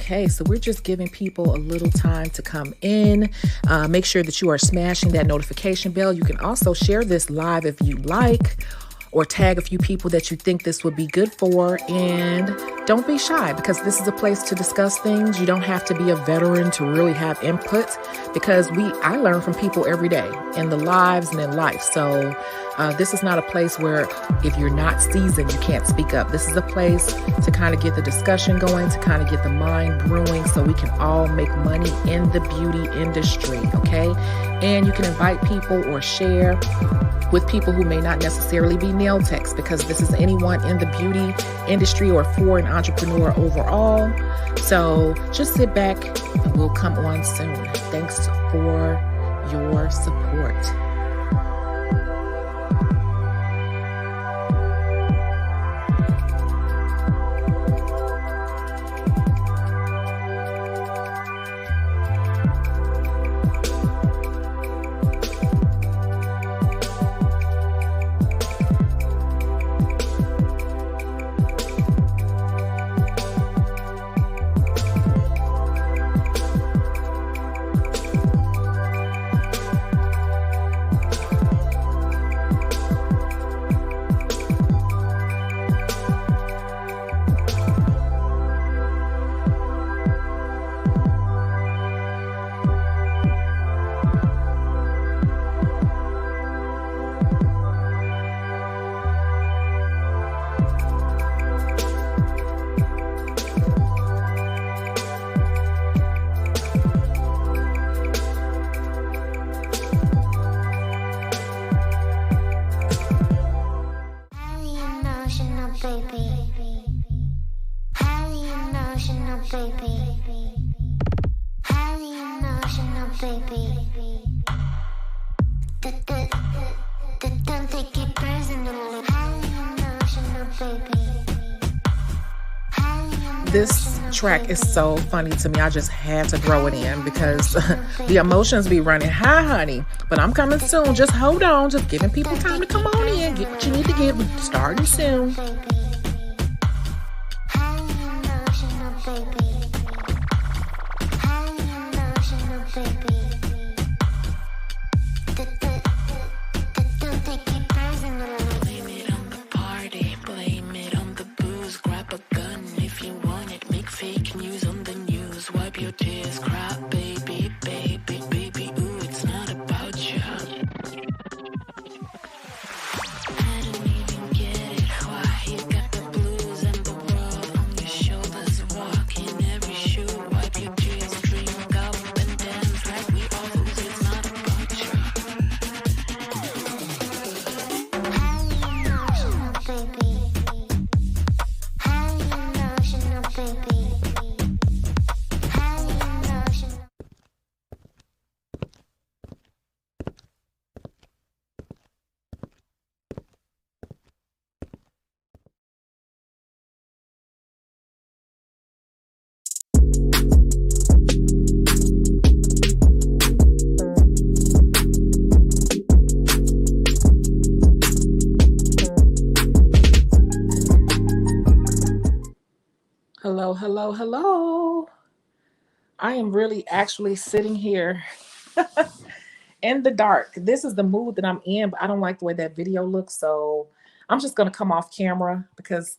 Okay, so we're just giving people a little time to come in. Make sure that you are smashing that notification bell. You can also share this live if you like, or tag a few people that you think this would be good for. And don't be shy, because this is a place to discuss things. You don't have to be a veteran to really have input, because I learn from people every day in the lives and in life. So this is not a place where if you're not seasoned, you can't speak up. This is a place to kind of get the discussion going, to kind of get the mind brewing, so we can all make money in the beauty industry, okay? And you can invite people or share with people who may not necessarily be nail techs, because this is anyone in the beauty industry or for an entrepreneur overall. So just sit back and we'll come on soon. Thanks for your support. This track is so funny to me. I just had to throw it in because the emotions be running high, honey. But I'm coming soon. Just hold on. Just giving people time to come on in. Get what you need to get. We're starting soon. Hello, hello, hello. I am really actually sitting here in the dark. This is the mood that I'm in, but I don't like the way that video looks. So I'm just going to come off camera because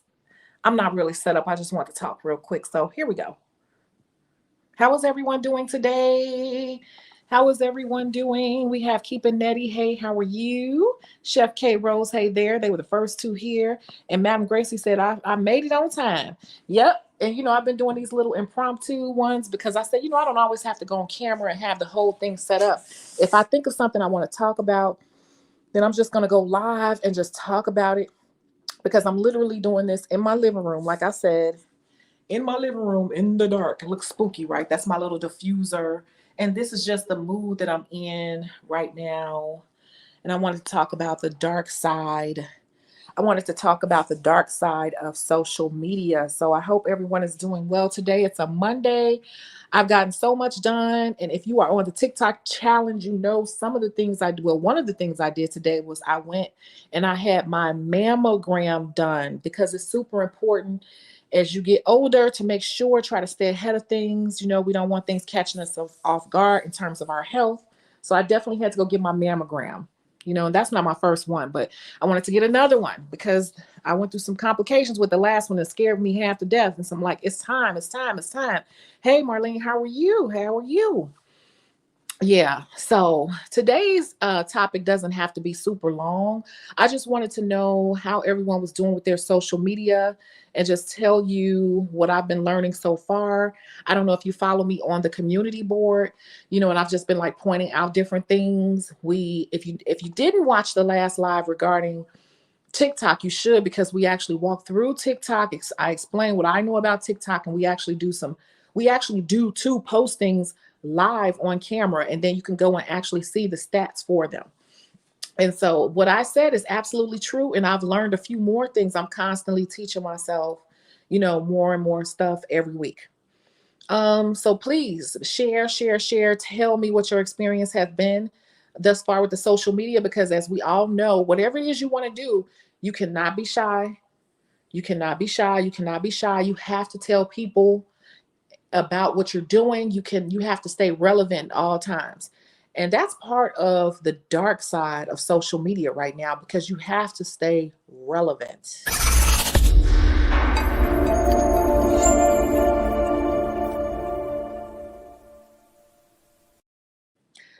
I'm not really set up. I just want to talk real quick. So here we go. How is everyone doing today? How is everyone doing? We have Keeping Nettie. Hey, how are you? Chef K Rose, hey there. They were the first two here. And Madam Gracie said, I made it on time. Yep. And, I've been doing these little impromptu ones because I said, I don't always have to go on camera and have the whole thing set up. If I think of something I want to talk about, then I'm just going to go live and just talk about it, because I'm literally doing this in my living room. Like I said, in my living room in the dark. It looks spooky, right? That's my little diffuser. And this is just the mood that I'm in right now. And I wanted to talk about the dark side. I wanted to talk about the dark side of social media. So I hope everyone is doing well today. It's a Monday. I've gotten so much done. And if you are on the TikTok challenge, some of the things I do. Well, one of the things I did today was I went and I had my mammogram done, because it's super important. as you get older, to make sure, try to stay ahead of things. We don't want things catching us off guard in terms of our health. So I definitely had to go get my mammogram. And that's not my first one, but I wanted to get another one because I went through some complications with the last one that scared me half to death. And so I'm like, it's time, it's time, it's time. Hey, Marlene, how are you? How are you? Yeah. So today's topic doesn't have to be super long. I just wanted to know how everyone was doing with their social media and just tell you what I've been learning so far. I don't know if you follow me on the community board, and I've just been like pointing out different things. If you didn't watch the last live regarding TikTok, you should, because we actually walk through TikTok. I explain what I know about TikTok, and we actually do two postings live on camera, and then you can go and actually see the stats for them. And so what I said is absolutely true, and I've learned a few more things. I'm constantly teaching myself, more and more stuff every week. So please share, share, share. Tell me what your experience has been thus far with the social media, because as we all know, whatever it is you want to do, you cannot be shy. You cannot be shy. You cannot be shy. You have to tell people about what you're doing. You have to stay relevant at all times. And that's part of the dark side of social media right now, because you have to stay relevant.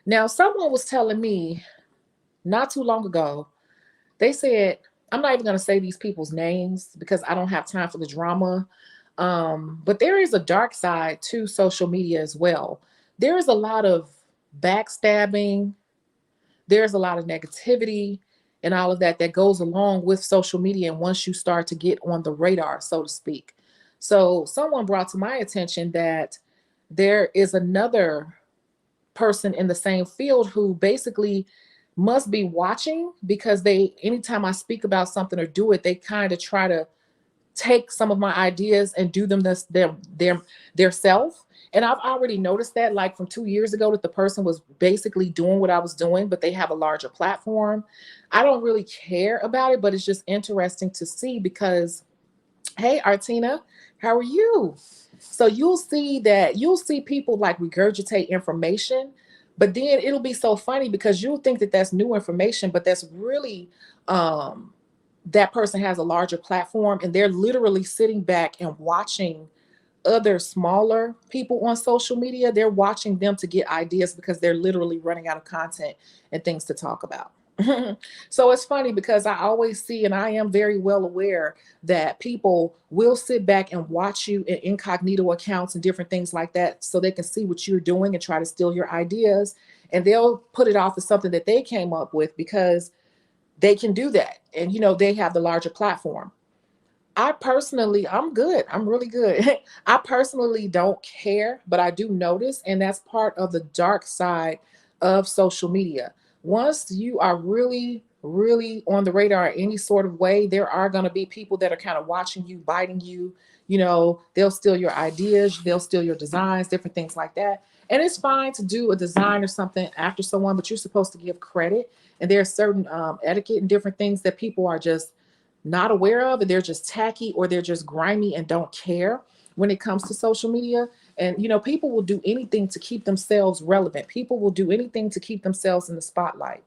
Now, someone was telling me not too long ago, they said, I'm not even going to say these people's names because I don't have time for the drama. But there is a dark side to social media as well. There is a lot of backstabbing, there's a lot of negativity and all of that goes along with social media. And once you start to get on the radar, so to speak. So someone brought to my attention that there is another person in the same field who basically must be watching, because anytime I speak about something or do it, they kind of try to take some of my ideas and do them their self. And I've already noticed that, like from 2 years ago, that the person was basically doing what I was doing, but they have a larger platform. I don't really care about it, but it's just interesting to see because, hey, Artina, how are you? So you'll see people like regurgitate information, but then it'll be so funny because you'll think that that's new information, but that's really that person has a larger platform and they're literally sitting back and watching other smaller people on social media. They're watching them to get ideas because they're literally running out of content and things to talk about. So it's funny because I always see, and I am very well aware that people will sit back and watch you in incognito accounts and different things like that so they can see what you're doing and try to steal your ideas. And they'll put it off as something that they came up with because they can do that. And, they have the larger platform. I'm good. I'm really good. I personally don't care, but I do notice, and that's part of the dark side of social media. Once you are really, really on the radar in any sort of way, there are going to be people that are kind of watching you, biting you. They'll steal your ideas, they'll steal your designs, different things like that. And it's fine to do a design or something after someone, but you're supposed to give credit. And there are certain etiquette and different things that people are just not aware of, and they're just tacky or they're just grimy and don't care when it comes to social media. And people will do anything to keep themselves relevant. People will do anything to keep themselves in the spotlight.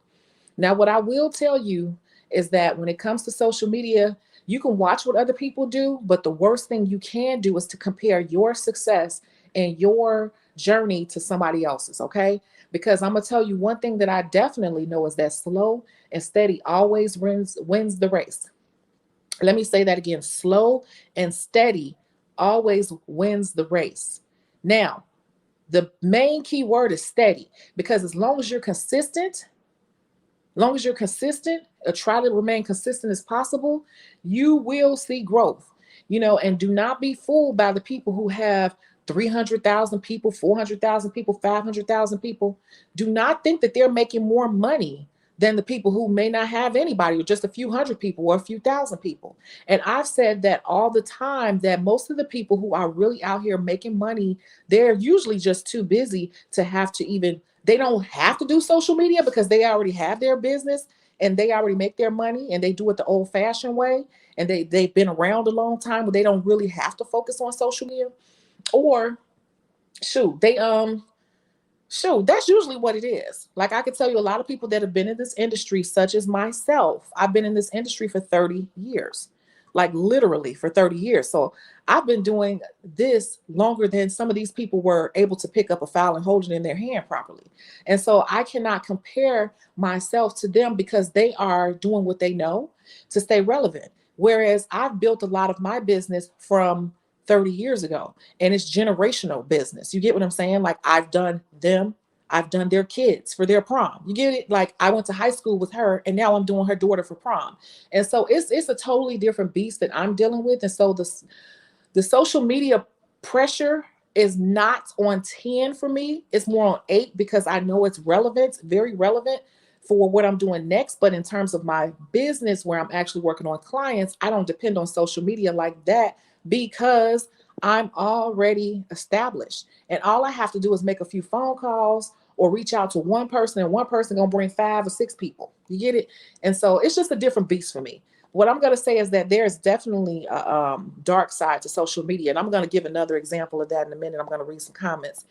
Now, what I will tell you is that when it comes to social media, you can watch what other people do, but the worst thing you can do is to compare your success and your journey to somebody else's, okay? Because I'm gonna tell you one thing that I definitely know is that slow and steady always wins the race. Let me say that again. Slow and steady always wins the race. Now, the main key word is steady, because as long as you're consistent, or try to remain consistent as possible, you will see growth. And do not be fooled by the people who have 300,000 people, 400,000 people, 500,000 people. Do not think that they're making more money than the people who may not have anybody, or just a few hundred people or a few thousand people. And I've said that all the time, that most of the people who are really out here making money, they're usually just too busy to have to even, they don't have to do social media because they already have their business and they already make their money and they do it the old fashioned way, and they've been around a long time where they don't really have to focus on social media, or shoot, that's usually what it is. Like, I could tell you a lot of people that have been in this industry, such as myself. I've been in this industry for 30 years, like literally for 30 years. So I've been doing this longer than some of these people were able to pick up a file and hold it in their hand properly. And so I cannot compare myself to them because they are doing what they know to stay relevant. Whereas I've built a lot of my business from 30 years ago, and it's generational business. You get what I'm saying? Like, I've done them, I've done their kids for their prom. You get it? Like, I went to high school with her, and now I'm doing her daughter for prom. And so it's a totally different beast that I'm dealing with. And so the social media pressure is not on 10 for me. It's more on 8 because I know it's relevant, very relevant for what I'm doing next. But in terms of my business, where I'm actually working on clients, I don't depend on social media like that because I'm already established. And all I have to do is make a few phone calls or reach out to one person, and one person gonna bring 5 or 6 people. You get it? And so it's just a different beast for me. What I'm going to say is that there's definitely a dark side to social media. And I'm going to give another example of that in a minute. I'm going to read some comments.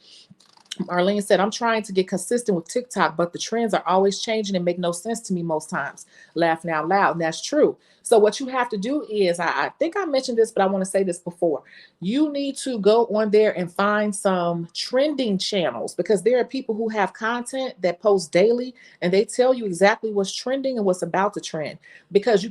Marlene said, I'm trying to get consistent with TikTok, but the trends are always changing and make no sense to me most times. Laughing out loud. And that's true. So what you have to do is, I think I mentioned this, but I want to say this before. You need to go on there and find some trending channels, because there are people who have content that post daily and they tell you exactly what's trending and what's about to trend. Because you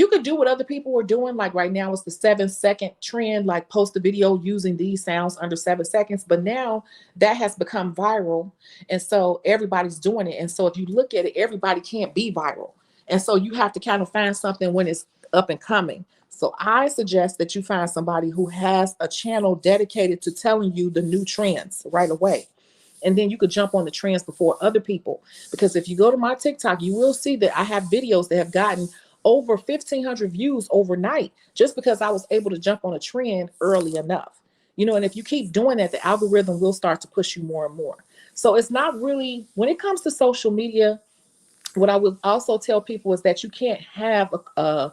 could do what other people were doing. Like right now it's the 7-second trend, like post a video using these sounds under 7 seconds. But now that has become viral. And so everybody's doing it. And so if you look at it, everybody can't be viral. And so you have to kind of find something when it's up and coming. So I suggest that you find somebody who has a channel dedicated to telling you the new trends right away. And then you could jump on the trends before other people. Because if you go to my TikTok, you will see that I have videos that have gotten over 1,500 views overnight just because I was able to jump on a trend early enough. And if you keep doing that, the algorithm will start to push you more and more. So it's not really, when it comes to social media, what I would also tell people is that you can't have a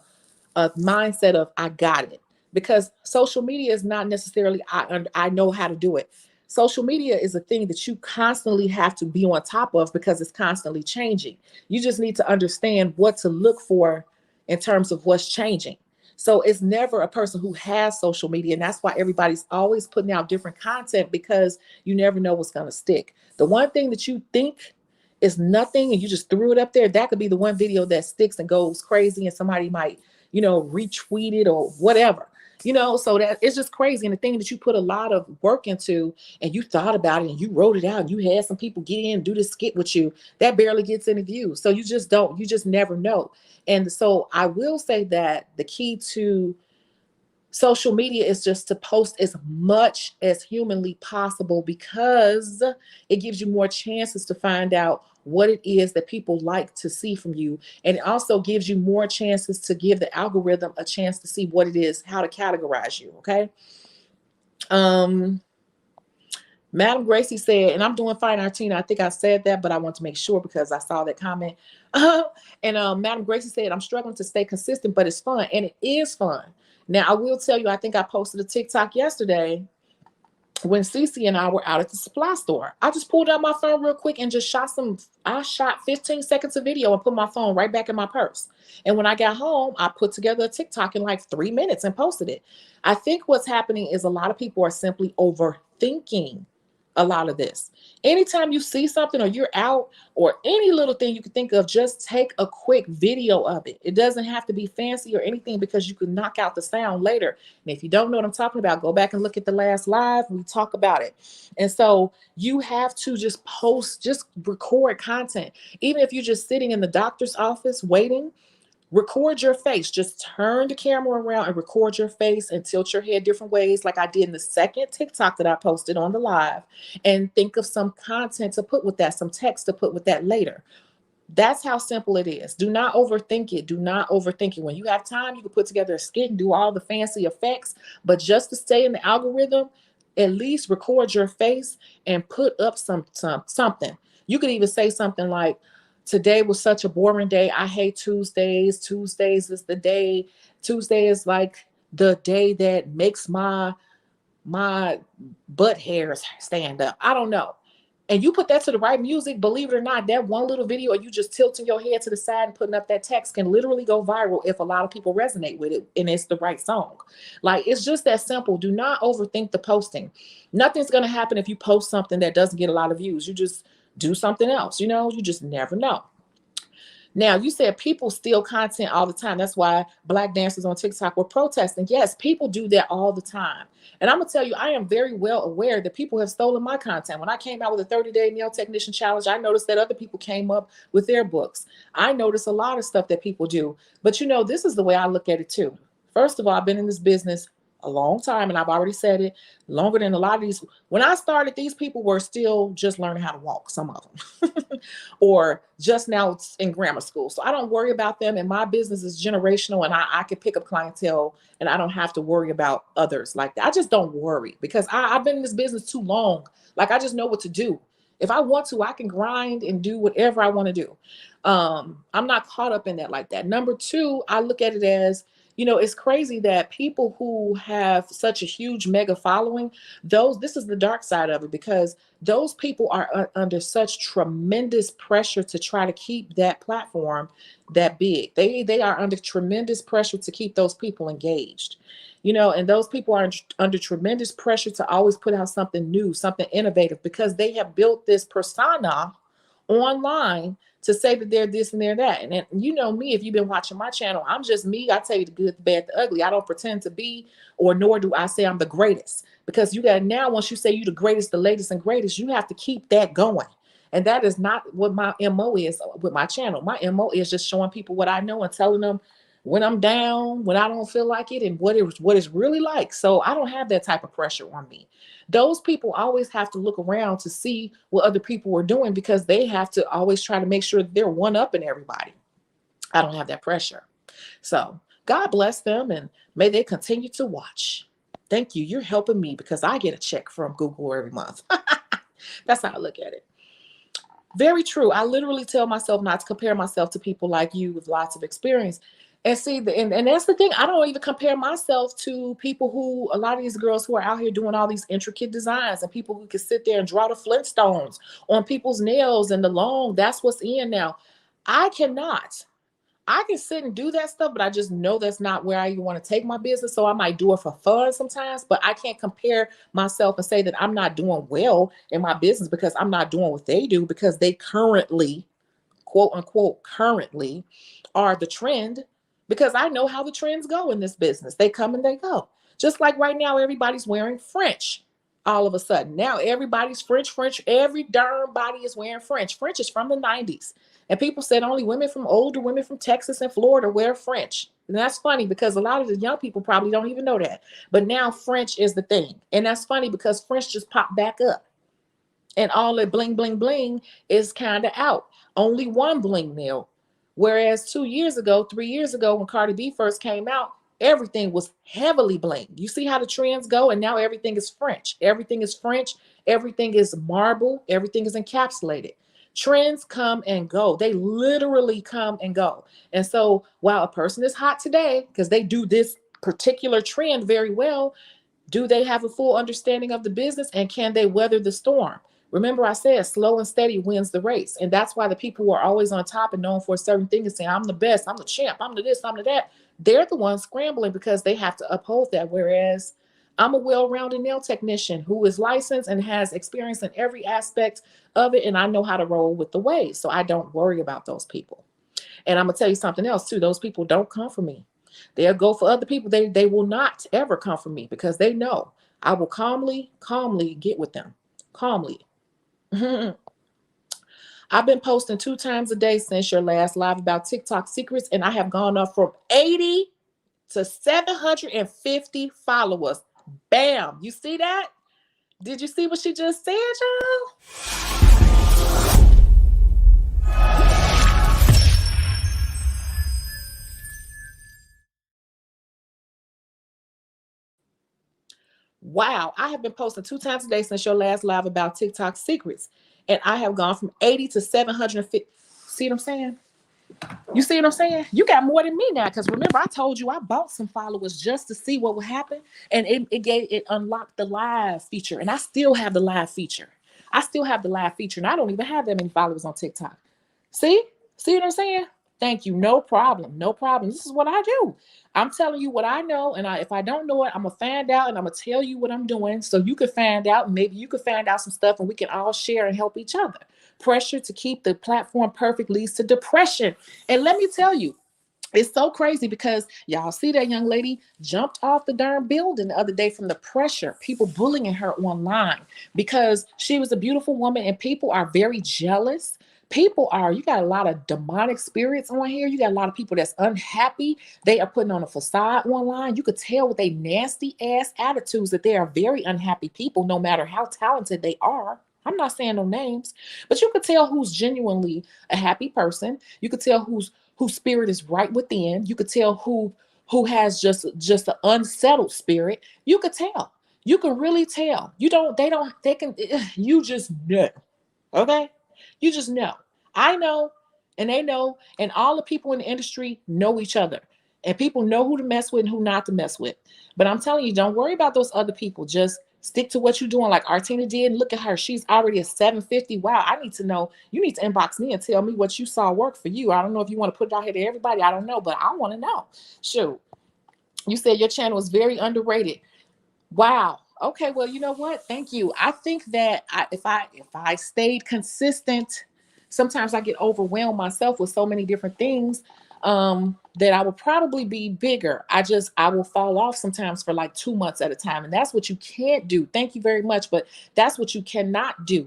mindset of I got it, because social media is not necessarily I know how to do it. Social media is a thing that you constantly have to be on top of because it's constantly changing. You just need to understand what to look for in terms of what's changing. So it's never a person who has social media, and that's why everybody's always putting out different content, because you never know what's going to stick. The one thing that you think is nothing and you just threw it up there, that could be the one video that sticks and goes crazy, and somebody might retweet it or whatever. So that it's just crazy. And the thing that you put a lot of work into, and you thought about it and you wrote it out and you had some people get in and do this skit with you, that barely gets any views. So you just never know. And so I will say that the key to social media is just to post as much as humanly possible, because it gives you more chances to find out what it is that people like to see from you. And it also gives you more chances to give the algorithm a chance to see what it is, how to categorize you. Okay. Madam Gracie said, and I'm doing fine, Artina. I think I said that, but I want to make sure because I saw that comment. And Madam Gracie said, I'm struggling to stay consistent, but it's fun. And it is fun. Now, I will tell you, I think I posted a TikTok yesterday when Cece and I were out at the supply store. I just pulled out my phone real quick and just I shot 15 seconds of video and put my phone right back in my purse. And when I got home, I put together a TikTok in like 3 minutes and posted it. I think what's happening is a lot of people are simply overthinking a lot of this. Anytime you see something or you're out or any little thing you can think of, just take a quick video of it. It doesn't have to be fancy or anything, because you can knock out the sound later. And if you don't know what I'm talking about, go back and look at the last live. We talk about it. And so you have to just record content. Even if you're just sitting in the doctor's office waiting, record your face. Just turn the camera around and record your face and tilt your head different ways, like I did in the second TikTok that I posted on the live, and think of some content to put with that, some text to put with that later. That's how simple it is. Do not overthink it. Do not overthink it. When you have time, you can put together a skit and do all the fancy effects, but just to stay in the algorithm, at least record your face and put up something. You could even say something like, Today was such a boring day. I hate Tuesdays. Tuesdays is the day. Tuesday is like the day that makes my butt hairs stand up. I don't know. And you put that to the right music, believe it or not, that one little video or you just tilting your head to the side and putting up that text can literally go viral if a lot of people resonate with it and it's the right song. Like, it's just that simple. Do not overthink the posting. Nothing's going to happen if you post something that doesn't get a lot of views. You just do something else, you just never know. Now, you said people steal content all the time. That's why black dancers on TikTok were protesting. Yes, people do that all the time. And I'm going to tell you, I am very well aware that people have stolen my content. When I came out with a 30-day nail technician challenge, I noticed that other people came up with their books. I noticed a lot of stuff that people do. But this is the way I look at it too. First of all, I've been in this business a long time, and I've already said it, longer than a lot of these. When I started, these people were still just learning how to walk, some of them, or just now in grammar school. So I don't worry about them, and my business is generational, and I can pick up clientele, and I don't have to worry about others like that. I just don't worry because I've been in this business too long. Like, I just know what to do. If I want to, I can grind and do whatever I want to do. I'm not caught up in that like that. Number two, I look at it as, it's crazy that people who have such a huge mega following, this is the dark side of it, because those people are under such tremendous pressure to try to keep that platform that big. They are under tremendous pressure to keep those people engaged, and those people are under tremendous pressure to always put out something new, something innovative, because they have built this persona online to say that they're this and they're that. And you know me, if you've been watching my channel, I'm just me. I tell you the good, the bad, the ugly. I don't pretend to be, or nor do I say I'm the greatest, because you got now, once you say you the greatest, the latest and greatest, you have to keep that going. And that is not what my MO is with my channel. My MO is just showing people what I know and telling them when I'm down, when I don't feel like it, and what it's really like. So I don't have that type of pressure on me. Those people always have to look around to see what other people are doing, because they have to always try to make sure they're one up in everybody. I don't have that pressure. So God bless them, and may they continue to watch. Thank you. You're helping me because I get a check from Google every month. That's how I look at it. Very true. I literally tell myself not to compare myself to people like you with lots of experience. And see, and that's the thing. I don't even compare myself to people who, a lot of these girls who are out here doing all these intricate designs, and people who can sit there and draw the Flintstones on people's nails and the long, that's what's in now. I cannot. I can sit and do that stuff, but I just know that's not where I want to take my business. So I might do it for fun sometimes, but I can't compare myself and say that I'm not doing well in my business because I'm not doing what they do, because they currently, quote unquote, currently are the trend, because I know how the trends go in this business. They come and they go. Just like right now, everybody's wearing French. All of a sudden, now everybody's French. Every darn body is wearing French. French is from the 90s. And people said only older women from Texas and Florida wear French. And that's funny because a lot of the young people probably don't even know that. But now French is the thing. And that's funny because French just popped back up. And all that bling, bling, bling is kind of out. Only one bling nail. Whereas 2 years ago, 3 years ago, when Cardi B first came out, everything was heavily bling. You see how the trends go, and now everything is French. Everything is French. Everything is marble. Everything is encapsulated. Trends come and go. They literally come and go. And so while a person is hot today because they do this particular trend very well, do they have a full understanding of the business, and can they weather the storm? Remember, I said slow and steady wins the race. And that's why the people who are always on top and known for a certain thing and saying, I'm the best, I'm the champ, I'm the this, I'm the that, they're the ones scrambling because they have to uphold that. Whereas I'm a well-rounded nail technician who is licensed and has experience in every aspect of it. And I know how to roll with the waves. So I don't worry about those people. And I'm going to tell you something else too. Those people don't come for me. They'll go for other people. They will not ever come for me because they know I will calmly get with them. Calmly. I've been posting 2 times a day since your last live about TikTok secrets, and I have gone up from 80 to 750 followers. Bam. You see that? Did you see what she just said, y'all? Wow, I have been posting 2 times a day since your last live about TikTok secrets, and I have gone from 80 to See what I'm saying? You see what I'm saying? You got more than me now. Because remember, I told you I bought some followers just to see what would happen. And it unlocked the live feature. And I still have the live feature. I still have the live feature. And I don't even have that many followers on TikTok. See? See what I'm saying? Thank you. No problem. No problem. This is what I do. I'm telling you what I know. And if I don't know it, I'm going to find out and I'm going to tell you what I'm doing so you can find out. Maybe you can find out some stuff and we can all share and help each other. Pressure to keep the platform perfect leads to depression. And let me tell you, it's so crazy because y'all see that young lady jumped off the darn building the other day from the pressure, people bullying her online because she was a beautiful woman and people are very jealous. You got a lot of demonic spirits on here. You got a lot of people that's unhappy. They are putting on a facade online. You could tell with their nasty ass attitudes that they are very unhappy people, no matter how talented they are. I'm not saying no names, but you could tell who's genuinely a happy person. You could tell whose spirit is right within. You could tell who has just an unsettled spirit. You could tell. You can really tell. You just know. Okay? You just know. I know, and they know, and all the people in the industry know each other. And people know who to mess with and who not to mess with. But I'm telling you, don't worry about those other people. Just stick to what you're doing, like Artina did. Look at her. She's already at 750. Wow, I need to know. You need to inbox me and tell me what you saw work for you. I don't know if you want to put it out here to everybody. I don't know, but I want to know. Shoot. You said your channel is very underrated. Wow. Okay. Well, you know what? Thank you. I think that if I stayed consistent, sometimes I get overwhelmed myself with so many different things that I will probably be bigger. I will fall off sometimes for like 2 months at a time, and that's what you can't do. Thank you very much, but that's what you cannot do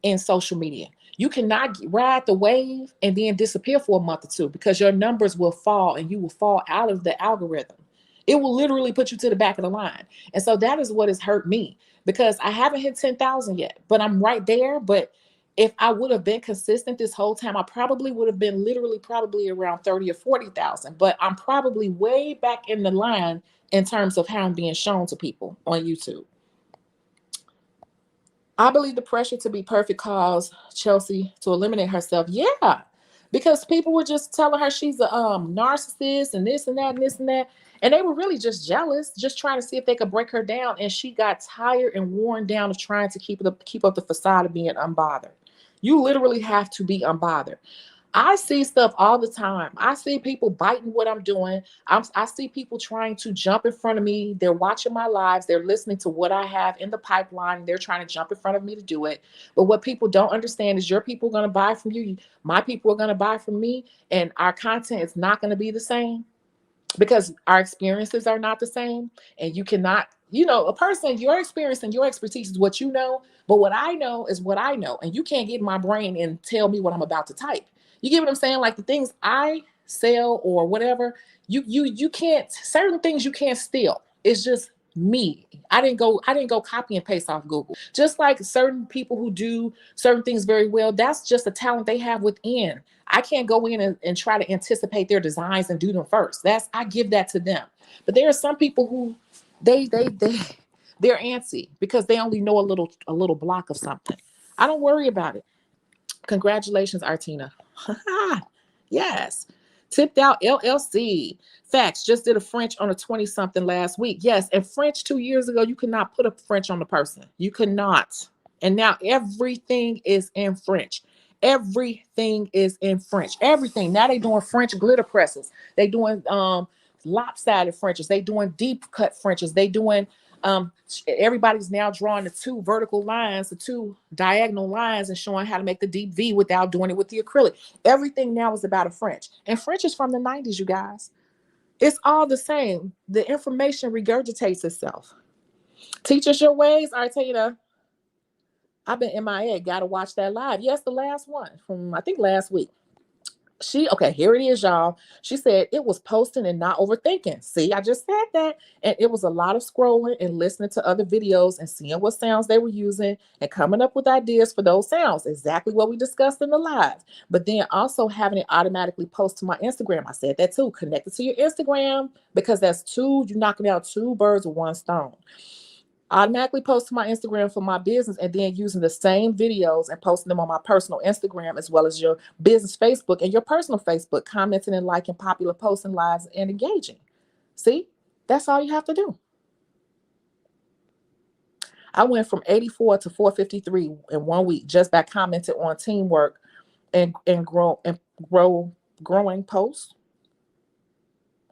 in social media. You cannot ride the wave and then disappear for a month or two because your numbers will fall and you will fall out of the algorithm. It will literally put you to the back of the line. And so that is what has hurt me because I haven't hit 10,000 yet, but I'm right there. But if I would have been consistent this whole time, I probably would have been literally probably around 30 or 40,000. But I'm probably way back in the line in terms of how I'm being shown to people on YouTube. I believe the pressure to be perfect caused Chelsea to eliminate herself. Yeah, because people were just telling her she's a narcissist and this and that and this and that. And they were really just jealous, just trying to see if they could break her down. And she got tired and worn down of trying to keep up the facade of being unbothered. You literally have to be unbothered. I see stuff all the time. I see people biting what I'm doing. I see people trying to jump in front of me. They're watching my lives. They're listening to what I have in the pipeline. They're trying to jump in front of me to do it. But what people don't understand is your people are going to buy from you. My people are going to buy from me. And our content is not going to be the same because our experiences are not the same. And you cannot, a person, your experience and your expertise is what you know. But what I know is what I know. And you can't get in my brain and tell me what I'm about to type. You get what I'm saying? Like the things I sell or whatever, you can't, certain things you can't steal. It's just me. I didn't go copy and paste off Google. Just like certain people who do certain things very well, that's just a talent they have within. I can't go in and try to anticipate their designs and do them first. I give that to them. But there are some people who they're antsy because they only know a little block of something. I don't worry about it. Congratulations, Artina. Yes. Tipped out LLC. Facts. Just did a French on a 20 something last week. Yes. And French 2 years ago, you could not put a French on the person. You could not. And now everything is in French. Everything is in French. Everything. Now they doing French glitter presses. They doing lopsided Frenches. They doing deep cut Frenches. They doing everybody's now drawing the two vertical lines, the two diagonal lines, and showing how to make the deep V without doing it with the acrylic. Everything now is about a French. And French is from the 90s, you guys. It's all the same. The information regurgitates itself. Teach us your ways, Artina. I've been MIA. Got to watch that live. Yes, the last one from, I think, last week. Okay, here it is, y'all. She said it was posting and not overthinking. See, I just said that. And it was a lot of scrolling and listening to other videos and seeing what sounds they were using and coming up with ideas for those sounds. Exactly what we discussed in the live. But then also having it automatically post to my Instagram. I said that too. Connect it to your Instagram because you're knocking out two birds with one stone. Automatically post to my Instagram for my business, and then using the same videos and posting them on my personal Instagram as well as your business Facebook and your personal Facebook, commenting and liking popular posts and lives and engaging. See, that's all you have to do. I went from 84 to 453 in 1 week just by commenting on teamwork and growing posts.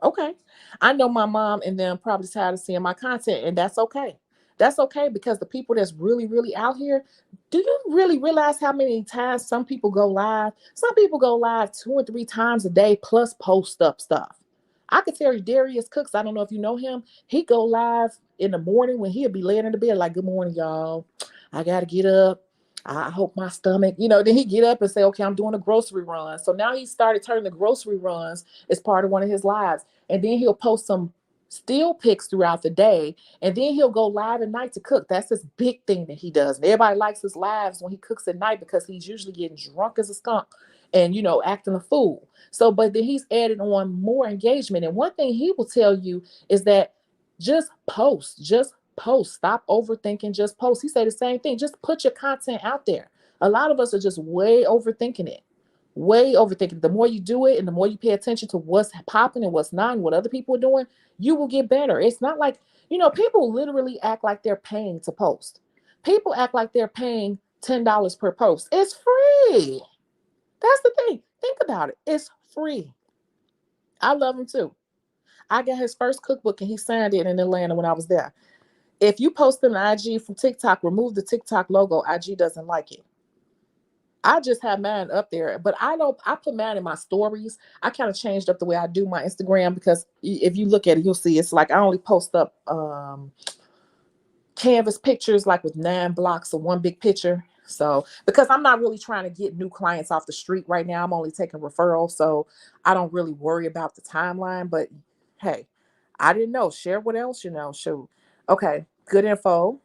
Okay. I know my mom and them probably tired of seeing my content, and that's okay. That's okay because the people that's really, really out here, do you really realize how many times some people go live? Some people go live 2 and 3 times a day plus post up stuff. I could tell you Darius Cooks, I don't know if you know him. He go live in the morning when he'll be laying in the bed like, good morning, y'all. I gotta get up. I hope my stomach, then he get up and say, okay, I'm doing a grocery run. So now he started turning the grocery runs as part of one of his lives. And then he'll post some still pics throughout the day. And then he'll go live at night to cook. That's this big thing that he does. And everybody likes his lives when he cooks at night because he's usually getting drunk as a skunk and, acting a fool. So, but then he's added on more engagement. And one thing he will tell you is that just post. Stop overthinking, just post. He said the same thing. Just put your content out there. A lot of us are just way overthinking it. Way overthinking. The more you do it and the more you pay attention to what's popping and what's not and what other people are doing, you will get better. It's not like, people literally act like they're paying to post. People act like they're paying $10 per post. It's free. That's the thing. Think about it. It's free. I love him too. I got his first cookbook and he signed it in Atlanta when I was there. If you post an IG from TikTok, remove the TikTok logo. IG doesn't like it. I just have mine up there, but I put mine in my stories. I kind of changed up the way I do my Instagram because if you look at it, you'll see it's like I only post up canvas pictures like with 9 blocks of one big picture. So because I'm not really trying to get new clients off the street right now, I'm only taking referrals. So I don't really worry about the timeline. But hey, I didn't know. Share what else you know. Shoot. Okay, good info.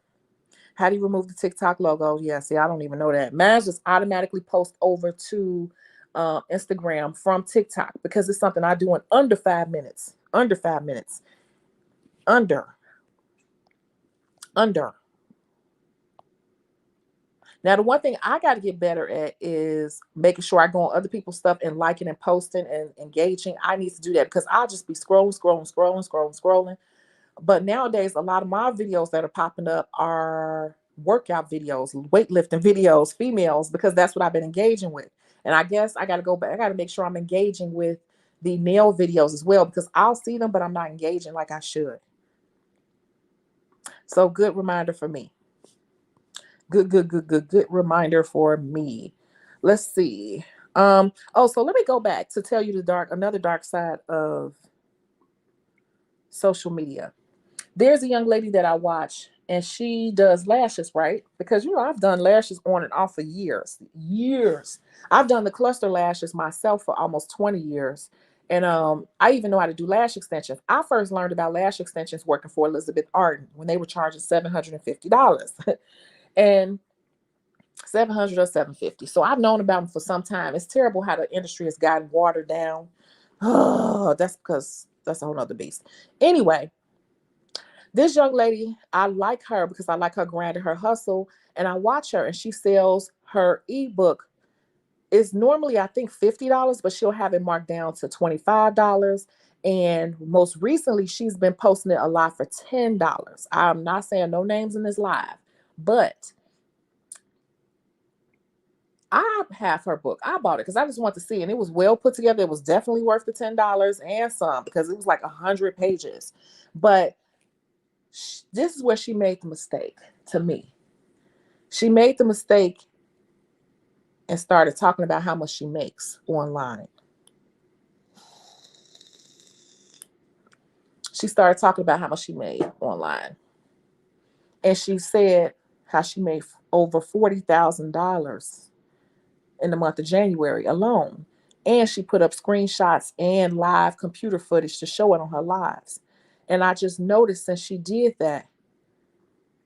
How do you remove the TikTok logo? Yeah, see, I don't even know that. Mine just automatically post over to Instagram from TikTok because it's something I do in under 5 minutes. Under 5 minutes. Under. Now, the one thing I got to get better at is making sure I go on other people's stuff and liking and posting and engaging. I need to do that because I'll just be scrolling. But nowadays, a lot of my videos that are popping up are workout videos, weightlifting videos, females, because that's what I've been engaging with. And I guess I got to go back. I got to make sure I'm engaging with the male videos as well because I'll see them, but I'm not engaging like I should. So good reminder for me. Good reminder for me. Let's see. So let me go back to tell you another dark side of social media. There's a young lady that I watch and she does lashes, right? Because I've done lashes on and off for years. Years. I've done the cluster lashes myself for almost 20 years. And I even know how to do lash extensions. I first learned about lash extensions working for Elizabeth Arden when they were charging $750. And 700 or 750. So I've known about them for some time. It's terrible how the industry has gotten watered down. Oh, that's because that's a whole nother beast. Anyway, this young lady, I like her because I like her grind and her hustle. And I watch her and she sells her ebook. It's normally, I think, $50, but she'll have it marked down to $25. And most recently, she's been posting it a lot for $10. I'm not saying no names in this live, but I have her book. I bought it because I just want to see, and it was well put together. It was definitely worth the $10 and some because it was like 100 pages. But this is where she made the mistake to me. She made the mistake and started talking about how much she makes online. She started talking about how much she made online. And she said how she made over $40,000 in the month of January alone. And she put up screenshots and live computer footage to show it on her lives. And I just noticed since she did that,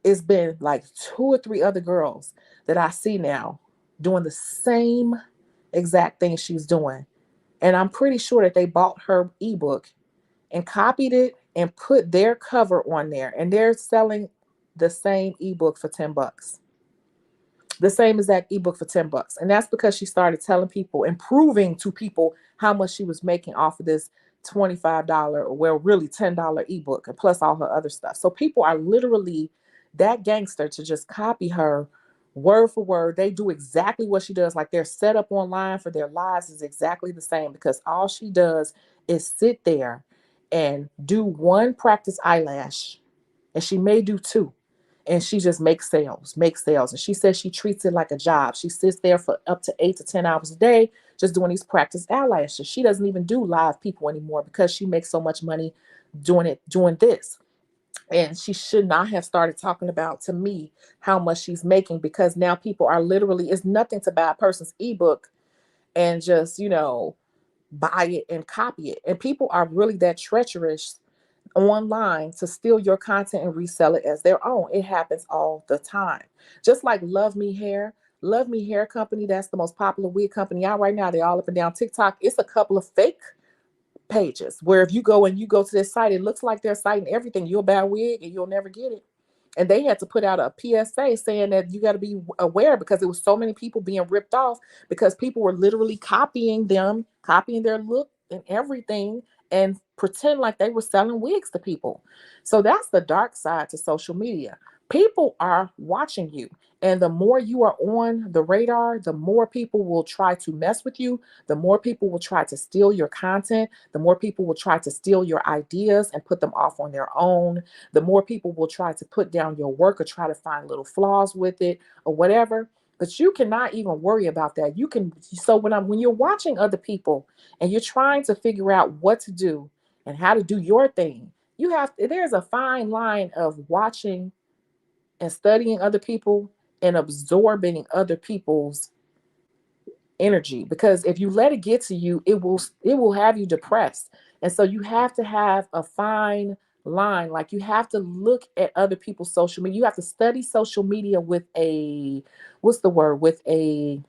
it's been like 2 or 3 other girls that I see now doing the same exact thing she's doing. And I'm pretty sure that they bought her ebook and copied it and put their cover on there. And they're selling the same ebook for $10. The same exact ebook for $10. And that's because she started telling people and proving to people how much she was making off of this $25 or well, really $10 ebook and plus all her other stuff. So people are literally that gangster to just copy her word for word. They do exactly what she does. Like their setup online for their lives is exactly the same because all she does is sit there and do one practice eyelash, and she may do two, and she just makes sales. And she says she treats it like a job. She sits there for up to 8 to 10 hours a day just doing these practice eyelashes. She doesn't even do live people anymore because she makes so much money doing this. And she should not have started talking about to me how much she's making, because now people are literally, it's nothing to buy a person's ebook and just, buy it and copy it. And people are really that treacherous online to steal your content and resell it as their own. It happens all the time. Just like Love Me Hair Company, that's the most popular wig company out right now. They're all up and down TikTok. It's a couple of fake pages where if you go to this site, it looks like they're citing everything. You'll buy a wig and you'll never get it. And they had to put out a PSA saying that you got to be aware because there was so many people being ripped off because people were literally copying them, copying their look and everything, and pretend like they were selling wigs to people. So that's the dark side to social media. People are watching you. And the more you are on the radar, the more people will try to mess with you. The more people will try to steal your content. The more people will try to steal your ideas and put them off on their own. The more people will try to put down your work or try to find little flaws with it or whatever. But you cannot even worry about that. You can, so when you're watching other people and you're trying to figure out what to do and how to do your thing, there's a fine line of watching and studying other people and absorbing other people's energy, because if you let it get to you, it will have you depressed. And so you have to have a fine line. Like you have to look at other people's social media. You have to study social media with a, what's the word, with a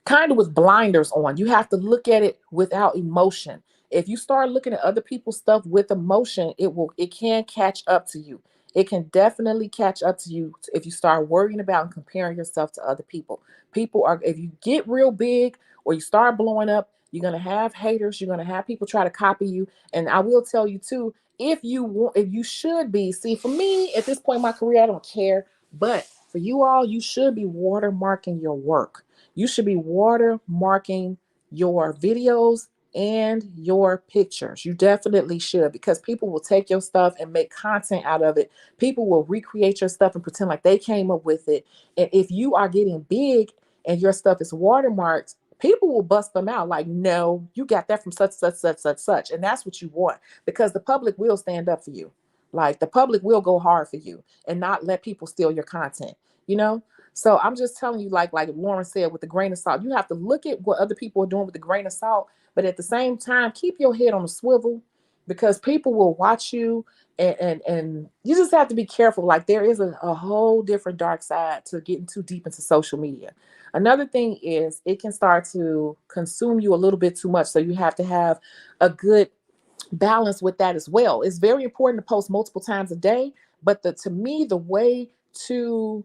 kind of with blinders on. You have to look at it without emotion. If you start looking at other people's stuff with emotion, it can catch up to you. It can definitely catch up to you if you start worrying about and comparing yourself to other people. If you get real big or you start blowing up, you're going to have haters. You're going to have people try to copy you. And I will tell you too, if you should be, see, for me at this point in my career, I don't care. But for you all, you should be watermarking your work. You should be watermarking your videos and your pictures. You definitely should, because people will take your stuff and make content out of it. People will recreate your stuff and pretend like they came up with it. And if you are getting big and your stuff is watermarked, people will bust them out like, no, you got that from such, such, such, such, such. And that's what you want, because the public will stand up for you. Like the public will go hard for you and not let people steal your content, you know? So I'm just telling you, like Lauren said, with the grain of salt, you have to look at what other people are doing with the grain of salt, but at the same time, keep your head on a swivel, because people will watch you, and you just have to be careful. Like there is a whole different dark side to getting too deep into social media. Another thing is it can start to consume you a little bit too much. So you have to have a good balance with that as well. It's very important to post multiple times a day, but to me, to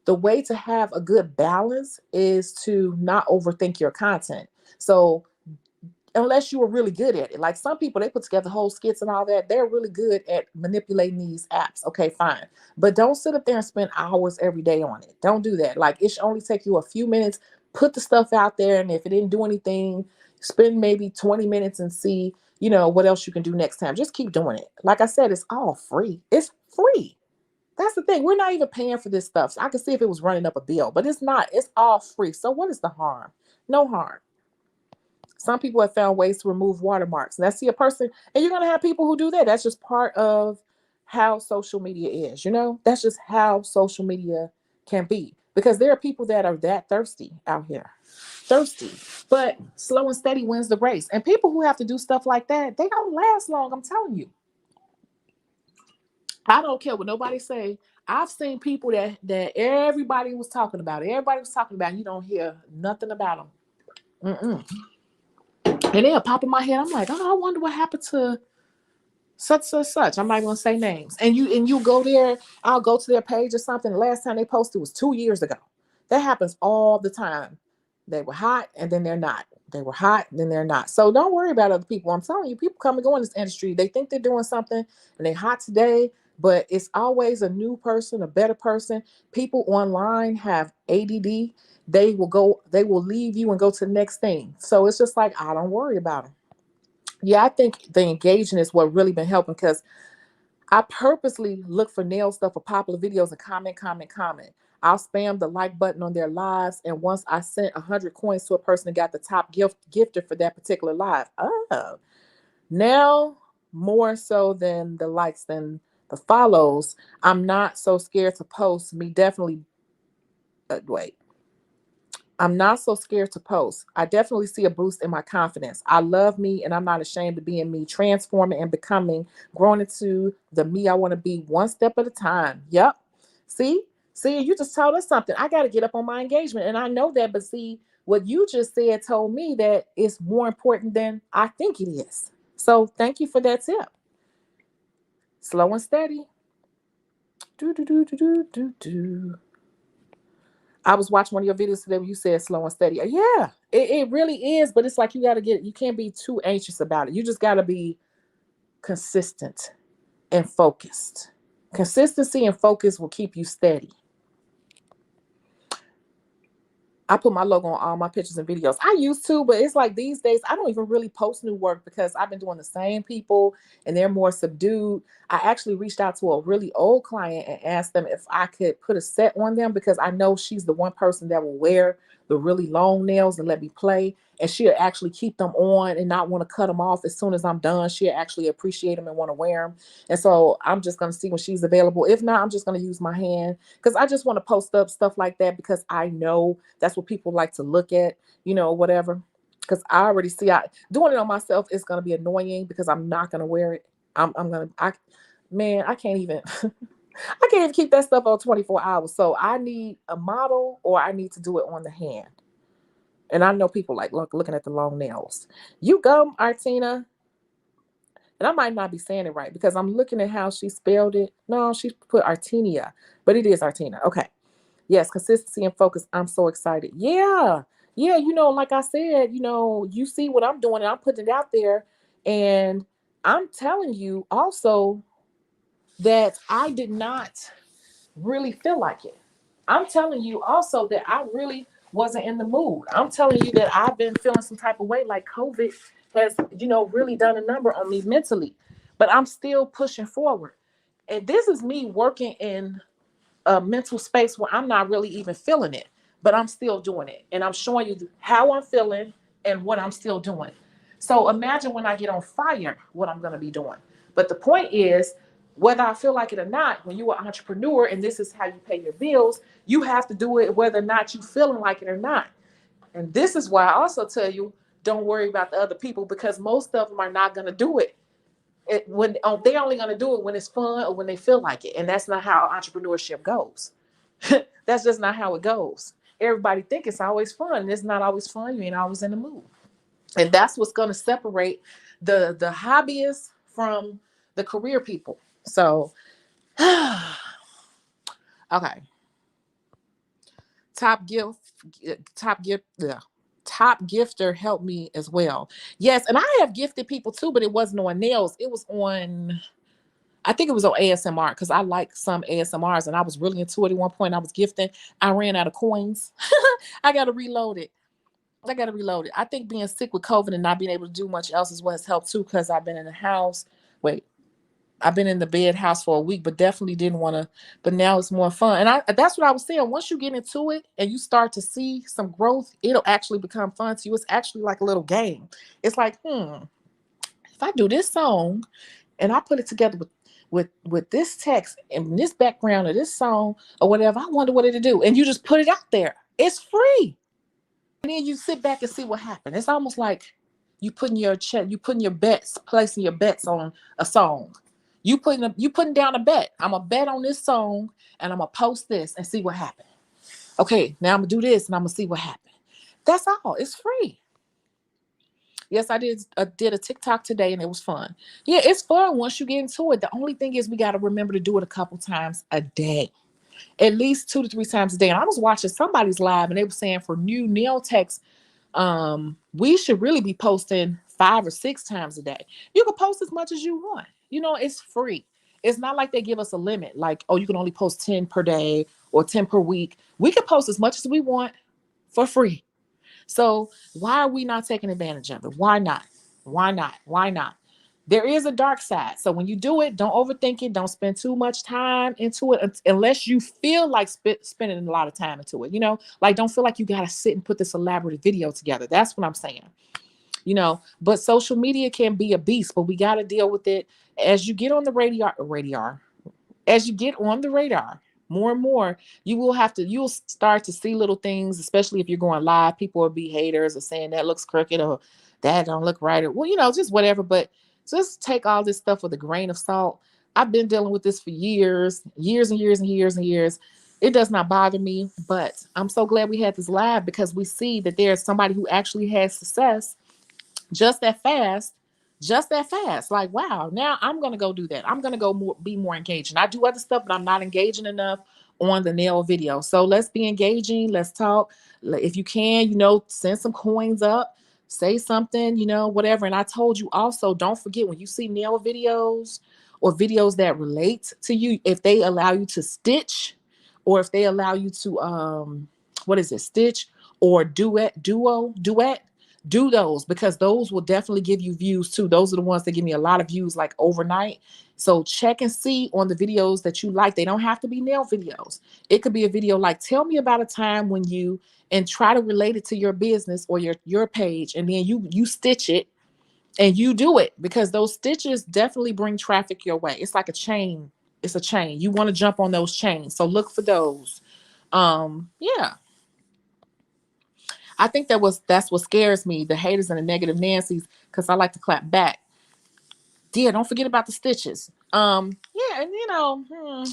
the way to have a good balance is to not overthink your content. So unless you were really good at it, like some people, they put together whole skits and all that, they're really good at manipulating these apps. Okay, fine. But don't sit up there and spend hours every day on it. Don't do that. Like it should only take you a few minutes. Put the stuff out there, and if it didn't do anything, spend maybe 20 minutes and see, what else you can do next time. Just keep doing it. Like I said, it's all free. It's free. That's the thing. We're not even paying for this stuff. So I could see if it was running up a bill, but it's not. It's all free. So what is the harm? No harm. Some people have found ways to remove watermarks. And I see a person, and you're going to have people who do that. That's just part of how social media is. That's just how social media can be. Because there are people that are that thirsty out here. Thirsty. But slow and steady wins the race. And people who have to do stuff like that, they don't last long. I'm telling you. I don't care what nobody say. I've seen people that everybody was talking about. Everybody was talking about. You don't hear nothing about them. And they'll pop in my head. I'm like, oh, I wonder what happened to such. I'm not even gonna say names. And you go there, I'll go to their page or something. The last time they posted was 2 years ago. That happens all the time. They were hot and then they're not. They were hot, then they're not. So don't worry about other people. I'm telling you, people come and go in this industry. They think they're doing something and they're hot today, but it's always a new person, a better person. People online have ADD. They will leave you and go to the next thing. So it's just like, I don't worry about them. Yeah, I think the engaging is what really been helping because I purposely look for nail stuff or popular videos and comment. I'll spam the like button on their lives, and once I sent 100 coins to a person that got the top gifter for that particular live. Oh, now more so than the likes than the follows. I'm not so scared to post. Me definitely. Wait. I'm not so scared to post. I definitely see a boost in my confidence. I love me and I'm not ashamed of being me, transforming and becoming, growing into the me I want to be one step at a time. Yep. See? See, you just told us something. I got to get up on my engagement. And I know that, but see, what you just said told me that it's more important than I think it is. So thank you for that tip. Slow and steady. Do, do, do, do, do, do, do. I was watching one of your videos today where you said slow and steady. Yeah, it really is, but it's like you can't be too anxious about it. You just got to be consistent and focused. Consistency and focus will keep you steady. I put my logo on all my pictures and videos. I used to, but it's like these days I don't even really post new work because I've been doing the same people and they're more subdued. I actually reached out to a really old client and asked them if I could put a set on them because I know she's the one person that will wear the really long nails and let me play. And she'll actually keep them on and not want to cut them off as soon as I'm done. She'll actually appreciate them and want to wear them. And so I'm just going to see when she's available. If not, I'm just going to use my hand because I just want to post up stuff like that because I know that's what people like to look at, whatever. Because I already see doing it on myself is going to be annoying because I'm not going to wear it. I can't even, I can't even keep that stuff on 24 hours. So I need a model or I need to do it on the hand. And I know people like looking at the long nails. You go, Artina. And I might not be saying it right because I'm looking at how she spelled it. No, she put Artenia, but it is Artina. Okay. Yes, consistency and focus. I'm so excited. Yeah. Yeah, like I said, you see what I'm doing and I'm putting it out there. And I'm telling you also that I did not really feel like it. I'm telling you also that I really wasn't in the mood. I'm telling you that I've been feeling some type of way like COVID has, really done a number on me mentally. But I'm still pushing forward. And this is me working in a mental space where I'm not really even feeling it, but I'm still doing it. And I'm showing you how I'm feeling and what I'm still doing. So imagine when I get on fire, what I'm going to be doing. But the point is, whether I feel like it or not, when you're an entrepreneur and this is how you pay your bills, you have to do it whether or not you feeling like it or not. And this is why I also tell you, don't worry about the other people because most of them are not going to do it when they're only going to do it when it's fun or when they feel like it. And that's not how entrepreneurship goes. That's just not how it goes. Everybody think it's always fun and it's not always fun. You ain't always in the mood. And that's what's going to separate the hobbyists from the career people. So okay, top gift top gift yeah. Top gifter helped me as well. Yes, and I have gifted people too, but it wasn't on nails. It was on, I think it was on ASMR because I like some ASMRs and I was really into it at one point. I was gifting. I ran out of coins. I got to reload it. I think being sick with COVID and not being able to do much else is what has helped too because I've been in the house. Wait, I've been in the bed house for a week, but definitely didn't want to. But now it's more fun. And that's what I was saying. Once you get into it and you start to see some growth, it'll actually become fun to you. It's actually like a little game. It's like, if I do this song and I put it together with this text and this background of this song or whatever, I wonder what it'll do. And you just put it out there. It's free. And then you sit back and see what happened. It's almost like you putting your bets, placing your bets on a song. You putting down a bet. I'm gonna bet on this song and I'm gonna post this and see what happens. Okay, now I'm gonna do this and I'm gonna see what happens. That's all. It's free. Yes, I did a TikTok today and it was fun. Yeah, it's fun once you get into it. The only thing is we got to remember to do it a couple times a day, at least 2 to 3 times a day. And I was watching somebody's live and they were saying for new nail techs, we should really be posting 5 or 6 times a day. You can post as much as you want. It's free. It's not like they give us a limit, like, oh, you can only post 10 per day or 10 per week. We can post as much as we want for free. So why are we not taking advantage of it? Why not? Why not? Why not? There is a dark side. So when you do it, don't overthink it. Don't spend too much time into it unless you feel like spending a lot of time into it. Like don't feel like you got to sit and put this elaborate video together. That's what I'm saying. But social media can be a beast, but we got to deal with it as you get on the radar, as you get on the radar more and more, you'll start to see little things, especially if you're going live. People will be haters or saying that looks crooked or that don't look right, or well, just whatever. But just take all this stuff with a grain of salt. I've been dealing with this for years and years and years and years. It does not bother me, but I'm so glad we had this live because we see that there's somebody who actually has success just that fast, just that fast. Like, wow, now I'm going to go do that. I'm going to go be more engaging. I do other stuff, but I'm not engaging enough on the nail video. So let's be engaging. Let's talk. If you can, send some coins up, say something, whatever. And I told you also, don't forget when you see nail videos or videos that relate to you, if they allow you to stitch or if they allow you to, stitch or duet, do those because those will definitely give you views too. Those are the ones that give me a lot of views like overnight. So check and see on the videos that you like. They don't have to be nail videos. It could be a video like tell me about a time when you and try to relate it to your business or your page, and then you stitch it and you do it because those stitches definitely bring traffic your way. It's like a chain. It's a chain. You want to jump on those chains. So look for those. Yeah. I think that's what scares me, the haters and the negative Nancy's, because I like to clap back. Yeah, don't forget about the stitches. Yeah, and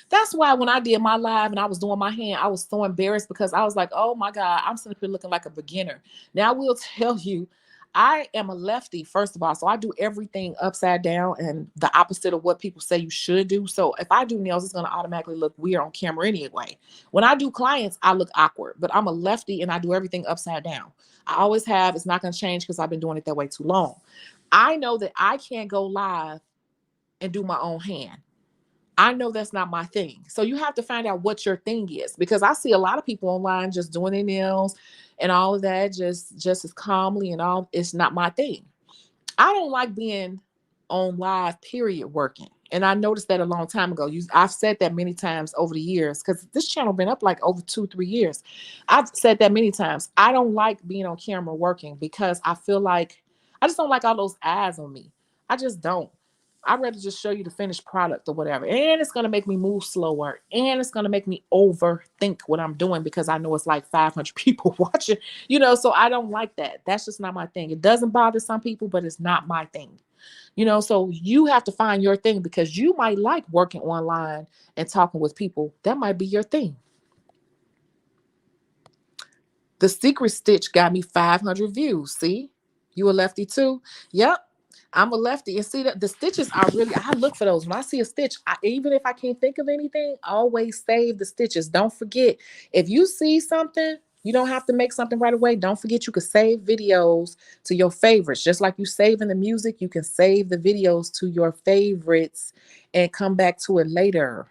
that's why when I did my live and I was doing my hand, I was so embarrassed because I was like, oh my God, I'm sitting here looking like a beginner. Now I will tell you, I am a lefty, first of all. So I do everything upside down and the opposite of what people say you should do. So if I do nails, it's going to automatically look weird on camera anyway. When I do clients, I look awkward, but I'm a lefty and I do everything upside down. I always have. It's not going to change because I've been doing it that way too long. I know that I can't go live and do my own hand. I know that's not my thing. So you have to find out what your thing is because I see a lot of people online just doing their nails and all of that just as calmly and all. It's not my thing. I don't like being on live period working. And I noticed that a long time ago. I've said that many times over the years because this channel been up like over 2-3 years. I've said that many times. I don't like being on camera working because I feel like I just don't like all those eyes on me. I just don't. I'd rather just show you the finished product or whatever. And it's going to make me move slower. And it's going to make me overthink what I'm doing because I know it's like 500 people watching, so I don't like that. That's just not my thing. It doesn't bother some people, but it's not my thing. So you have to find your thing because you might like working online and talking with people. That might be your thing. The secret stitch got me 500 views. See, you a lefty too? Yep. I'm a lefty. And see that the stitches are really, I look for those. When I see a stitch, even if I can't think of anything, always save the stitches. Don't forget, if you see something, you don't have to make something right away. Don't forget you can save videos to your favorites. Just like you save in the music, you can save the videos to your favorites and come back to it later.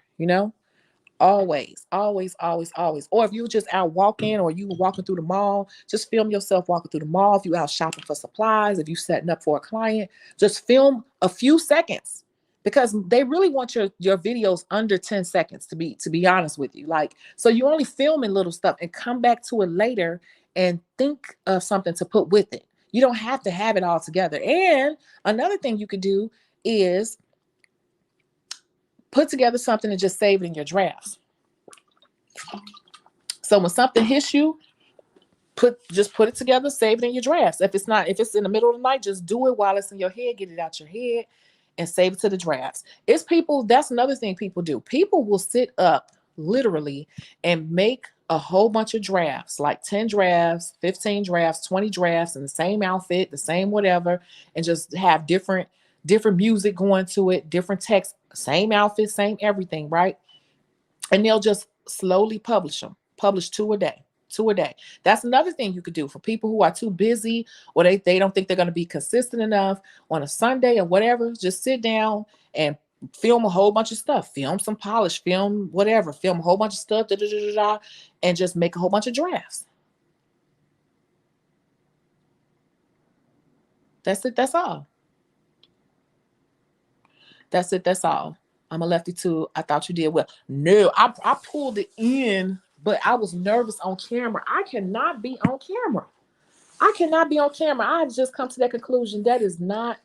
Always, always, always, always. Or if you were just out walking or you were walking through the mall, just film yourself walking through the mall. If you out shopping for supplies, if you setting up for a client, just film a few seconds because they really want your videos under 10 seconds to be honest with you. Like, so you only filming little stuff and come back to it later and think of something to put with it. You don't have to have it all together. And another thing you could do is put together something and just save it in your drafts. So when something hits you, just put it together, save it in your drafts. If it's in the middle of the night, just do it while it's in your head, get it out your head and save it to the drafts. That's another thing people do. People will sit up literally and make a whole bunch of drafts, like 10 drafts, 15 drafts, 20 drafts in the same outfit, the same whatever, and just have different music going to it, different text, same outfit, same everything, right? And they'll just slowly publish two a day, two a day. That's another thing you could do for people who are too busy, or they don't think they're going to be consistent enough on a Sunday or whatever. Just sit down and film a whole bunch of stuff, film some polish, film whatever, film a whole bunch of stuff, and just make a whole bunch of drafts. That's it. That's all. That's it. That's all. I'm a lefty too. I thought you did well. No, I pulled it in, but I was nervous on camera. I cannot be on camera. I cannot be on camera. I've just come to that conclusion. That is not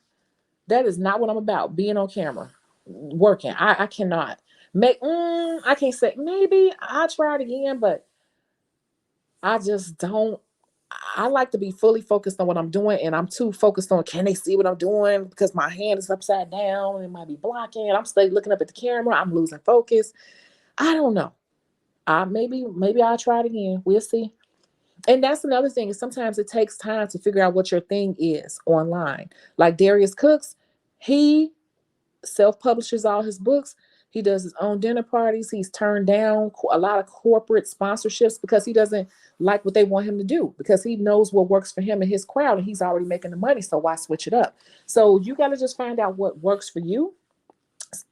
what I'm about. Being on camera, working. I cannot make. I can't say maybe I'll try it again, but I just don't. I like to be fully focused on what I'm doing, and I'm too focused on can they see what I'm doing because my hand is upside down and it might be blocking. I'm still looking up at the camera. I'm losing focus. I don't know. Maybe I'll try it again. We'll see. And that's another thing. Is sometimes it takes time to figure out what your thing is online. Like Darius Cooks, he self-publishes all his books. He does his own dinner parties. He's turned down a lot of corporate sponsorships because he doesn't like what they want him to do, because he knows what works for him and his crowd, and he's already making the money. So why switch it up? So you got to just find out what works for you.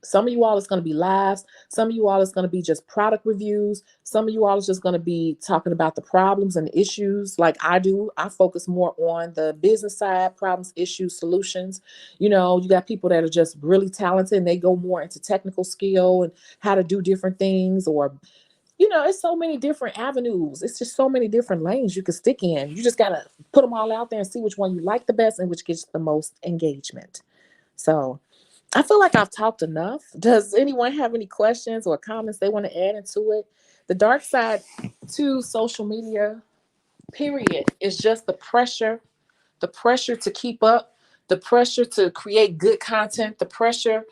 Some of you all is going to be lives. Some of you all is going to be just product reviews. Some of you all is just going to be talking about the problems and issues like I do. I focus more on the business side, problems, issues, solutions. You got people that are just really talented and they go more into technical skill and how to do different things, or it's so many different avenues. It's just so many different lanes you can stick in. You just got to put them all out there and see which one you like the best and which gets the most engagement. So I feel like I've talked enough. Does anyone have any questions or comments they want to add into it? The dark side to social media, period, is just the pressure to keep up, the pressure to create good content, the pressure,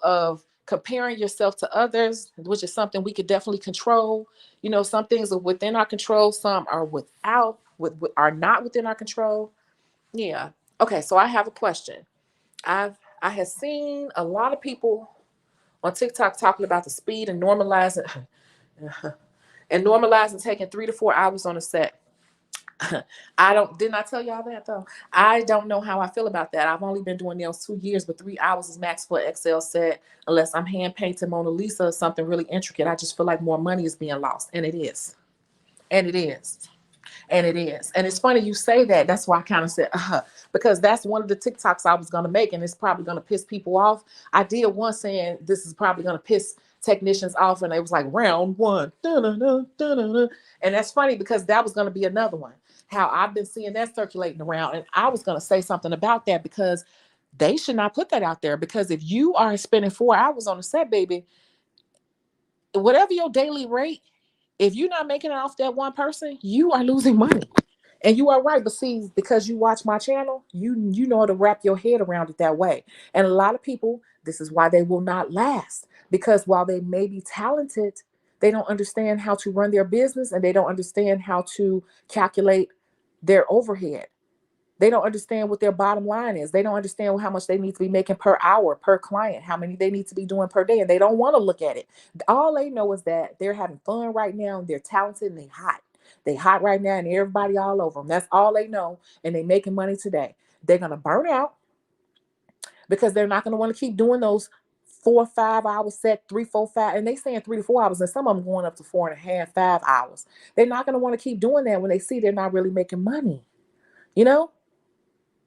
of comparing yourself to others, which is something we could definitely control. Some things are within our control, some are are not within our control. Yeah. Okay, so I have a question. I have seen a lot of people on TikTok talking about the speed and normalizing and normalizing taking 3 to 4 hours on a set. Didn't I tell y'all that though? I don't know how I feel about that. I've only been doing nails 2 years, but 3 hours is max for an XL set, unless I'm hand painting Mona Lisa or something really intricate. I just feel like more money is being lost. And it is. And it is. And it is. And it's funny you say that. That's why I kind of said, because that's one of the TikToks I was going to make, and it's probably going to piss people off. I did one saying this is probably going to piss technicians off, and it was like round one. Dun-dun-dun, dun-dun-dun. And that's funny because that was going to be another one. How I've been seeing that circulating around. And I was going to say something about that because they should not put that out there. Because if you are spending 4 hours on a set, baby, whatever your daily rate, if you're not making it off that one person, you are losing money. And you are right, but see, because you watch my channel, you know to wrap your head around it that way. And a lot of people, this is why they will not last. Because while they may be talented, they don't understand how to run their business, and they don't understand how to calculate their overhead. They don't understand what their bottom line is. They don't understand how much they need to be making per hour, per client, how many they need to be doing per day. And they don't want to look at it. All they know is that they're having fun right now, and they're talented, and they hot. They hot right now, and everybody all over them. That's all they know. And they making money today. They're going to burn out because they're not going to want to keep doing those 4 or 5 hours set, 3, 4, 5. And they saying 3 to 4 hours, and some of them going up to 4.5, 5 hours. They're not going to want to keep doing that when they see they're not really making money. You know?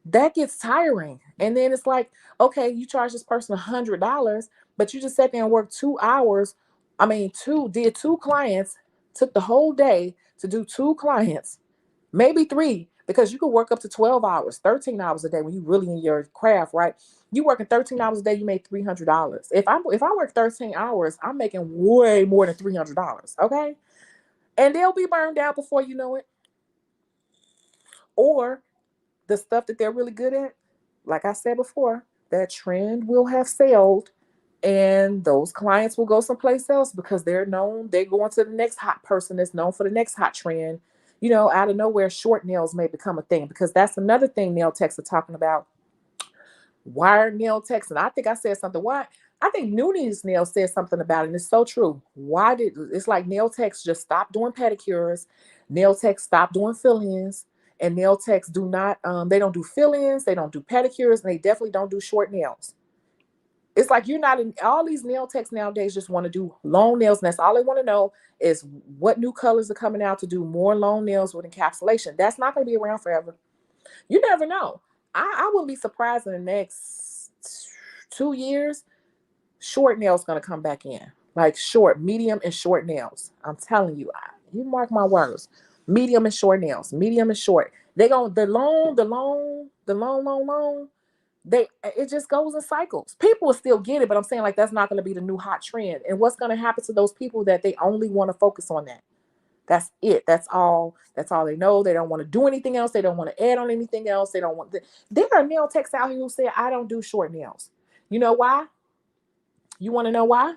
That gets tiring. And then it's like, okay, you charge this person $100, but you just sat there and worked 2 hours. Did two clients, took the whole day to do two clients, maybe three, because you could work up to 12 hours, 13 hours a day when you really in your craft, right? You working 13 hours a day, you make $300. If I work 13 hours, I'm making way more than $300. Okay. And they'll be burned out before you know it. Or the stuff that they're really good at, like I said before, that trend will have sailed And those clients will go someplace else because they're known. They're going to the next hot person that's known for the next hot trend. Out of nowhere, short nails may become a thing, because that's another thing nail techs are talking about. Wired nail techs. And I think I said something. Why? I think Nooney's Nail said something about it. And it's so true. It's like nail techs just stop doing pedicures. Nail techs stop doing fill-ins. And nail techs they don't do fill-ins. They don't do pedicures. And they definitely don't do short nails. It's like you're not in all these nail techs nowadays just want to do long nails. And that's all they want to know is what new colors are coming out to do more long nails with encapsulation. That's not going to be around forever. You never know. I wouldn't be surprised in the next 2 years, short nails going to come back in. Like short, medium, and short nails. I'm telling you, you mark my words. Medium and short nails. Medium and short. They go the long. It just goes in cycles. People will still get it, but I'm saying like that's not going to be the new hot trend. And what's going to happen to those people that they only want to focus on that? That's it. That's all they know. They don't want to do anything else. They don't want to add on anything else. They don't want there are nail techs out here who say I don't do short nails. You know why? You want to know why?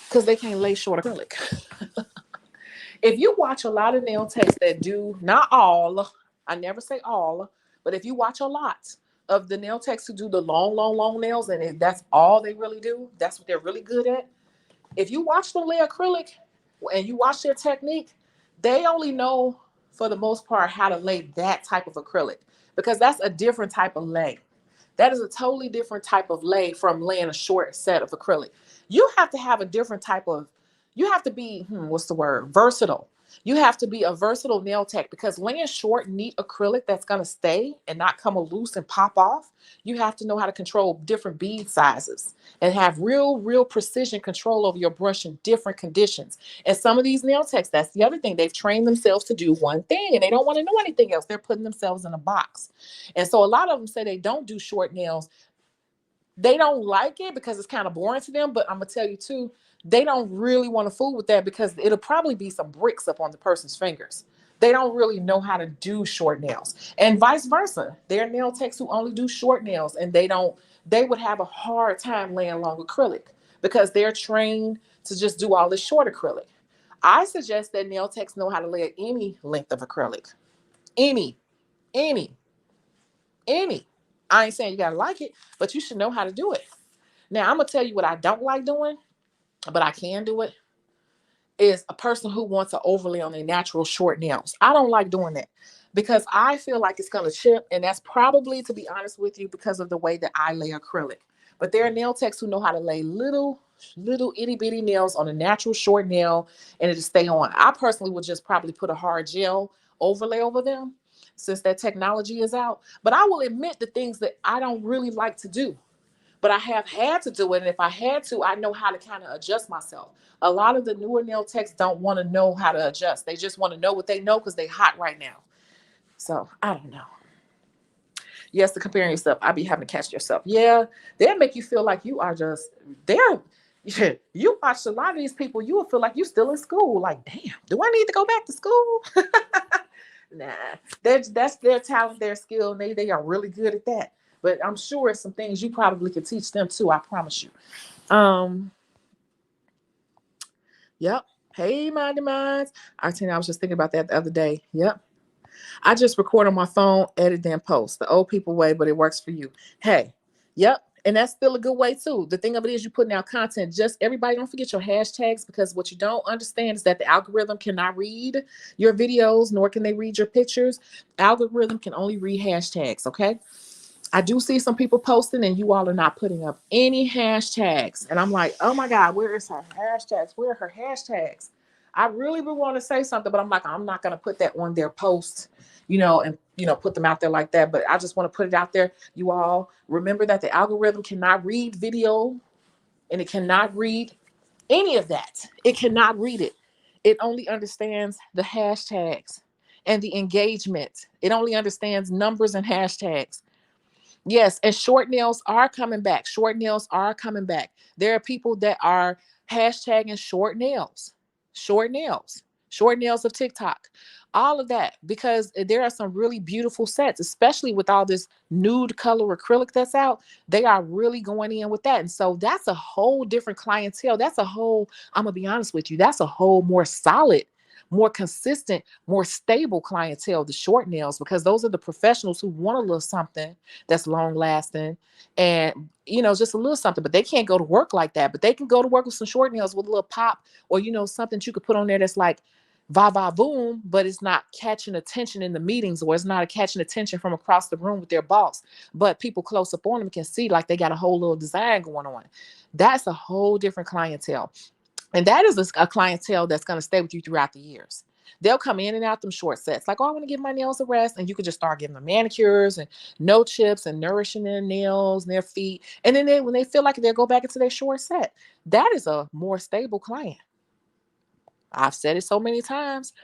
Because they can't lay short acrylic. If you watch a lot of nail techs that do, not all, I never say all, but if you watch a lot of the nail techs who do the long nails, and that's all they really do, that's what they're really good at. If you watch them lay acrylic and you watch their technique, they only know for the most part how to lay that type of acrylic, because that's a different type of lay. That is a totally different type of lay from laying a short set of acrylic. You have to have a different type of, you have to be, what's the word? Versatile. You have to be a versatile nail tech, because laying short, neat acrylic that's going to stay and not come loose and pop off, you have to know how to control different bead sizes and have real precision control over your brush in different conditions. And some of these nail techs, that's the other thing. They've trained themselves to do one thing and they don't want to know anything else. They're putting themselves in a box. And so a lot of them say they don't do short nails. They don't like it because it's kind of boring to them. But I'm going to tell you too, they don't really want to fool with that, because it'll probably be some bricks up on the person's fingers. They don't really know how to do short nails, and vice versa. There are nail techs who only do short nails, and they would have a hard time laying long acrylic because they're trained to just do all this short acrylic. I suggest that nail techs know how to lay any length of acrylic. Any, any, any. I ain't saying you gotta like it, but you should know how to do it. Now, I'm gonna tell you what I don't like doing, but I can do it, is a person who wants to overlay on their natural short nails. I don't like doing that because I feel like it's going to chip. And that's probably, to be honest with you, because of the way that I lay acrylic. But there are nail techs who know how to lay little itty bitty nails on a natural short nail and it'll stay on. I personally would just probably put a hard gel overlay over them since that technology is out. But I will admit the things that I don't really like to do, but I have had to do it. And if I had to, I know how to kind of adjust myself. A lot of the newer nail techs don't want to know how to adjust. They just want to know what they know because they're hot right now. So I don't know. Yes, the comparing yourself. I be having to catch yourself. Yeah, they'll make you feel like you are just there. You watch a lot of these people, you will feel like you're still in school. Like, damn, do I need to go back to school? Nah, that's their talent, their skill, and they are really good at that. But I'm sure it's some things you probably could teach them too. I promise you. Yep. Hey, Mindy Minds. I was just thinking about that the other day. Yep. I just record on my phone, edit, then post. The old people way, but it works for you. Hey, yep. And that's still a good way too. The thing of it is, you putting out content. Just everybody, don't forget your hashtags, because what you don't understand is that the algorithm cannot read your videos, nor can they read your pictures. Algorithm can only read hashtags. Okay. I do see some people posting and you all are not putting up any hashtags. And I'm like, oh my God, where is her hashtags? Where are her hashtags? I really would want to say something, but I'm like, I'm not going to put that on their post, and, put them out there like that. But I just want to put it out there. You all remember that the algorithm cannot read video and it cannot read any of that. It cannot read it. It only understands the hashtags and the engagement. It only understands numbers and hashtags. Yes, and short nails are coming back. Short nails are coming back. There are people that are hashtagging short nails, short nails of TikTok, all of that, because there are some really beautiful sets, especially with all this nude color acrylic that's out. They are really going in with that. And so that's a whole different clientele. That's a whole, I'm going to be honest with you, that's a whole more solid, more consistent, more stable clientele, the short nails, because those are the professionals who want a little something that's long lasting and just a little something, but they can't go to work like that. But they can go to work with some short nails with a little pop, or something that you could put on there that's like va va boom, but it's not catching attention in the meetings, or it's not catching attention from across the room with their boss, but people close up on them can see like they got a whole little design going on. That's a whole different clientele. And that is a clientele that's going to stay with you throughout the years. They'll come in and out them short sets. Like, oh, I want to give my nails a rest. And you could just start giving them manicures and no chips and nourishing their nails and their feet. And then when they feel like they'll go back into their short set. That is a more stable client. I've said it so many times.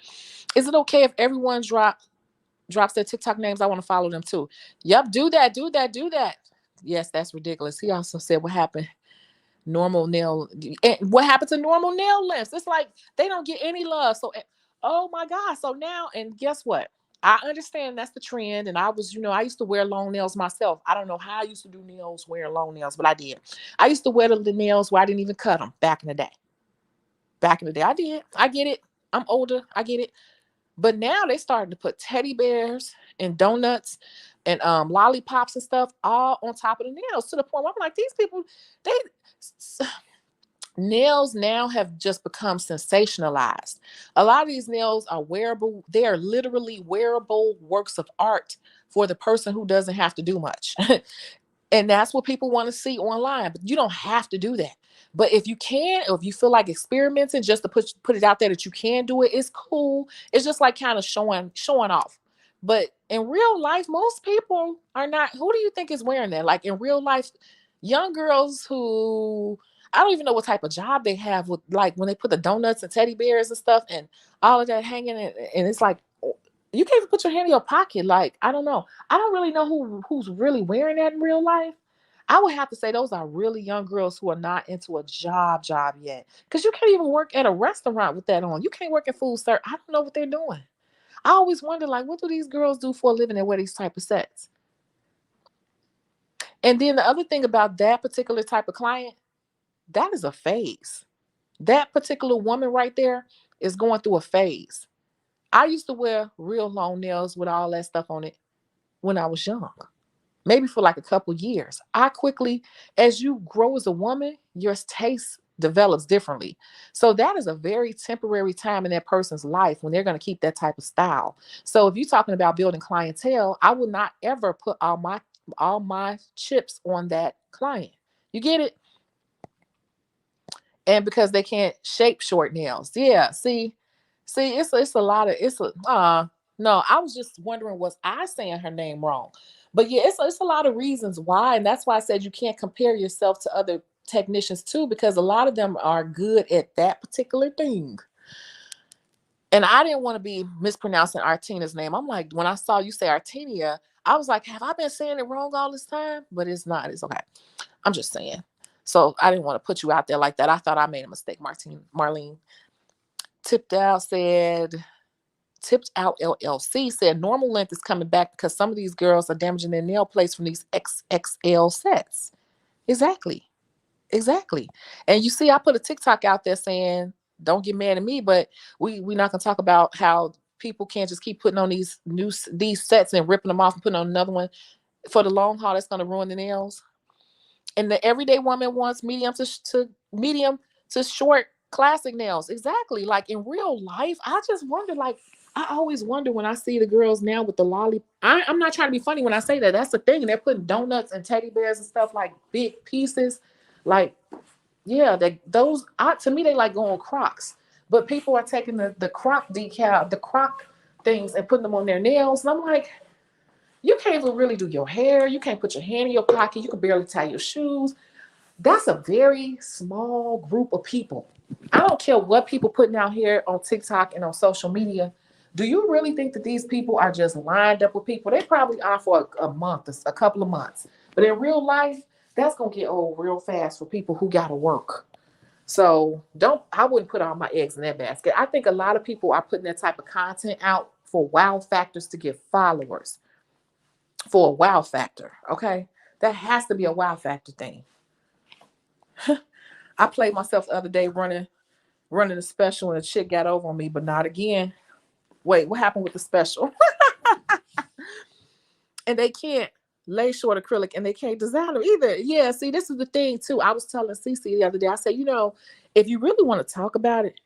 Is it okay if everyone drops their TikTok names? I want to follow them too. Yep, do that, do that, do that. Yes, that's ridiculous. He also said, what happened? Normal nail, and what happened to normal nail lengths? It's like they don't get any love. So, oh my God. So now, and guess what? I understand that's the trend. And I was, I used to wear long nails myself. I don't know how I used to do nails wearing long nails, but I did. I used to wear the nails where I didn't even cut them back in the day. Back in the day, I did. I get it. I'm older. I get it. But now they starting to put teddy bears and donuts and lollipops and stuff all on top of the nails, to the point where I'm like, these people, they nails now have just become sensationalized. A lot of these nails are wearable. They are literally wearable works of art for the person who doesn't have to do much. And that's what people want to see online. But you don't have to do that. But if you can, or if you feel like experimenting just to put it out there that you can do it, it's cool. It's just like kind of showing off. But in real life, most people are not. Who do you think is wearing that? Like in real life, young girls who, I don't even know what type of job they have with, like when they put the donuts and teddy bears and stuff and all of that hanging, and it's like you can't even put your hand in your pocket. Like, I don't know. I don't really know who's really wearing that in real life. I would have to say those are really young girls who are not into a job yet. Because you can't even work at a restaurant with that on. You can't work in food service. I don't know what they're doing. I always wonder, like, what do these girls do for a living and wear these type of sets? And then the other thing about that particular type of client, that is a phase. That particular woman right there is going through a phase. I used to wear real long nails with all that stuff on it when I was young, maybe for like a couple years. I quickly, as you grow as a woman, your taste develops differently. So that is a very temporary time in that person's life when they're going to keep that type of style. So if you're talking about building clientele, I will not ever put all my chips on that client. You get it? And because they can't shape short nails. Yeah, see, it's a lot of no, I was just wondering, was I saying her name wrong? But yeah, it's a lot of reasons why, and that's why I said you can't compare yourself to other technicians too, because a lot of them are good at that particular thing. And I didn't want to be mispronouncing Artina's name. I'm like, when I saw you say Artinia, I was like, have I been saying it wrong all this time? But it's not. It's okay. I'm just saying. So I didn't want to put you out there like that. I thought I made a mistake, Marlene. Tipped Out said, Tipped Out LLC said normal length is coming back because some of these girls are damaging their nail plates from these XXL sets. Exactly. Exactly. And you see, I put a TikTok out there saying, don't get mad at me, but we're not gonna talk about how people can't just keep putting on these sets and ripping them off and putting on another one for the long haul. That's gonna ruin the nails. And the everyday woman wants medium to short classic nails. Exactly. Like in real life, I just wonder, like, I always wonder when I see the girls now with the lolly. I'm not trying to be funny when I say that. That's the thing. And they're putting donuts and teddy bears and stuff, like big pieces. Like, yeah, those to me, they like going Crocs. But people are taking the Croc decal, the Croc things, and putting them on their nails. And I'm like, you can't even really do your hair. You can't put your hand in your pocket. You can barely tie your shoes. That's a very small group of people. I don't care what people putting out here on TikTok and on social media. Do you really think that these people are just lined up with people? They probably are for a month, a couple of months. But in real life, that's gonna get old real fast for people who gotta work. So I wouldn't put all my eggs in that basket. I think a lot of people are putting that type of content out for wow factors to get followers, for a wow factor. Okay. That has to be a wow factor thing. I played myself the other day running a special and a chick got over on me, but not again. Wait, what happened with the special? And they can't lay short acrylic and they can't design them either. Yeah, see, this is the thing too. I was telling Cece the other day, I said, if you really want to talk about it,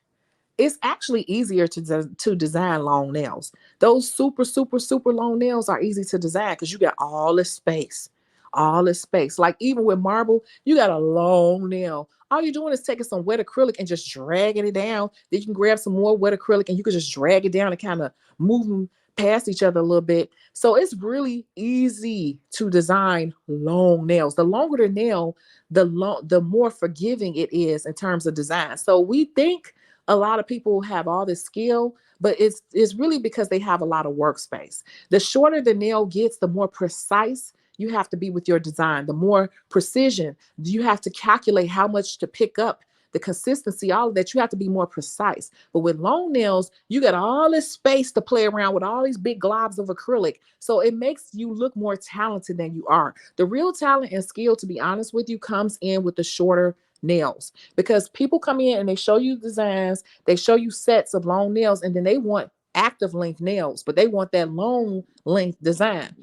it's actually easier to design long nails. Those super, super, super long nails are easy to design because you got all this space. All this space. Like even with marble, you got a long nail. All you're doing is taking some wet acrylic and just dragging it down. Then you can grab some more wet acrylic and you can just drag it down and kind of move them past each other a little bit. So it's really easy to design long nails. The longer the nail, the more forgiving it is in terms of design. So we think a lot of people have all this skill, but it's really because they have a lot of workspace. The shorter the nail gets, the more precise you have to be with your design, the more precision you have to calculate how much to pick up, the consistency, all of that. You have to be more precise. But with long nails, you got all this space to play around with, all these big globs of acrylic. So it makes you look more talented than you are. The real talent and skill, to be honest with you, comes in with the shorter nails, because people come in and they show you designs, they show you sets of long nails, and then they want active length nails, but they want that long length design.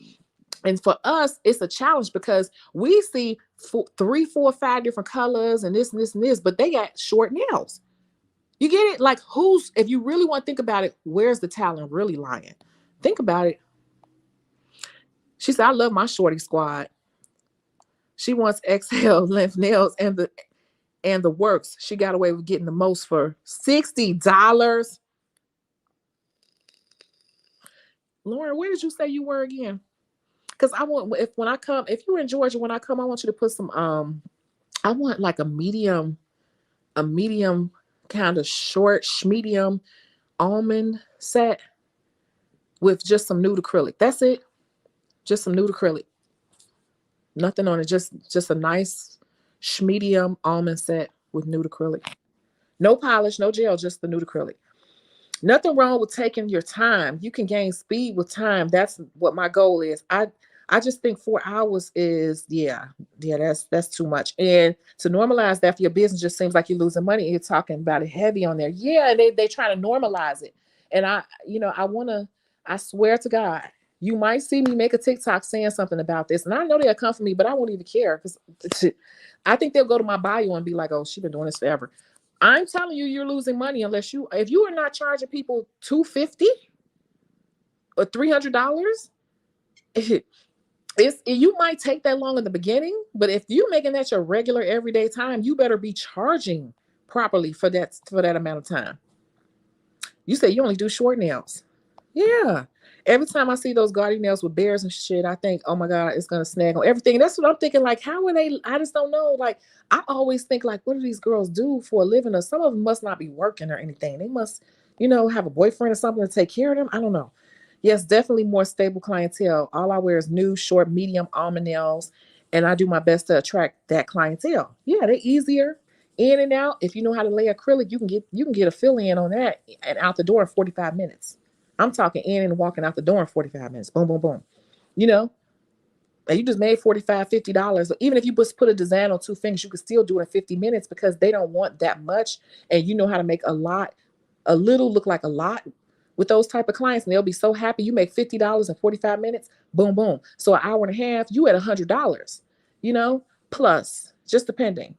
And for us, it's a challenge because we see 3, 4, 5 different colors and this and this and this, but they got short nails. You get it? Like, if you really want to think about it, where's the talent really lying? Think about it. She said, I love my shorty squad. She wants XL length nails and the works. She got away with getting the most for $60. Lauren, where did you say you were again? Because I want, if you're in Georgia, when I come, I want you to put some I want like a medium kind of short, medium almond set with just some nude acrylic. That's it. Just some nude acrylic. Nothing on it. Just a nice medium almond set with nude acrylic. No polish, no gel, just the nude acrylic. Nothing wrong with taking your time. You can gain speed with time. That's what my goal is. I just think 4 hours is, that's too much. And to normalize that for your business just seems like you're losing money. And you're talking about it heavy on there. Yeah, they try to normalize it. And I swear to God, you might see me make a TikTok saying something about this. And I know they'll come for me, but I won't even care because I think they'll go to my bio and be like, oh, she's been doing this forever. I'm telling you, you're losing money if you are not charging people $250 or $300. You might take that long in the beginning, but if you're making that your regular everyday time, you better be charging properly for that amount of time. You say you only do short nails. Yeah. Every time I see those gaudy nails with bears and shit, I think, oh my God, it's gonna snag on everything. That's what I'm thinking. Like, how are they? I just don't know. Like, I always think, like, what do these girls do for a living? Or some of them must not be working or anything. They must, have a boyfriend or something to take care of them. I don't know. Yes, definitely more stable clientele. All I wear is new, short, medium almond nails, and I do my best to attract that clientele. Yeah, they're easier in and out. If you know how to lay acrylic, you can get a fill in on that and out the door in 45 minutes. I'm talking in and walking out the door in 45 minutes. Boom, boom, boom. You know, and you just made $45, $50. Even if you just put a design on 2 fingers, you could still do it in 50 minutes because they don't want that much. And you know how to make a little look like a lot with those type of clients. And they'll be so happy. You make $50 in 45 minutes. Boom, boom. So an hour and a half, you at $100, plus just depending.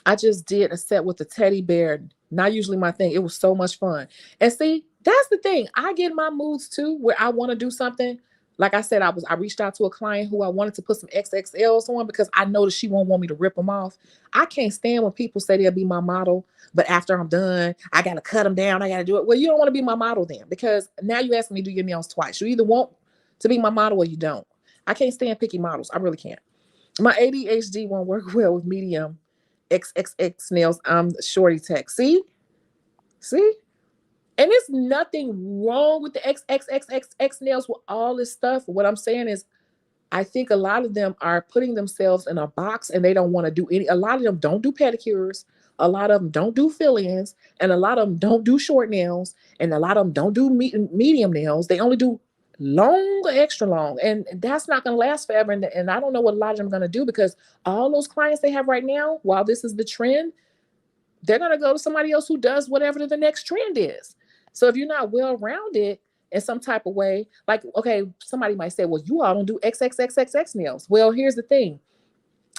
I just did a set with a teddy bear. Not usually my thing. It was so much fun. And see, that's the thing. I get my moods too, where I want to do something. Like I said, I reached out to a client who I wanted to put some XXLs on because I know that she won't want me to rip them off. I can't stand when people say they'll be my model, but after I'm done, I got to cut them down. I got to do it. Well, you don't want to be my model then, because now you asking me to do your nails twice. You either want to be my model or you don't. I can't stand picky models. I really can't. My ADHD won't work well with medium XXX nails. I'm shorty tech. See? And it's nothing wrong with the XXXXX nails with all this stuff. What I'm saying is, I think a lot of them are putting themselves in a box and they don't want to do any. A lot of them don't do pedicures. A lot of them don't do fill-ins, and a lot of them don't do short nails, and a lot of them don't do medium nails. They only do long or extra long, and that's not going to last forever. And I don't know what a lot of them are going to do, because all those clients they have right now, while this is the trend, they're going to go to somebody else who does whatever the next trend is. So if you're not well rounded in some type of way, like, okay, somebody might say, well, you all don't do XXXXX nails. Well, here's the thing.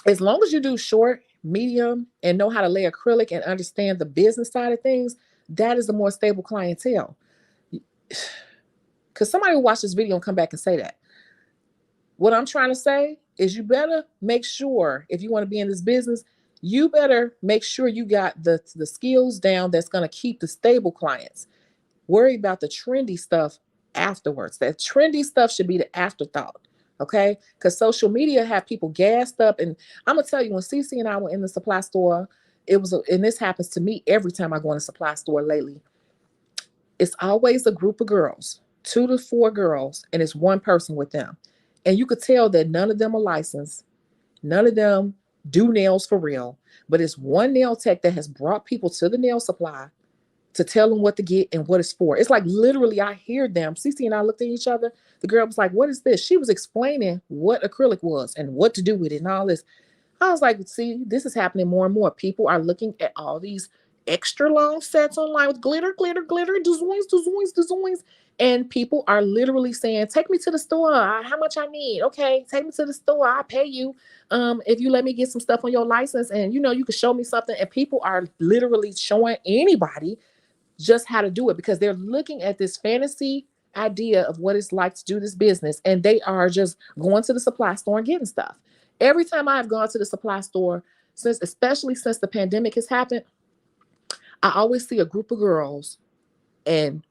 As long as you do short, medium, and know how to lay acrylic and understand the business side of things, that is a more stable clientele. Because somebody will watch this video and come back and say that. What I'm trying to say is, you better make sure, if you want to be in this business, you better make sure you got the skills down that's going to keep the stable clients. Worry about the trendy stuff afterwards. That trendy stuff should be the afterthought. Okay? Because social media have people gassed up. And I'm going to tell you, when Cece and I were in the supply store, and this happens to me every time I go in a supply store lately, it's always a group of girls, 2 to 4 girls, and it's one person with them. And you could tell that none of them are licensed. None of them do nails for real. But it's one nail tech that has brought people to the nail supply to tell them what to get and what it's for. It's like, literally, I hear them. Cece and I looked at each other. The girl was like, what is this? She was explaining what acrylic was and what to do with it and all this. I was like, see, this is happening more and more. People are looking at all these extra long sets online with glitter, glitter, glitter, designs, designs, designs. And people are literally saying, take me to the store. How much I need? Okay, take me to the store. I'll pay you if you let me get some stuff on your license. And, you can show me something. And people are literally showing anybody just how to do it, because they're looking at this fantasy idea of what it's like to do this business, and they are just going to the supply store and getting stuff. Every time I've gone to the supply store, especially since the pandemic has happened, I always see a group of girls, and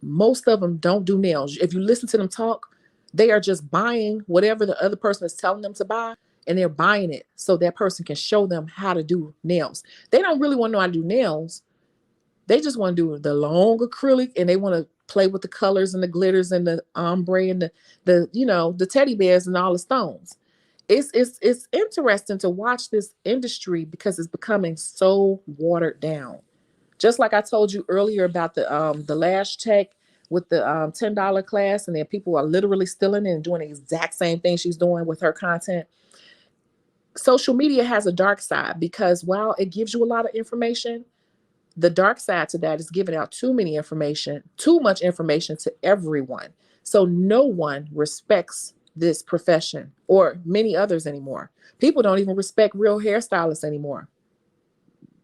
most of them don't do nails. If you listen to them talk, they are just buying whatever the other person is telling them to buy, and they're buying it so that person can show them how to do nails. They don't really want to know how to do nails. They just want to do the long acrylic, and they want to play with the colors and the glitters and the ombre and the teddy bears and all the stones. It's interesting to watch this industry, because it's becoming so watered down. Just like I told you earlier about the lash tech with the $10 class, and then people are literally stealing and doing the exact same thing she's doing with her content. Social media has a dark side, because while it gives you a lot of information, the dark side to that is giving out too much information to everyone. So no one respects this profession or many others anymore. People don't even respect real hairstylists anymore,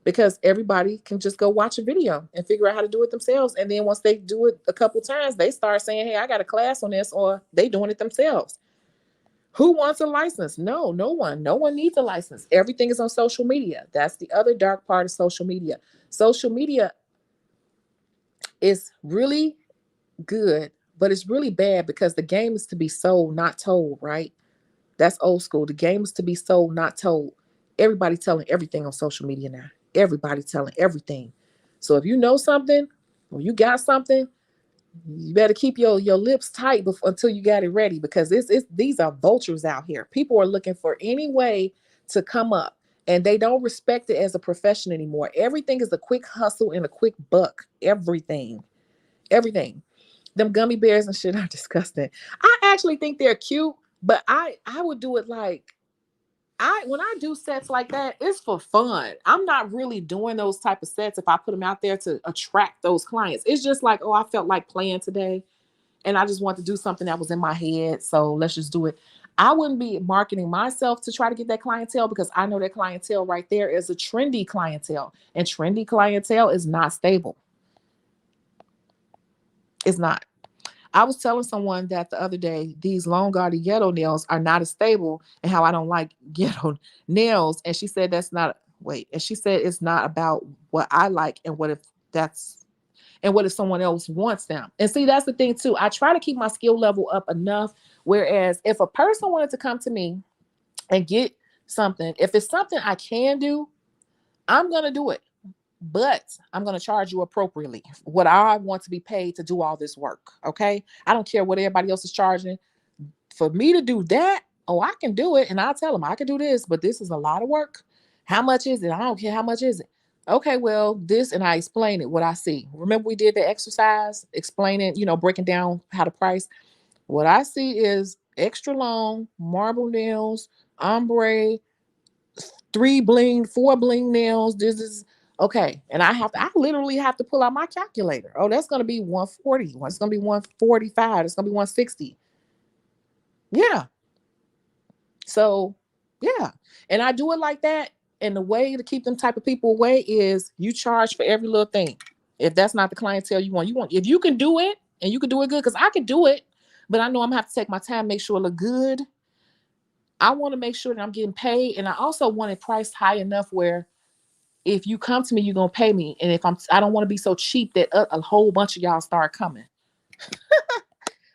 because everybody can just go watch a video and figure out how to do it themselves. And then once they do it a couple times, they start saying, hey, I got a class on this, or they doing it themselves. Who wants a license? No one. No one needs a license. Everything is on social media. That's the other dark part of social media. Social media is really good, but it's really bad, because the game is to be sold, not told, right? That's old school. The game is to be sold, not told. Everybody telling everything on social media now. Everybody telling everything. So if you know something, or you got something, you better keep your lips tight until you got it ready, because these are vultures out here. People are looking for any way to come up, and they don't respect it as a profession anymore. Everything is a quick hustle and a quick buck. Everything. Them gummy bears and shit are disgusting. I actually think they're cute, but I would do it like, when I do sets like that, it's for fun. I'm not really doing those type of sets if I put them out there to attract those clients. It's just like, oh, I felt like playing today, and I just want to do something that was in my head, so let's just do it. I wouldn't be marketing myself to try to get that clientele, because I know that clientele right there is a trendy clientele, and trendy clientele is not stable. It's not. I was telling someone that the other day, these long gaudy ghetto nails are not as stable, and how I don't like ghetto nails. And she said, and she said, it's not about what I like, and what if someone else wants them. And see, that's the thing too. I try to keep my skill level up enough. Whereas if a person wanted to come to me and get something, if it's something I can do, I'm going to do it. but I'm going to charge you appropriately. What I want to be paid to do all this work. Okay. I don't care what everybody else is charging. For me to do that, oh, I can do it. And I'll tell them I can do this, but this is a lot of work. How much is it? I don't care how much is it. Okay, well, this, and I explain it, what I see. Remember we did the exercise, explaining, breaking down how to price. What I see is extra long, marble nails, ombre, three bling, four bling nails. This is okay. And I literally have to pull out my calculator. Oh, that's gonna be 140. It's gonna be 145. It's gonna be 160. Yeah. So yeah. And I do it like that. And the way to keep them type of people away is you charge for every little thing. If that's not the clientele you want, if you can do it and you can do it good, because I can do it, but I know I'm gonna have to take my time, make sure it look good. I want to make sure that I'm getting paid. And I also want it priced high enough where if you come to me, you're gonna pay me. And I don't want to be so cheap that a whole bunch of y'all start coming.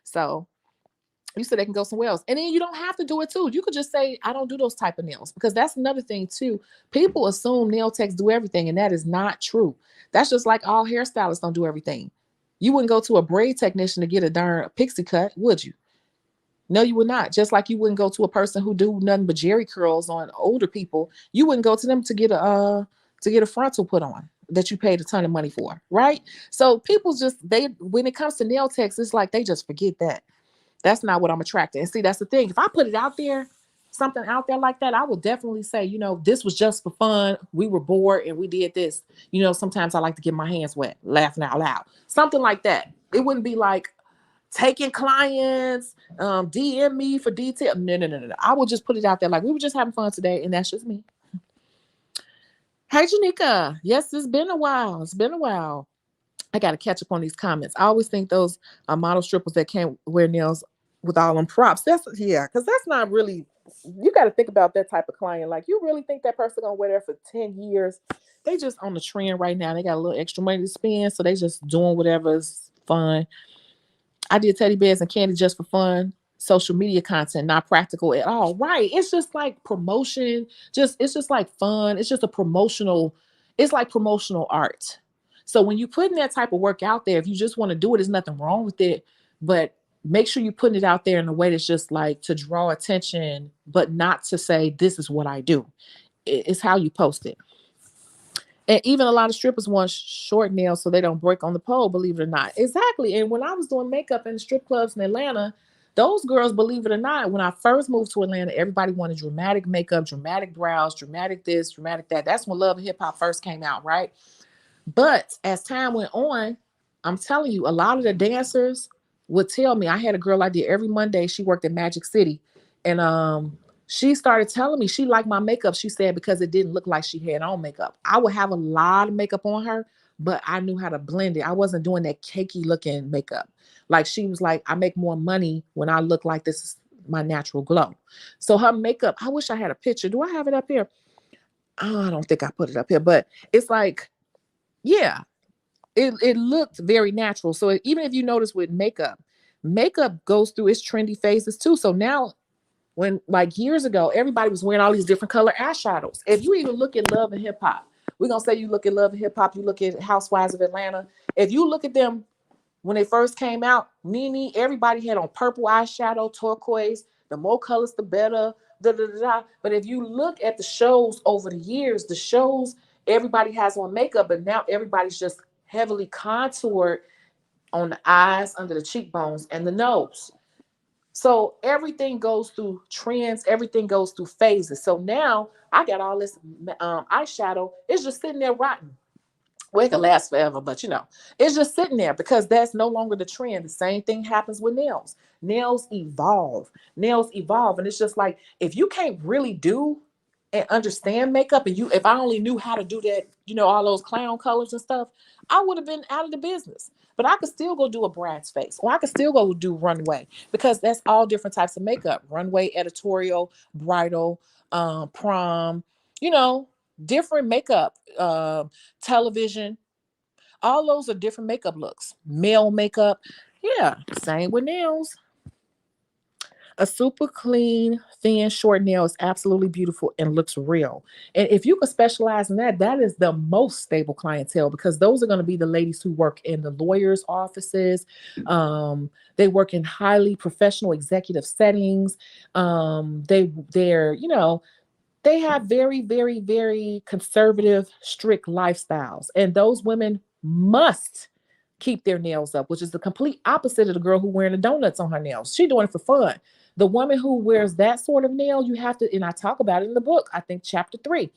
So you said they can go somewhere else. And then you don't have to do it too. You could just say, I don't do those type of nails, because that's another thing too. People assume nail techs do everything, and that is not true. That's just like all hairstylists don't do everything. You wouldn't go to a braid technician to get a darn pixie cut, would you? No, you would not. Just like you wouldn't go to a person who do nothing but jerry curls on older people. You wouldn't go to them to get a frontal put on that you paid a ton of money for, right? So people just they when it comes to nail techs, it's like they just forget that. That's not what I'm attracted. And see, that's the thing. If I put it out there, something out there like that, I would definitely say, this was just for fun. We were bored and we did this. Sometimes I like to get my hands wet, laughing out loud. Something like that. It wouldn't be like taking clients, DM me for detail. No, no, no, no. I would just put it out there like we were just having fun today, and that's just me. Hey, Janika. Yes, it's been a while. It's been a while. I got to catch up on these comments. I always think those model strippers that can't wear nails with all them props. Because that's not really. You got to think about that type of client. Like, you really think that person gonna wear there for 10 years? They just on the trend right now. They got a little extra money to spend, so they just doing whatever's fun. I did teddy bears and candy just for fun. Social media content, not practical at all. Right. It's just like promotion. It's just like fun. It's just it's like promotional art. So when you putting that type of work out there, if you just want to do it, there's nothing wrong with it. But make sure you're putting it out there in a way that's just like to draw attention, but not to say this is what I do. It's how you post it. And even a lot of strippers want short nails so they don't break on the pole, believe it or not. Exactly. And when I was doing makeup in strip clubs in Atlanta, those girls, believe it or not, when I first moved to Atlanta, everybody wanted dramatic makeup, dramatic brows, dramatic this, dramatic that. That's when Love and Hip Hop first came out, right? But as time went on, I'm telling you, a lot of the dancers would tell me. I had a girl I did every Monday. She worked in Magic City. And she started telling me she liked my makeup. She said because it didn't look like she had on makeup. I would have a lot of makeup on her, but I knew how to blend it. I wasn't doing that cakey looking makeup. Like, she was like, I make more money when I look like this is my natural glow. So her makeup, I wish I had a picture. Do I have it up here? Oh, I don't think I put it up here, but it's like, yeah, it looked very natural. So even if you notice with makeup, makeup goes through its trendy phases too. So now, when like years ago, everybody was wearing all these different color eyeshadows. If you even look at Love and Hip Hop, we're gonna say you look at Love and Hip Hop, you look at Housewives of Atlanta. If you look at them when they first came out, Nene, everybody had on purple eyeshadow, turquoise. The more colors, the better. Da, da, da, da. But if you look at the shows over the years, the shows everybody has on makeup, but now everybody's just heavily contoured on the eyes, under the cheekbones, and the nose. So everything goes through trends, everything goes through phases. So now I got all this eyeshadow. It's just sitting there rotten. Well, it can last forever, but it's just sitting there because that's no longer the trend. The same thing happens with nails. Nails evolve. Nails evolve. And it's just like, if you can't really do and understand makeup, and if I only knew how to do that, all those clown colors and stuff, I would have been out of the business. But I could still go do a Brad's face, or I could still go do runway, because that's all different types of makeup: runway, editorial, bridal, prom, you know, different makeup, television. All those are different makeup looks. Male makeup. Yeah, same with nails. A super clean, thin, short nail is absolutely beautiful and looks real. And if you can specialize in that, that is the most stable clientele because those are going to be the ladies who work in the lawyers' offices. They work in highly professional executive settings. They're they have very, very, very conservative, strict lifestyles. And those women must keep their nails up, which is the complete opposite of the girl who wearing the donuts on her nails. She doing it for fun. The woman who wears that sort of nail, you have to, and I talk about it in the book, I think chapter 3,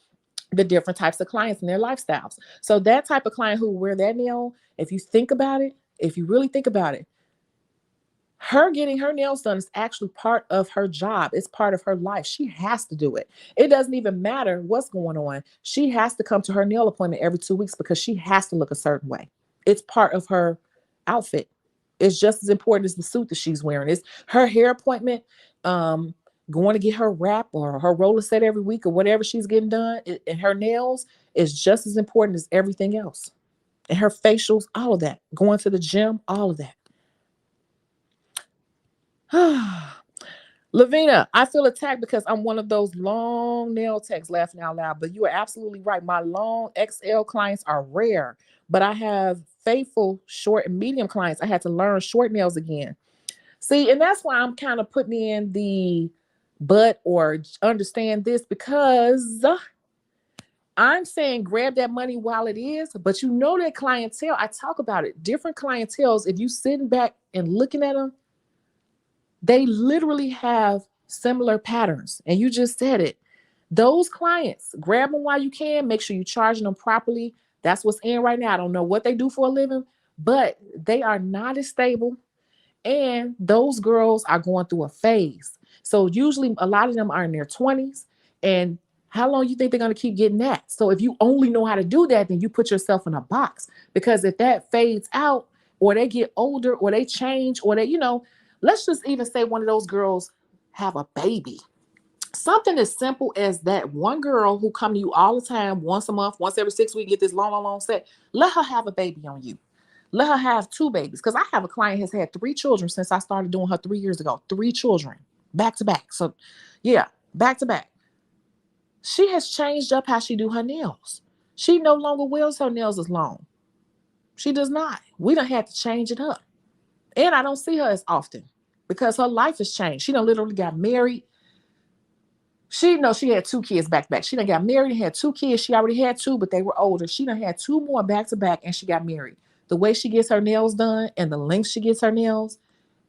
the different types of clients and their lifestyles. So that type of client who wear that nail, if you think about it, if you really think about it, her getting her nails done is actually part of her job. It's part of her life. She has to do it. It doesn't even matter what's going on. She has to come to her nail appointment every 2 weeks because she has to look a certain way. It's part of her outfit. It's just as important as the suit that she's wearing. It's her hair appointment, going to get her wrap or her roller set every week or whatever she's getting done. And her nails is just as important as everything else. And her facials, all of that. Going to the gym, all of that. Lavina, I feel attacked because I'm one of those long nail techs laughing out loud. But you are absolutely right. My long XL clients are rare, but I have faithful short and medium clients. I had to learn short nails again. See, and that's why I'm kind of putting in the but or understand this because I'm saying grab that money while it is, but you know that clientele, I talk about it, different clienteles, if you sitting back and looking at them, they literally have similar patterns. And you just said it. Those clients, grab them while you can. Make sure you're charging them properly. That's what's in right now. I don't know what they do for a living, but they are not as stable. And those girls are going through a phase. So usually a lot of them are in their 20s. And how long you think they're going to keep getting that? So if you only know how to do that, then you put yourself in a box. Because if that fades out or they get older or they change or let's just even say one of those girls have a baby. Something as simple as that one girl who come to you all the time, once a month, once every 6 weeks, get this long, long, long set. Let her have a baby on you. Let her have 2 babies. Because I have a client who has had 3 children since I started doing her 3 years ago. 3 children, back to back. So yeah, back to back. She has changed up how she do her nails. She no longer wears her nails as long. She does not. We done had to change it up. And I don't see her as often because her life has changed. She done literally got married. She had 2 kids back to back. She done got married and had 2 kids. She already had 2, but they were older. She done had 2 more back to back and she got married. The way she gets her nails done and the length she gets her nails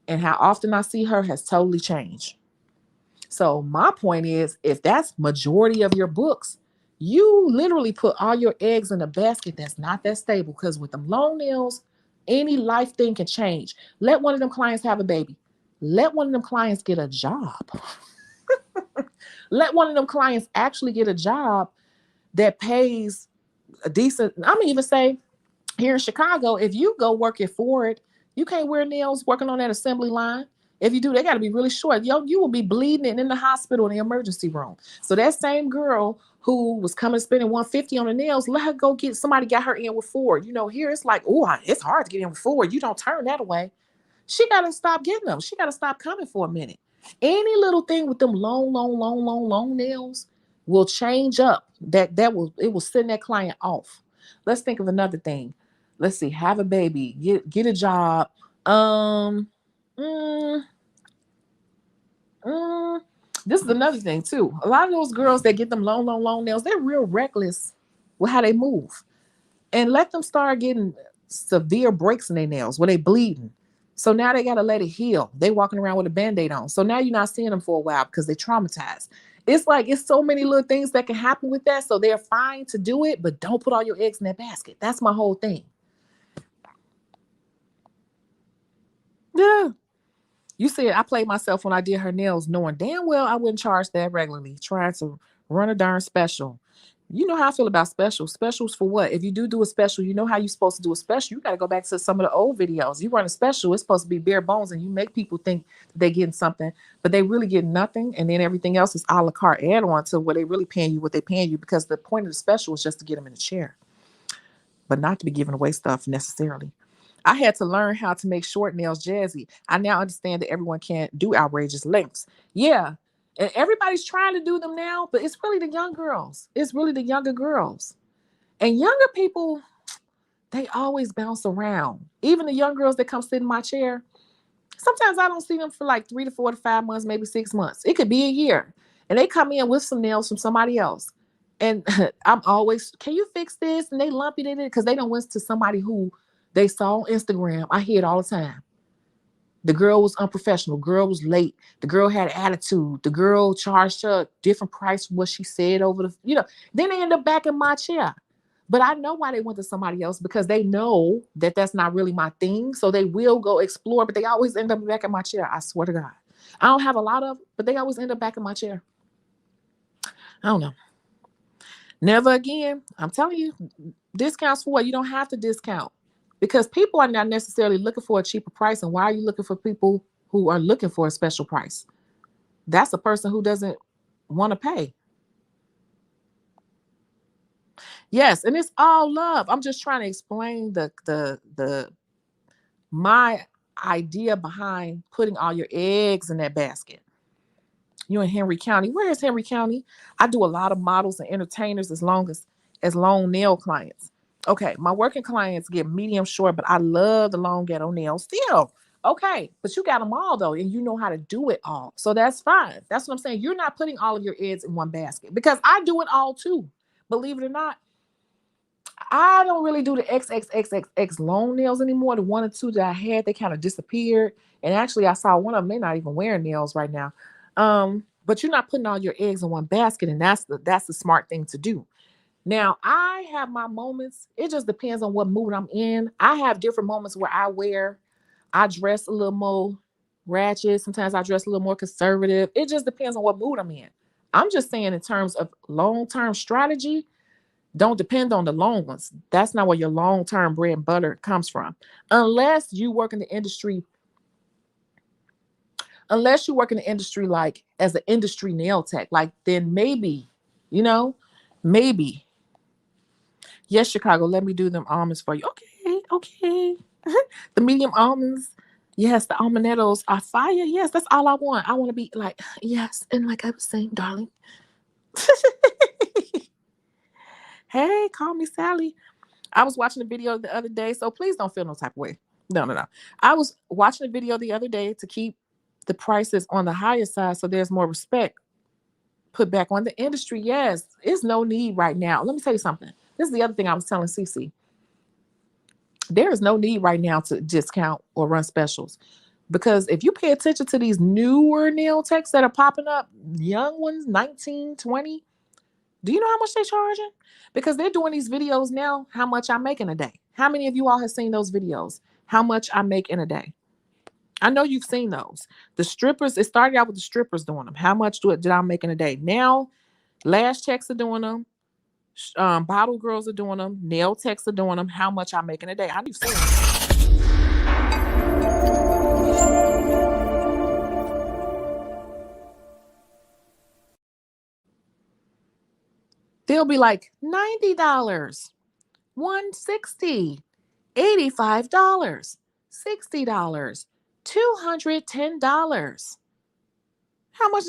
and how often I see her has totally changed. So my point is, if that's majority of your books, you literally put all your eggs in a basket that's not that stable because with them long nails, any life thing can change. Let one of them clients have a baby. Let one of them clients get a job. Let one of them clients actually get a job that pays a decent, I'm going to even say here in Chicago, if you go work at Ford, you can't wear nails working on that assembly line. If you do, they got to be really short. You will be bleeding and in the hospital in the emergency room. So that same girl who was coming spending 150 on the nails, let her go get somebody got her in with Ford. Here it's like, oh, it's hard to get in with Ford. You don't turn that away. She got to stop getting them. She got to stop coming for a minute. Any little thing with them long, long, long, long, long nails will change up. It will send that client off. Let's think of another thing. Let's see. Have a baby. Get a job. Um. mm, mm, this is another thing too. A lot of those girls that get them long, long, long nails, they're real reckless with how they move. And let them start getting severe breaks in their nails where they bleeding. So now they got to let it heal. They walking around with a Band-Aid on. So now you're not seeing them for a while because they traumatized. It's like, it's so many little things that can happen with that. So they're fine to do it, but don't put all your eggs in that basket. That's my whole thing. Yeah. You said I played myself when I did her nails, knowing damn well I wouldn't charge that regularly, trying to run a darn special. You know how I feel about specials. Specials for what? If you do a special, you know how you're supposed to do a special. You got to go back to some of the old videos. You run a special, it's supposed to be bare bones, and you make people think they're getting something, but they really get nothing. And then everything else is a la carte add on to where they really paying you what they're paying you because the point of the special is just to get them in a chair, but not to be giving away stuff necessarily. I had to learn how to make short nails jazzy. I now understand that everyone can't do outrageous lengths. Yeah. And everybody's trying to do them now, but it's really the young girls. It's really the younger girls. And younger people, they always bounce around. Even the young girls that come sit in my chair, sometimes I don't see them for like 3 to 4 to 5 months, maybe 6 months. It could be a year. And they come in with some nails from somebody else. And I'm always, can you fix this? And they lumpy it because they don't went to somebody who they saw on Instagram. I hear it all the time. The girl was unprofessional. Girl was late. The girl had attitude. The girl charged her a different price from what she said over then they end up back in my chair. But I know why they went to somebody else, because they know that that's not really my thing. So they will go explore, but they always end up back in my chair. I swear to God. I don't have a lot of, but they always end up back in my chair. I don't know. Never again. I'm telling you, discounts for what? You don't have to discount, because people are not necessarily looking for a cheaper price. And why are you looking for people who are looking for a special price? That's a person who doesn't want to pay. Yes, and it's all love. I'm just trying to explain the my idea behind putting all your eggs in that basket. You in Henry County. Where is Henry County? I do a lot of models and entertainers as long nail clients. Okay, my working clients get medium short, but I love the long ghetto nails still. Okay, but you got them all though, and you know how to do it all. So that's fine. That's what I'm saying. You're not putting all of your eggs in one basket, because I do it all too. Believe it or not, I don't really do the XXXXX long nails anymore. The one or two that I had, they kind of disappeared. And actually, I saw one of them, they're not even wearing nails right now. But you're not putting all your eggs in one basket, and that's the smart thing to do. Now, I have my moments. It just depends on what mood I'm in. I have different moments where I dress a little more ratchet. Sometimes I dress a little more conservative. It just depends on what mood I'm in. I'm just saying, in terms of long-term strategy, don't depend on the long ones. That's not where your long-term bread and butter comes from. Unless you work in the industry, unless you work in the industry like as an industry nail tech, like then maybe, you know, maybe. Yes, Chicago, let me do them almonds for you. Okay, okay. The medium almonds. Yes, the almonettos are fire. Yes, that's all I want. I want to be like, yes. And like I was saying, darling. Hey, call me Sally. I was watching a video the other day, so please don't feel no type of way. No, no, no. I was watching a video the other day to keep the prices on the higher side so there's more respect put back on the industry. Yes, it's no need right now. Let me tell you something. This is the other thing I was telling Cece. There is no need right now to discount or run specials, because if you pay attention to these newer nail techs that are popping up, young ones, 19, 20, do you know how much they're charging? Because they're doing these videos now, how much I make in a day. How many of you all have seen those videos? How much I make in a day? I know you've seen those. The strippers, it started out with the strippers doing them. How much did I make in a day? Now, lash checks are doing them. Bottle girls are doing them. Nail techs are doing them. How much I make in a day? I know you've seen them. They'll be like $90, $160, $85, $60, $210. How much,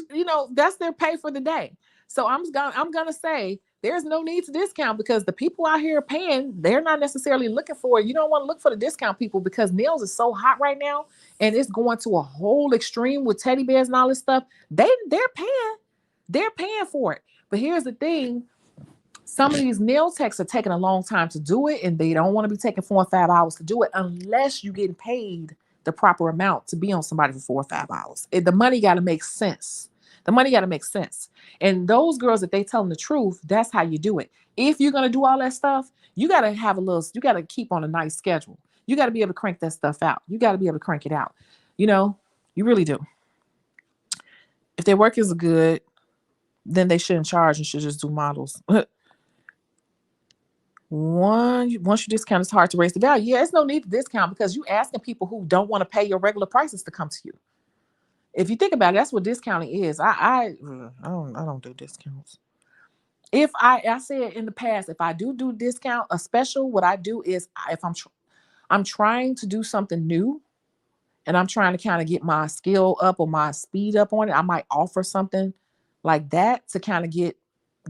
that's their pay for the day. So I'm gonna say there's no need to discount, because the people out here paying, they're not necessarily looking for it. You don't want to look for the discount people, because nails is so hot right now, and it's going to a whole extreme with teddy bears and all this stuff. They're paying for it. But here's the thing. Some of these nail techs are taking a long time to do it, and they don't want to be taking 4 or 5 hours to do it unless you're getting paid the proper amount to be on somebody for 4 or 5 hours. The money got to make sense. The money got to make sense. And those girls, if they tell them the truth, that's how you do it. If you're going to do all that stuff, you got to you got to keep on a nice schedule. You got to be able to crank that stuff out. You got to be able to crank it out. You really do. If their work is good, then they shouldn't charge and should just do models. Once you discount, it's hard to raise the value. Yeah, it's no need to discount, because you asking people who don't want to pay your regular prices to come to you. If you think about it, that's what discounting is. I don't do discounts. If I said in the past, if I do discount a special, what I do is, if I'm I'm trying to do something new, and I'm trying to kind of get my skill up or my speed up on it. I might offer something like that to kind of get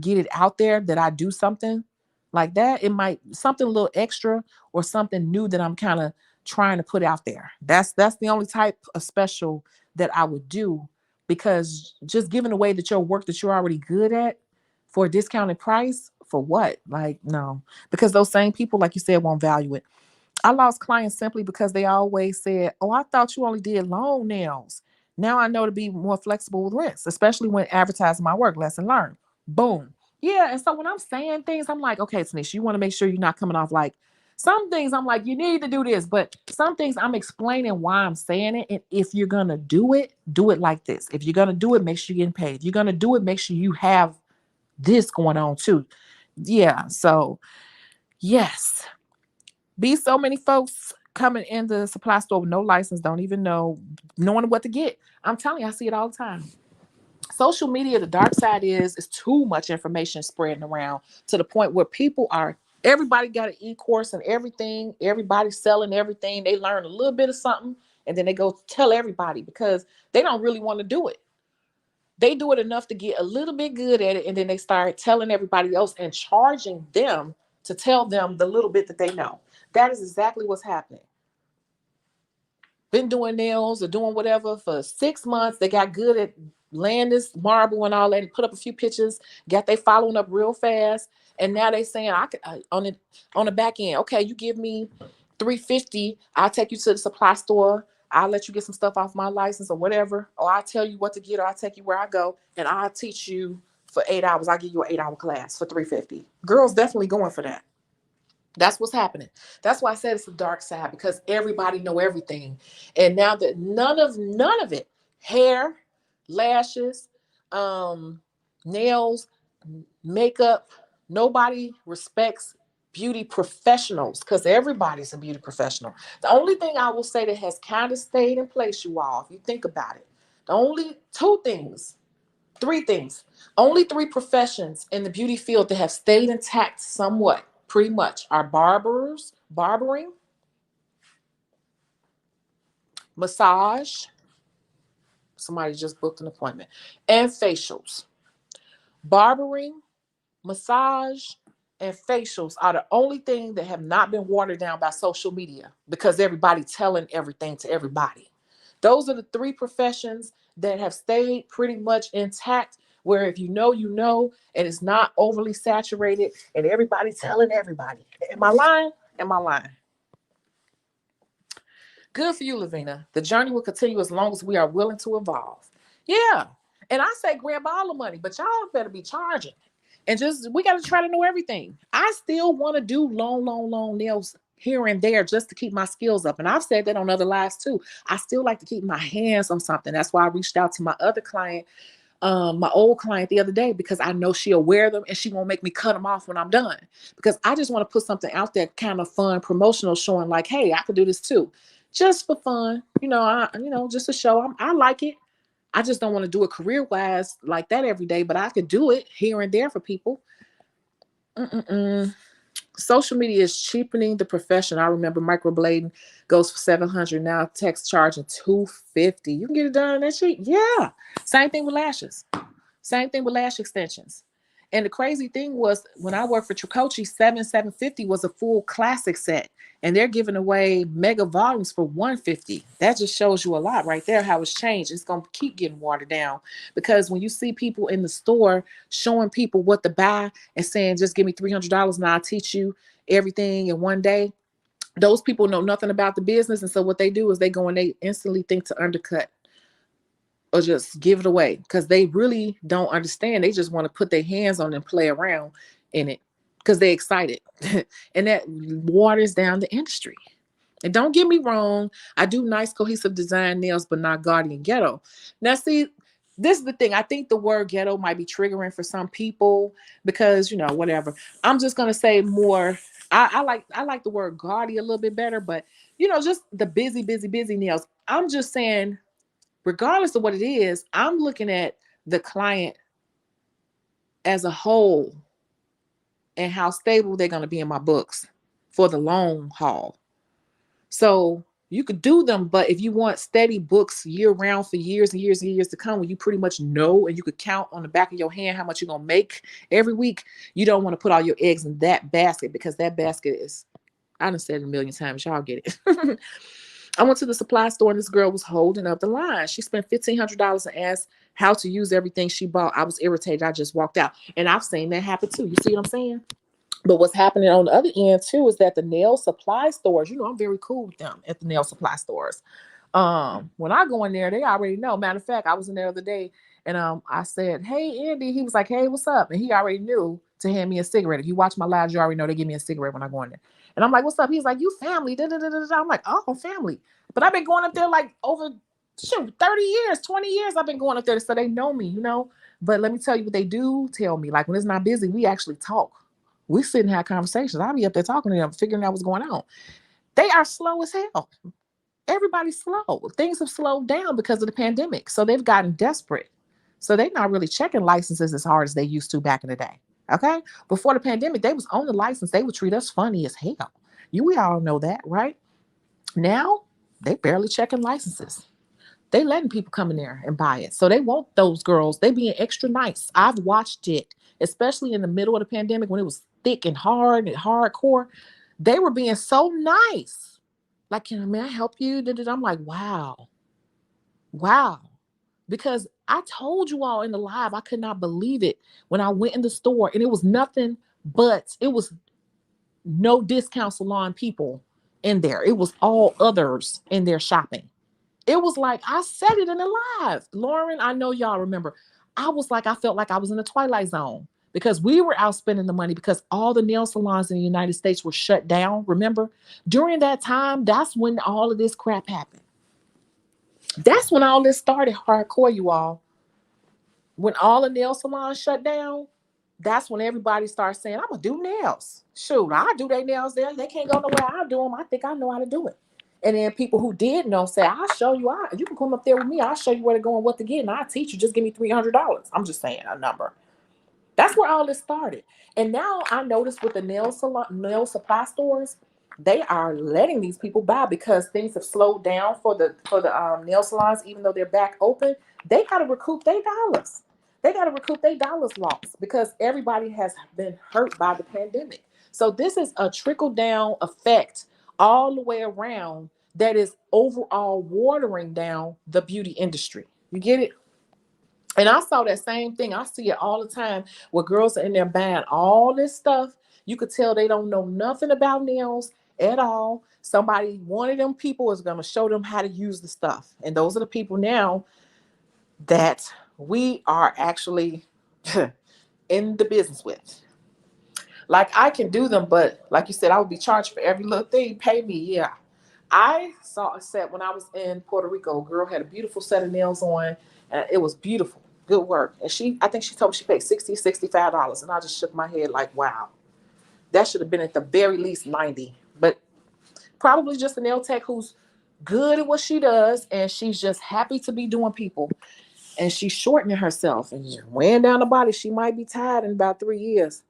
it out there that I do something like that. It might something a little extra or something new that I'm kind of trying to put out there. That's the only type of special that I would do, because just giving away that your work that you're already good at for a discounted price, for what? Like, no. Because those same people, like you said, won't value it. I lost clients simply because they always said, "Oh, I thought you only did long nails. Now I know to be more flexible with rents, especially when advertising my work." Lesson learned. Boom. Yeah. And so when I'm saying things, I'm like, okay, Tanisha, you want to make sure you're not coming off like some things. I'm like, you need to do this, but some things I'm explaining why I'm saying it. And if you're going to do it like this. If you're going to do it, make sure you're getting paid. If you're going to do it, make sure you have this going on too. Yeah. So, yes, be so many folks coming in the supply store with no license, don't even knowing what to get. I'm telling you, I see it all the time. Social media, the dark side is too much information spreading around to the point where people are everybody got an e-course and everything, everybody's selling everything. They learn a little bit of something and then they go tell everybody because they don't really want to do it. They do it enough to get a little bit good at it, and then they start telling everybody else and charging them to tell them the little bit that they know. That is exactly what's happening. Been doing nails or doing whatever for 6 months. They got good at laying this marble and all that, and put up a few pictures. Got they following up real fast, and now they saying I could on the back end. Okay, you give me 350. I'll take you to the supply store. I'll let you get some stuff off my license or whatever, or I'll tell you what to get, or I'll take you where I go, and I'll teach you for 8 hours. I'll give you an 8 hour class for 350. Girls definitely going for that. That's what's happening. That's why I said it's the dark side, because everybody know everything. And now that none of it, hair, lashes, um, nails, makeup, nobody respects beauty professionals, because everybody's a beauty professional. The only thing I will say that has kind of stayed in place, you all, if you think about it, the only two things, three things, only three professions in the beauty field that have stayed intact somewhat, pretty much, are barbering, massage, somebody just booked an appointment, and facials. Barbering, massage, and facials are the only thing that have not been watered down by social media, because everybody telling everything to everybody. Those are the three professions that have stayed pretty much intact, where if you know, you know, and it's not overly saturated and everybody telling everybody. Am I lying? Am I lying? Good for you, Lavina. The journey will continue as long as we are willing to evolve. Yeah. And I say grab all the money, but y'all better be charging. And just we gotta try to know everything. I still want to do long nails here and there just to keep my skills up. And I've said that on other lives too. I still like to keep my hands on something. That's why I reached out to my other client, my old client, the other day, because I know she'll wear them and she won't make me cut them off when I'm done. Because I just want to put something out there, kind of fun, promotional, showing like, hey, I could do this too, just for fun. Just to show I like it. I just don't want to do it career wise like that every day, but I could do it here and there for people. Mm-mm-mm. Social media is cheapening the profession. I remember microblading goes for 700 now. Text charging 250. You can get it done that cheap. Yeah. Same thing with lashes. Same thing with lash extensions. And the crazy thing was when I worked for Tricoci, 750 was a full classic set. And they're giving away mega volumes for 150. That just shows you a lot right there, how it's changed. It's going to keep getting watered down, because when you see people in the store showing people what to buy and saying, just give me $300 and I'll teach you everything in one day, those people know nothing about the business. And so what they do is they go and they instantly think to undercut or just give it away, because they really don't understand. They just want to put their hands on it and play around in it because they're excited. And that waters down the industry. And don't get me wrong, I do nice cohesive design nails, but not gaudy and ghetto. Now, see, this is the thing. I think the word ghetto might be triggering for some people because, whatever. I'm just gonna say more. I like the word gaudy a little bit better, but just the busy nails. I'm just saying, regardless of what it is, I'm looking at the client as a whole and how stable they're going to be in my books for the long haul. So you could do them, but if you want steady books year round for years and years and years to come, when you pretty much know and you could count on the back of your hand how much you're gonna make every week, you don't want to put all your eggs in that basket, because that basket is, I done said it a million times, y'all get it. I went to the supply store and this girl was holding up the line. She spent $1,500 and asked how to use everything she bought. I was irritated. I just walked out. And I've seen that happen too. You see what I'm saying? But what's happening on the other end too is that the nail supply stores, I'm very cool with them at the nail supply stores. When I go in there, they already know. Matter of fact, I was in there the other day and I said, "Hey Andy," he was like, "Hey, what's up?" And he already knew to hand me a cigarette. If you watch my lives, you already know they give me a cigarette when I go in there. And I'm like, "What's up?" He's like, "You family." Da, da, da, da, da. I'm like, "Oh, family." But I've been going up there like over 30 years, 20 years. I've been going up there, so they know me. But let me tell you what they do tell me. Like when it's not busy, we actually talk. We sit and have conversations. I'll be up there talking to them, figuring out what's going on. They are slow as hell. Everybody's slow. Things have slowed down because of the pandemic. So they've gotten desperate. So they're not really checking licenses as hard as they used to back in the day. Okay. Before the pandemic, they was on the license. They would treat us funny as hell. We all know that, right? Now they barely checking licenses. They letting people come in there and buy it. So they want those girls. They being extra nice. I've watched it, especially in the middle of the pandemic when it was thick and hard and hardcore. They were being so nice. Like, may I help you? I'm like, wow. Wow. Because I told you all in the live, I could not believe it when I went in the store and it was nothing but it was no discount salon people in there. It was all others in there shopping. It was like, I said it in the live. Lauren, I know y'all remember. I felt like I was in the Twilight Zone because we were out spending the money because all the nail salons in the United States were shut down. Remember? During that time, that's when all of this crap happened. That's when all this started hardcore, you all. When all the nail salons shut down, that's when everybody starts saying, I'm going to do nails. Shoot, I do their nails there. They can't go nowhere. I'll do them. I think I know how to do it. And then people who did know say, I'll show you. You can come up there with me. I'll show you where to go and what to get. And I'll teach you. Just give me $300. I'm just saying a number. That's where all this started. And now I notice with the nail supply stores, they are letting these people buy because things have slowed down for the nail salons, even though they're back open. They got to recoup their dollars. They got to recoup their dollars lost because everybody has been hurt by the pandemic. So this is a trickle down effect all the way around that is overall watering down the beauty industry. You get it? And I saw that same thing. I see it all the time where girls are in there buying all this stuff. You could tell they don't know nothing about nails at all. Somebody, one of them people is going to show them how to use the stuff. And those are the people now that we are actually in the business with. Like I can do them, but like you said, I would be charged for every little thing. Pay me, yeah. I saw a set when I was in Puerto Rico. A girl had a beautiful set of nails on, and it was beautiful, good work. And I think she told me she paid $65, and I just shook my head like, wow, that should have been at the very least 90. But probably just a nail tech who's good at what she does, and she's just happy to be doing people. And she's shortening herself and weighing down the body. She might be tired in about 3 years.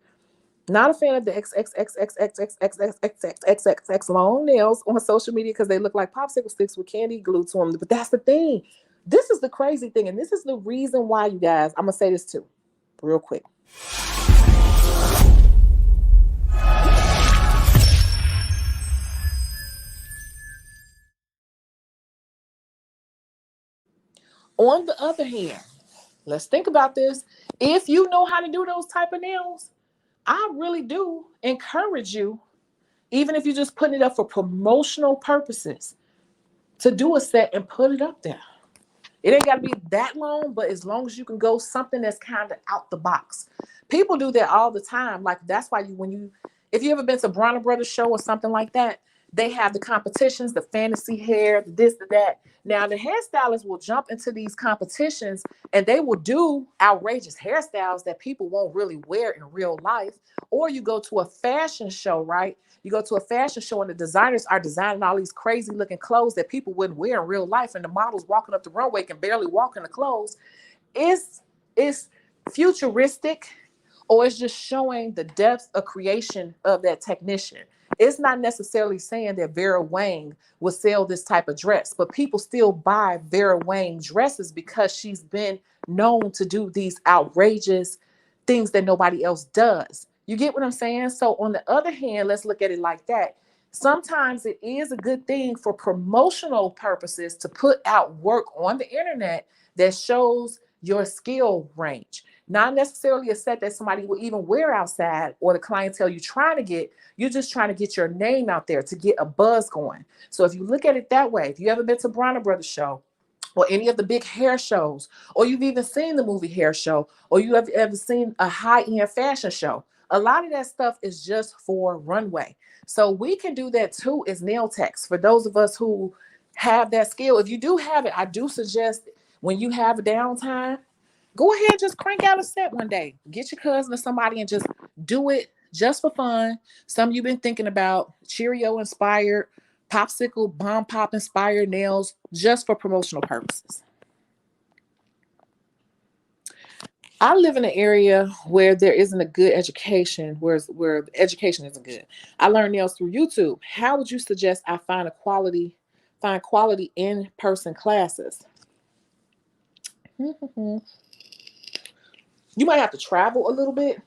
Not a fan of the XXXXXXXXXXXX long nails on social media because they look like popsicle sticks with candy glued to them. But that's the thing. This is the crazy thing. And this is the reason why, you guys, I'm going to say this too, real quick. On the other hand, let's think about this. If you know how to do those type of nails, I really do encourage you, even if you're just putting it up for promotional purposes, to do a set and put it up there. It ain't got to be that long, but as long as you can go something that's kind of out the box. People do that all the time. Like that's why if you ever been to Bronner Brothers show or something like that, they have the competitions, the fantasy hair, this, the that. Now the hairstylists will jump into these competitions and they will do outrageous hairstyles that people won't really wear in real life. Or you go to a fashion show, right? You go to a fashion show and the designers are designing all these crazy looking clothes that people wouldn't wear in real life. And the models walking up the runway can barely walk in the clothes. It's futuristic, or it's just showing the depth of creation of that technician. It's not necessarily saying that Vera Wang will sell this type of dress, but people still buy Vera Wang dresses because she's been known to do these outrageous things that nobody else does. You get what I'm saying? So on the other hand, let's look at it like that. Sometimes it is a good thing for promotional purposes to put out work on the internet that shows your skill range. Not necessarily a set that somebody will even wear outside or the clientele you're trying to get. You're just trying to get your name out there to get a buzz going. So if you look at it that way, if you ever been to Bronner Brothers show or any of the big hair shows, or you've even seen the movie Hair Show, or you have ever seen a high-end fashion show, a lot of that stuff is just for runway. So we can do that too as nail techs. For those of us who have that skill, if you do have it, I do suggest when you have a downtime, go ahead and just crank out a set one day. Get your cousin or somebody and just do it just for fun. Some you've been thinking about, Cheerio inspired, popsicle, bomb pop inspired nails, just for promotional purposes. I live in an area where there isn't a good education, where education isn't good. I learned nails through YouTube. How would you suggest I find quality in-person classes? You might have to travel a little bit.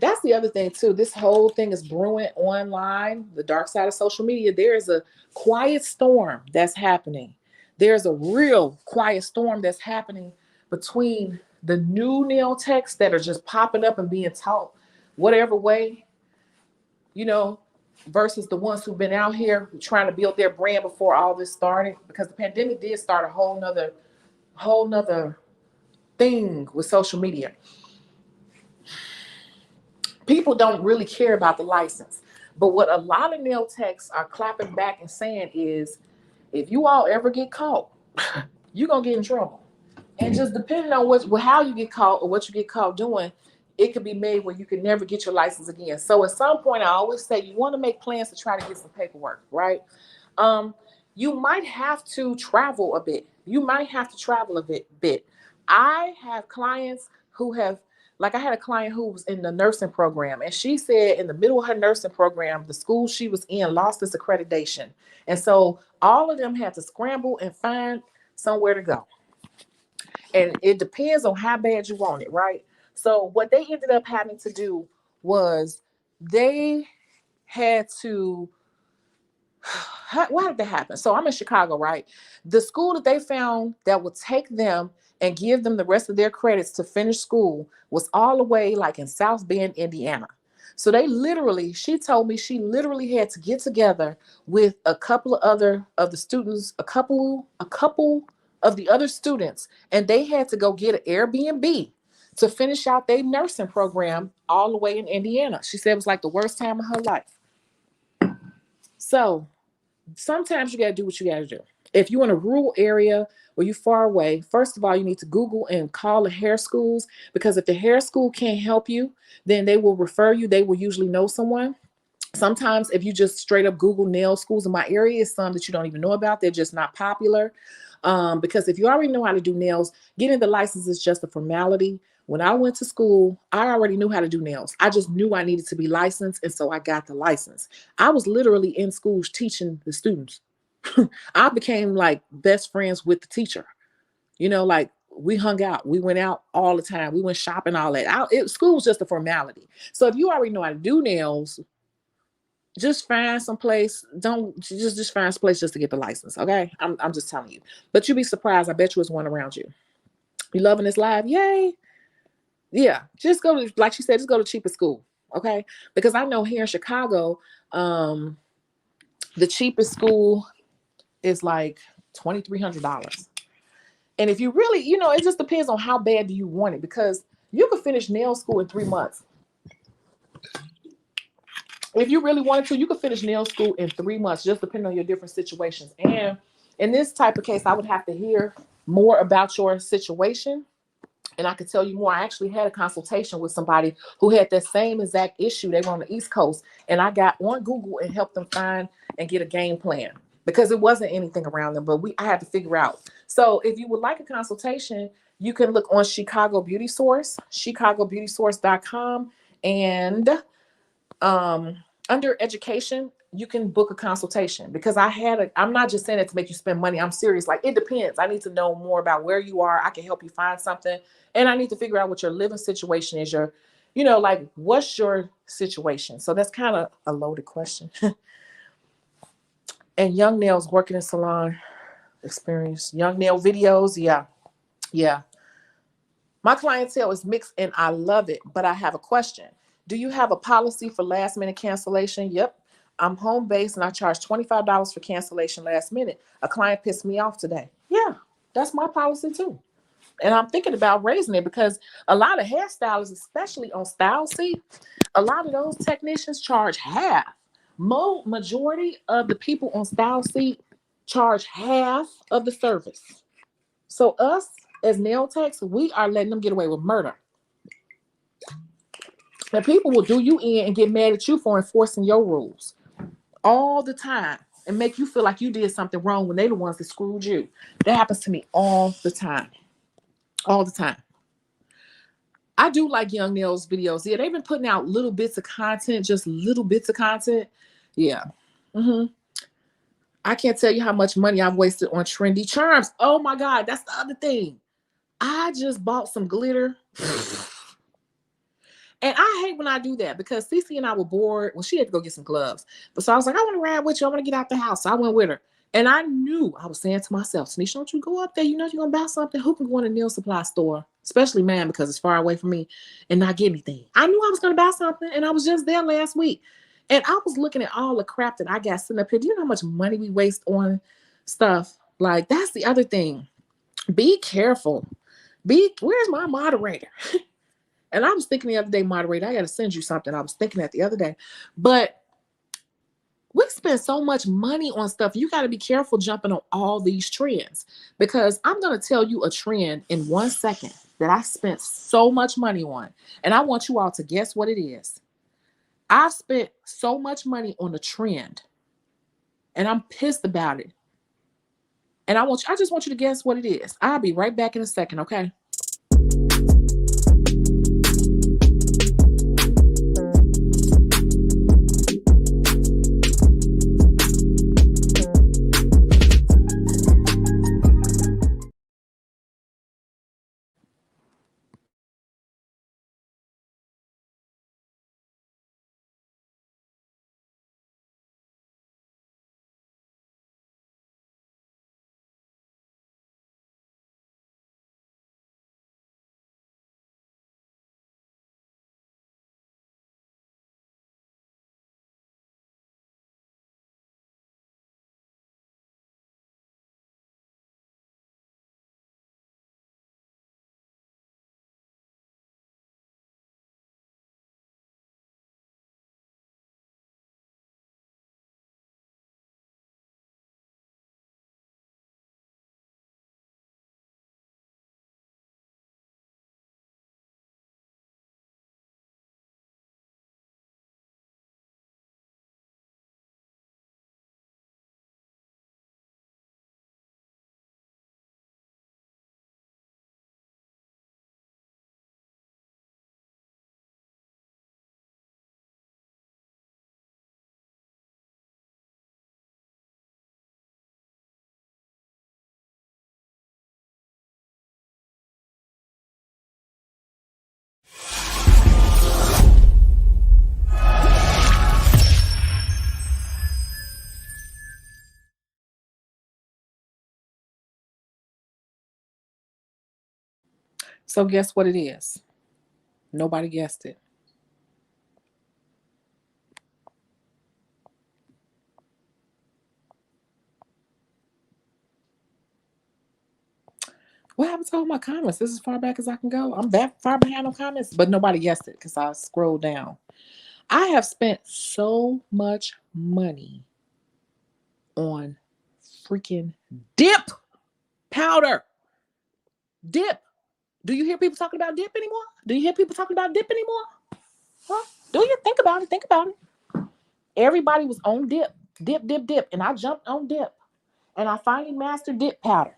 That's the other thing too. This whole thing is brewing online, the dark side of social media. There is a quiet storm that's happening. There's a real quiet storm that's happening between the new nail techs that are just popping up and being taught whatever way, you know, versus the ones who've been out here trying to build their brand before all this started. Because the pandemic did start a whole nother thing with social media. People don't really care about the license. But what a lot of nail techs are clapping back and saying is, if you all ever get caught, you're going to get in trouble. And just depending on how you get caught or what you get caught doing, it could be made where you can never get your license again. So at some point, I always say you want to make plans to try to get some paperwork, right? You might have to travel a bit. I have clients who have, like I had a client who was in the nursing program, and she said in the middle of her nursing program, the school she was in lost its accreditation. And so all of them had to scramble and find somewhere to go. And it depends on how bad you want it, right? So what they ended up having to do was they had to, what did that happen? So I'm in Chicago, right? The school that they found that would take them and give them the rest of their credits to finish school was all the way like in South Bend, Indiana. So she told me she literally had to get together with a couple of other of the students, a couple of the other students, and they had to go get an Airbnb to finish out their nursing program all the way in Indiana. She said it was like the worst time of her life. So sometimes you got to do what you got to do. If you're in a rural area or you're far away, first of all, you need to Google and call the hair schools, because if the hair school can't help you, then they will refer you. They will usually know someone. Sometimes if you just straight up Google nail schools in my area, it's some that you don't even know about. They're just not popular. Because if you already know how to do nails, getting the license is just a formality. When I went to school, I already knew how to do nails. I just knew I needed to be licensed, and so I got the license. I was literally in schools teaching the students. I became like best friends with the teacher. Like we hung out. We went out all the time. We went shopping, all that. School was just a formality. So if you already know how to do nails, just find some place. Don't just find some place just to get the license. Okay. I'm just telling you. But you'd be surprised. I bet you there's one around you. You loving this live? Yay. Yeah. Just go to, like she said, just go to cheapest school. Okay. Because I know here in Chicago, the cheapest school is like $2,300. And if you really, it just depends on how bad do you want it, because you could finish nail school in 3 months. If you really wanted to, you could finish nail school in 3 months, just depending on your different situations. And in this type of case, I would have to hear more about your situation, and I could tell you more. I actually had a consultation with somebody who had that same exact issue. They were on the East Coast, and I got on Google and helped them find and get a game plan, because it wasn't anything around them, but I had to figure out. So if you would like a consultation, You can look on Chicago Beauty Source, chicagobeautysource.com, and under education, you can book a consultation, because I'm not just saying it to make you spend money. I'm serious. Like, it depends. I need to know more about where you are. I can help you find something. And I need to figure out what your living situation is, like, what's your situation? So that's kind of a loaded question. And young nails, working in salon experience, young nail videos. Yeah. Yeah. My clientele is mixed and I love it, but I have a question. Do you have a policy for last minute cancellation? Yep. I'm home based and I charge $25 for cancellation last minute. A client pissed me off today. Yeah, that's my policy too. And I'm thinking about raising it, because a lot of hairstylists, especially on Style Seat, a lot of those technicians charge half. Majority of the people on Style Seat charge half of the service. So us as nail techs, we are letting them get away with murder. And people will do you in and get mad at you for enforcing your rules all the time and make you feel like you did something wrong when they're the ones that screwed you. That happens to me all the time. All the time. I do like Young Nails videos. Yeah, they've been putting out little bits of content, just little bits of content. Yeah. I can't tell you how much money I've wasted on trendy charms. Oh my God, that's the other thing. I just bought some glitter. And I hate when I do that, because Cece and I were bored. Well, she had to go get some gloves. But so I was like, I want to ride with you. I want to get out the house. So I went with her. And I knew, I was saying to myself, Tanisha, don't you go up there. You know you're going to buy something. Who can go in a nail supply store, especially man, because it's far away from me, and not get anything? I knew I was going to buy something. And I was just there last week. And I was looking at all the crap that I got sitting up here. Do you know how much money we waste on stuff? Like, that's the other thing. Be careful. Where's my moderator? And I was thinking the other day, moderator, I got to send you something. I was thinking that the other day. But we spend so much money on stuff. You got to be careful jumping on all these trends, because I'm going to tell you a trend in 1 second that I spent so much money on. And I want you all to guess what it is. I've spent so much money on a trend and I'm pissed about it. And I just want you to guess what it is. I'll be right back in a second, okay? So guess what it is? Nobody guessed it. What happened to all my comments? This is as far back as I can go. I'm that far behind on comments, but nobody guessed it because I scrolled down. I have spent so much money on freaking dip powder. Dip. Do you hear people talking about dip anymore? Do you hear people talking about dip anymore? Huh? Do you think about it? Think about it. Everybody was on dip. Dip. And I jumped on dip. And I finally mastered dip powder.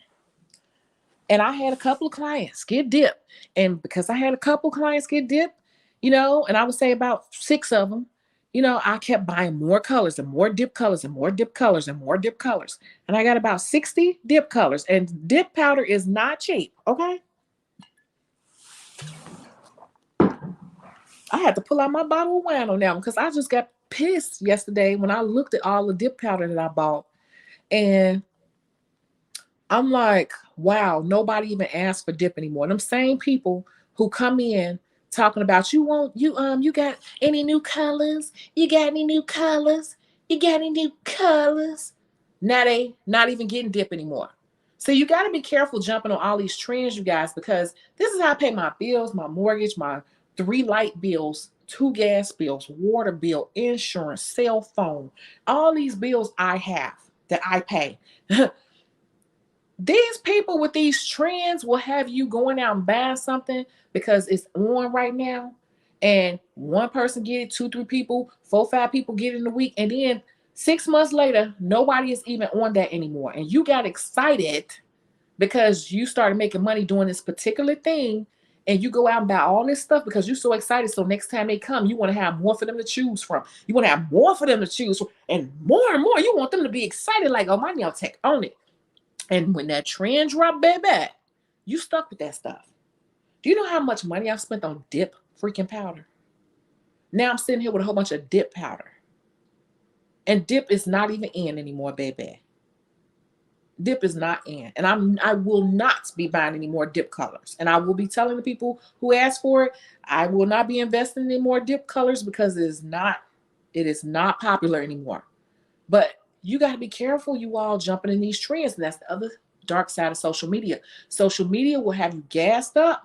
And I had a couple of clients get dip. And because I had a couple of clients get dip, and I would say about 6 of them, I kept buying more colors and more dip colors and more dip colors and more dip colors. And I got about 60 dip colors. And dip powder is not cheap, okay? I had to pull out my bottle of wine on that one because I just got pissed yesterday when I looked at all the dip powder that I bought. And I'm like, wow, nobody even asked for dip anymore. Them same people who come in talking about you got any new colors? You got any new colors? You got any new colors? Now they not even getting dip anymore. So you got to be careful jumping on all these trends, you guys, because this is how I pay my bills, my mortgage, my 3 light bills, 2 gas bills, water bill, insurance, cell phone, all these bills I have that I pay. These people with these trends will have you going out and buying something because it's on right now. And one person get it, 2, 3 people, 4, 5 people get it in a week. And then 6 months later, nobody is even on that anymore. And you got excited because you started making money doing this particular thing. And you go out and buy all this stuff because you're so excited. So next time they come, you want to have more for them to choose from. You want to have more for them to choose from. And more. You want them to be excited like, oh, my nail tech on it. And when that trend dropped, baby, you stuck with that stuff. Do you know how much money I've spent on dip freaking powder? Now I'm sitting here with a whole bunch of dip powder. And dip is not even in anymore, baby. Dip is not in. And I will not be buying any more dip colors. And I will be telling the people who ask for it, I will not be investing in more dip colors because it is not popular anymore. But you got to be careful, you all jumping in these trends. And that's the other dark side of social media. Social media will have you gassed up,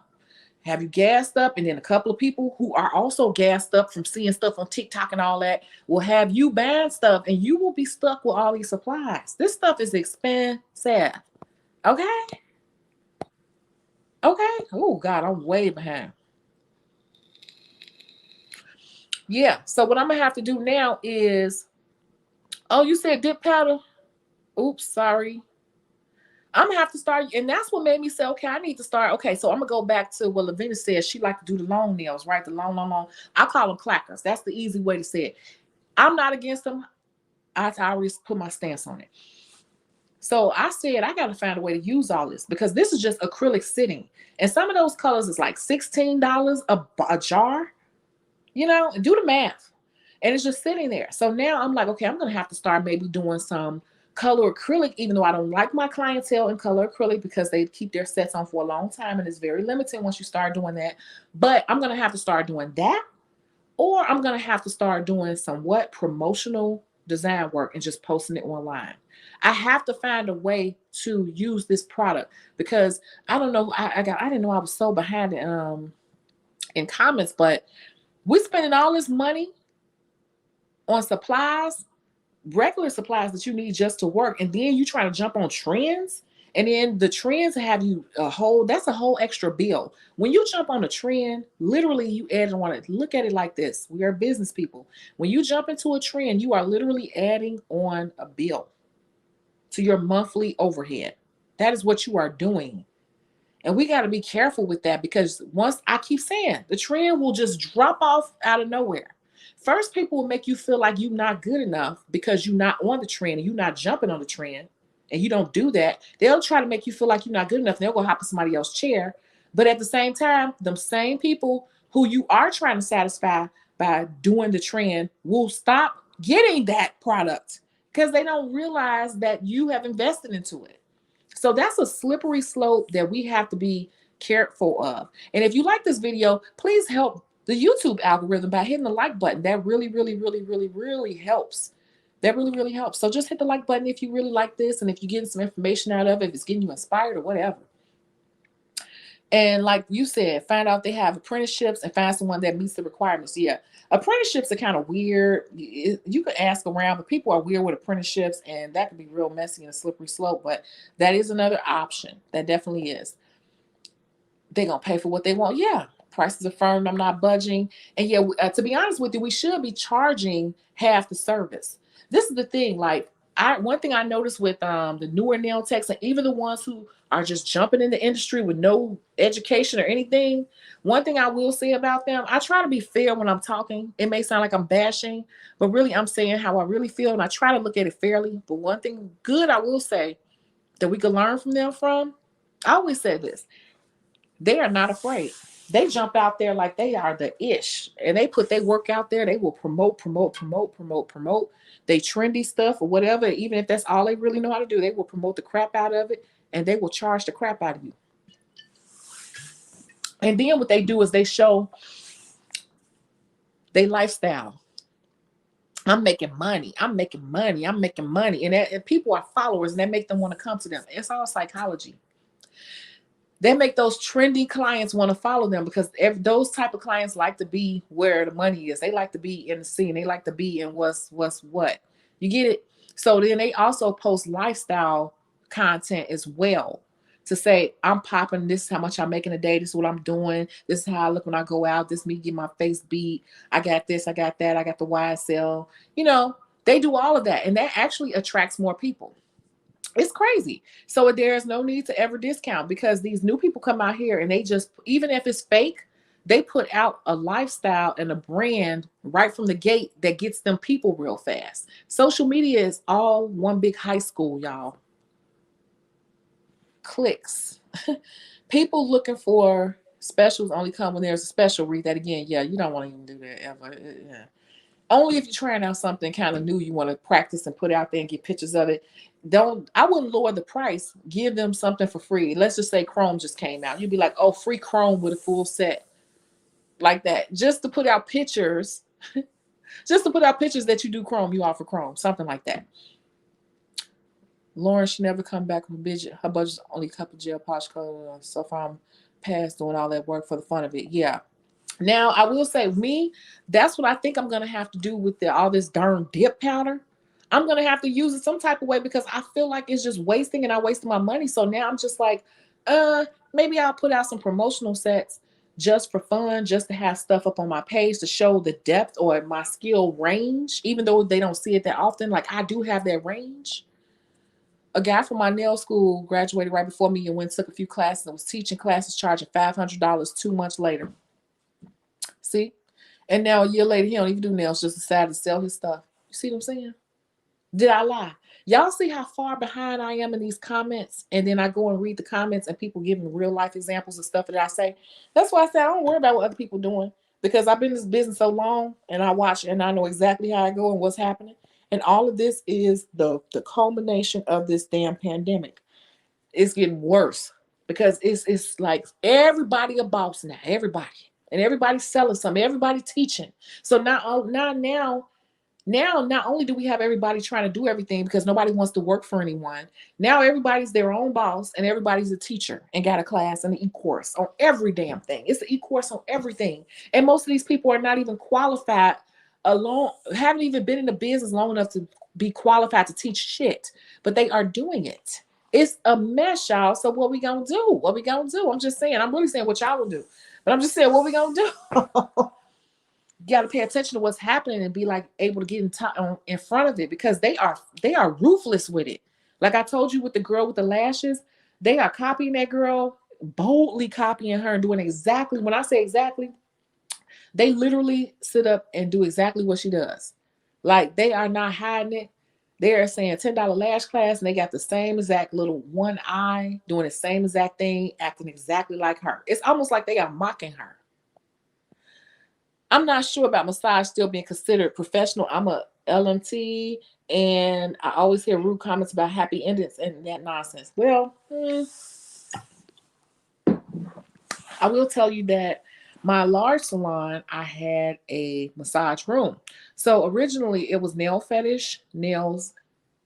and then a couple of people who are also gassed up from seeing stuff on TikTok and all that will have you buying stuff, and you will be stuck with all these supplies. This stuff is expensive. Okay? Okay? Oh, God, I'm way behind. Yeah, so what I'm going to have to do now is, oh, you said dip powder? Oops, sorry. I'm gonna have to start, and that's what made me say, okay, I need to start. Okay, so I'm gonna go back to what Lavina said. She liked to do the long nails, right? The long. I call them clackers. That's the easy way to say it. I'm not against them. I always put my stance on it. So I said I gotta find a way to use all this because this is just acrylic sitting, and some of those colors is like $16 a jar. Do the math. And it's just sitting there. So now I'm like, okay, I'm going to have to start maybe doing some color acrylic, even though I don't like my clientele in color acrylic because they keep their sets on for a long time and it's very limited once you start doing that. But I'm going to have to start doing that, or I'm going to have to start doing some promotional design work and just posting it online. I have to find a way to use this product because I don't know. I didn't know I was so behind in comments, but we're spending all this money on supplies, regular supplies that you need just to work, and then you try to jump on trends, and then the trends have you that's a whole extra bill. When you jump on a trend, literally you add on it. Look at it like this. We are business people. When you jump into a trend, you are literally adding on a bill to your monthly overhead. That is what you are doing. And we got to be careful with that because once I keep saying the trend will just drop off out of nowhere. First, people will make you feel like you're not good enough because you're not on the trend and you're not jumping on the trend and you don't do that. They'll try to make you feel like you're not good enough. And they'll go hop in somebody else's chair. But at the same time, them same people who you are trying to satisfy by doing the trend will stop getting that product because they don't realize that you have invested into it. So that's a slippery slope that we have to be careful of. And if you like this video, please help the YouTube algorithm by hitting the like button. That really, really, really, really, really helps. That really, really helps. So just hit the like button if you really like this and if you're getting some information out of it, if it's getting you inspired or whatever. And like you said, find out if they have apprenticeships and find someone that meets the requirements. Yeah, apprenticeships are kind of weird. You could ask around, but people are weird with apprenticeships, and that can be real messy and a slippery slope. But that is another option. That definitely is. They're going to pay for what they want. Yeah, prices are firm. I'm not budging. And yeah, to be honest with you, we should be charging half the service. This is the thing. Like, one thing I noticed with the newer nail techs, and even the ones who are just jumping in the industry with no education or anything. One thing I will say about them, I try to be fair when I'm talking. It may sound like I'm bashing, but really I'm saying how I really feel, and I try to look at it fairly. But one thing good I will say that we could learn from them from, I always say this: they are not afraid. They jump out there like they are the ish, and they put their work out there. They will promote they trendy stuff or whatever. Even if that's all they really know how to do, they will promote the crap out of it, and they will charge the crap out of you. And then what they do is they show their lifestyle. I'm making money. I'm making money. I'm making money. And people are followers, and that make them want to come to them. It's all psychology. They make those trendy clients want to follow them because those type of clients like to be where the money is. They like to be in the scene. They like to be in what's what. You get it? So then they also post lifestyle content as well to say, I'm popping, this is how much I'm making a day, this is what I'm doing, this is how I look when I go out, this is me get my face beat, I got this, I got that, I got the YSL. They do all of that, and that actually attracts more people. It's crazy. So there's no need to ever discount, because these new people come out here and they just, even if it's fake, they put out a lifestyle and a brand right from the gate that gets them people real fast. Social media is all one big high school, y'all. Clicks. People looking for specials only come when there's a special. Read that again. Yeah, you don't want to even do that ever. Yeah. Only if you're trying out something kind of new, you want to practice and put it out there and get pictures of it. I wouldn't lower the price. Give them something for free. Let's just say Chrome just came out. You'd be like, oh, free Chrome with a full set. Like that. Just to put out pictures. Just to put out pictures that you do Chrome, you offer Chrome. Something like that. Lauren should never come back with a budget. Her budget's only a couple gel polish color. So far I'm past doing all that work for the fun of it. Yeah. Now, I will say, that's what I think I'm going to have to do with all this darn dip powder. I'm going to have to use it some type of way, because I feel like it's just wasting, and I wasted my money. So now I'm just like, maybe I'll put out some promotional sets just for fun, just to have stuff up on my page to show the depth or my skill range, even though they don't see it that often. Like, I do have that range. A guy from my nail school graduated right before me and went took a few classes and was teaching classes, charging $500 2 months later. See? And now a year later, he don't even do nails, just decided to sell his stuff. You see what I'm saying? Did I lie? Y'all see how far behind I am in these comments? And then I go and read the comments and people giving real life examples of stuff that I say. That's why I say I don't worry about what other people doing, because I've been in this business so long, and I watch and I know exactly how I go and what's happening. And all of this is the culmination of this damn pandemic. It's getting worse because it's like everybody a boss now. Everybody. And everybody's selling something, everybody teaching. So not only do we have everybody trying to do everything because nobody wants to work for anyone, now everybody's their own boss and everybody's a teacher and got a class and an e-course on every damn thing. It's an e-course on everything. And most of these people are not even qualified haven't even been in the business long enough to be qualified to teach shit, but they are doing it. It's a mess, y'all. So what we gonna do? What we gonna do? I'm just saying, I'm really saying what y'all will do. But I'm just saying, what we gonna do? You got to pay attention to what's happening and be like able to get in front of it, because they are ruthless with it. Like I told you with the girl with the lashes, they are copying that girl, boldly copying her and doing exactly. When I say exactly, they literally sit up and do exactly what she does. Like, they are not hiding it. They are saying $10 lash class, and they got the same exact little one eye, doing the same exact thing, acting exactly like her. It's almost like they are mocking her. I'm not sure about massage still being considered professional. I'm a LMT, and I always hear rude comments about happy endings and that nonsense. Well, I will tell you that my large salon, I had a massage room. So originally it was nail fetish, nails,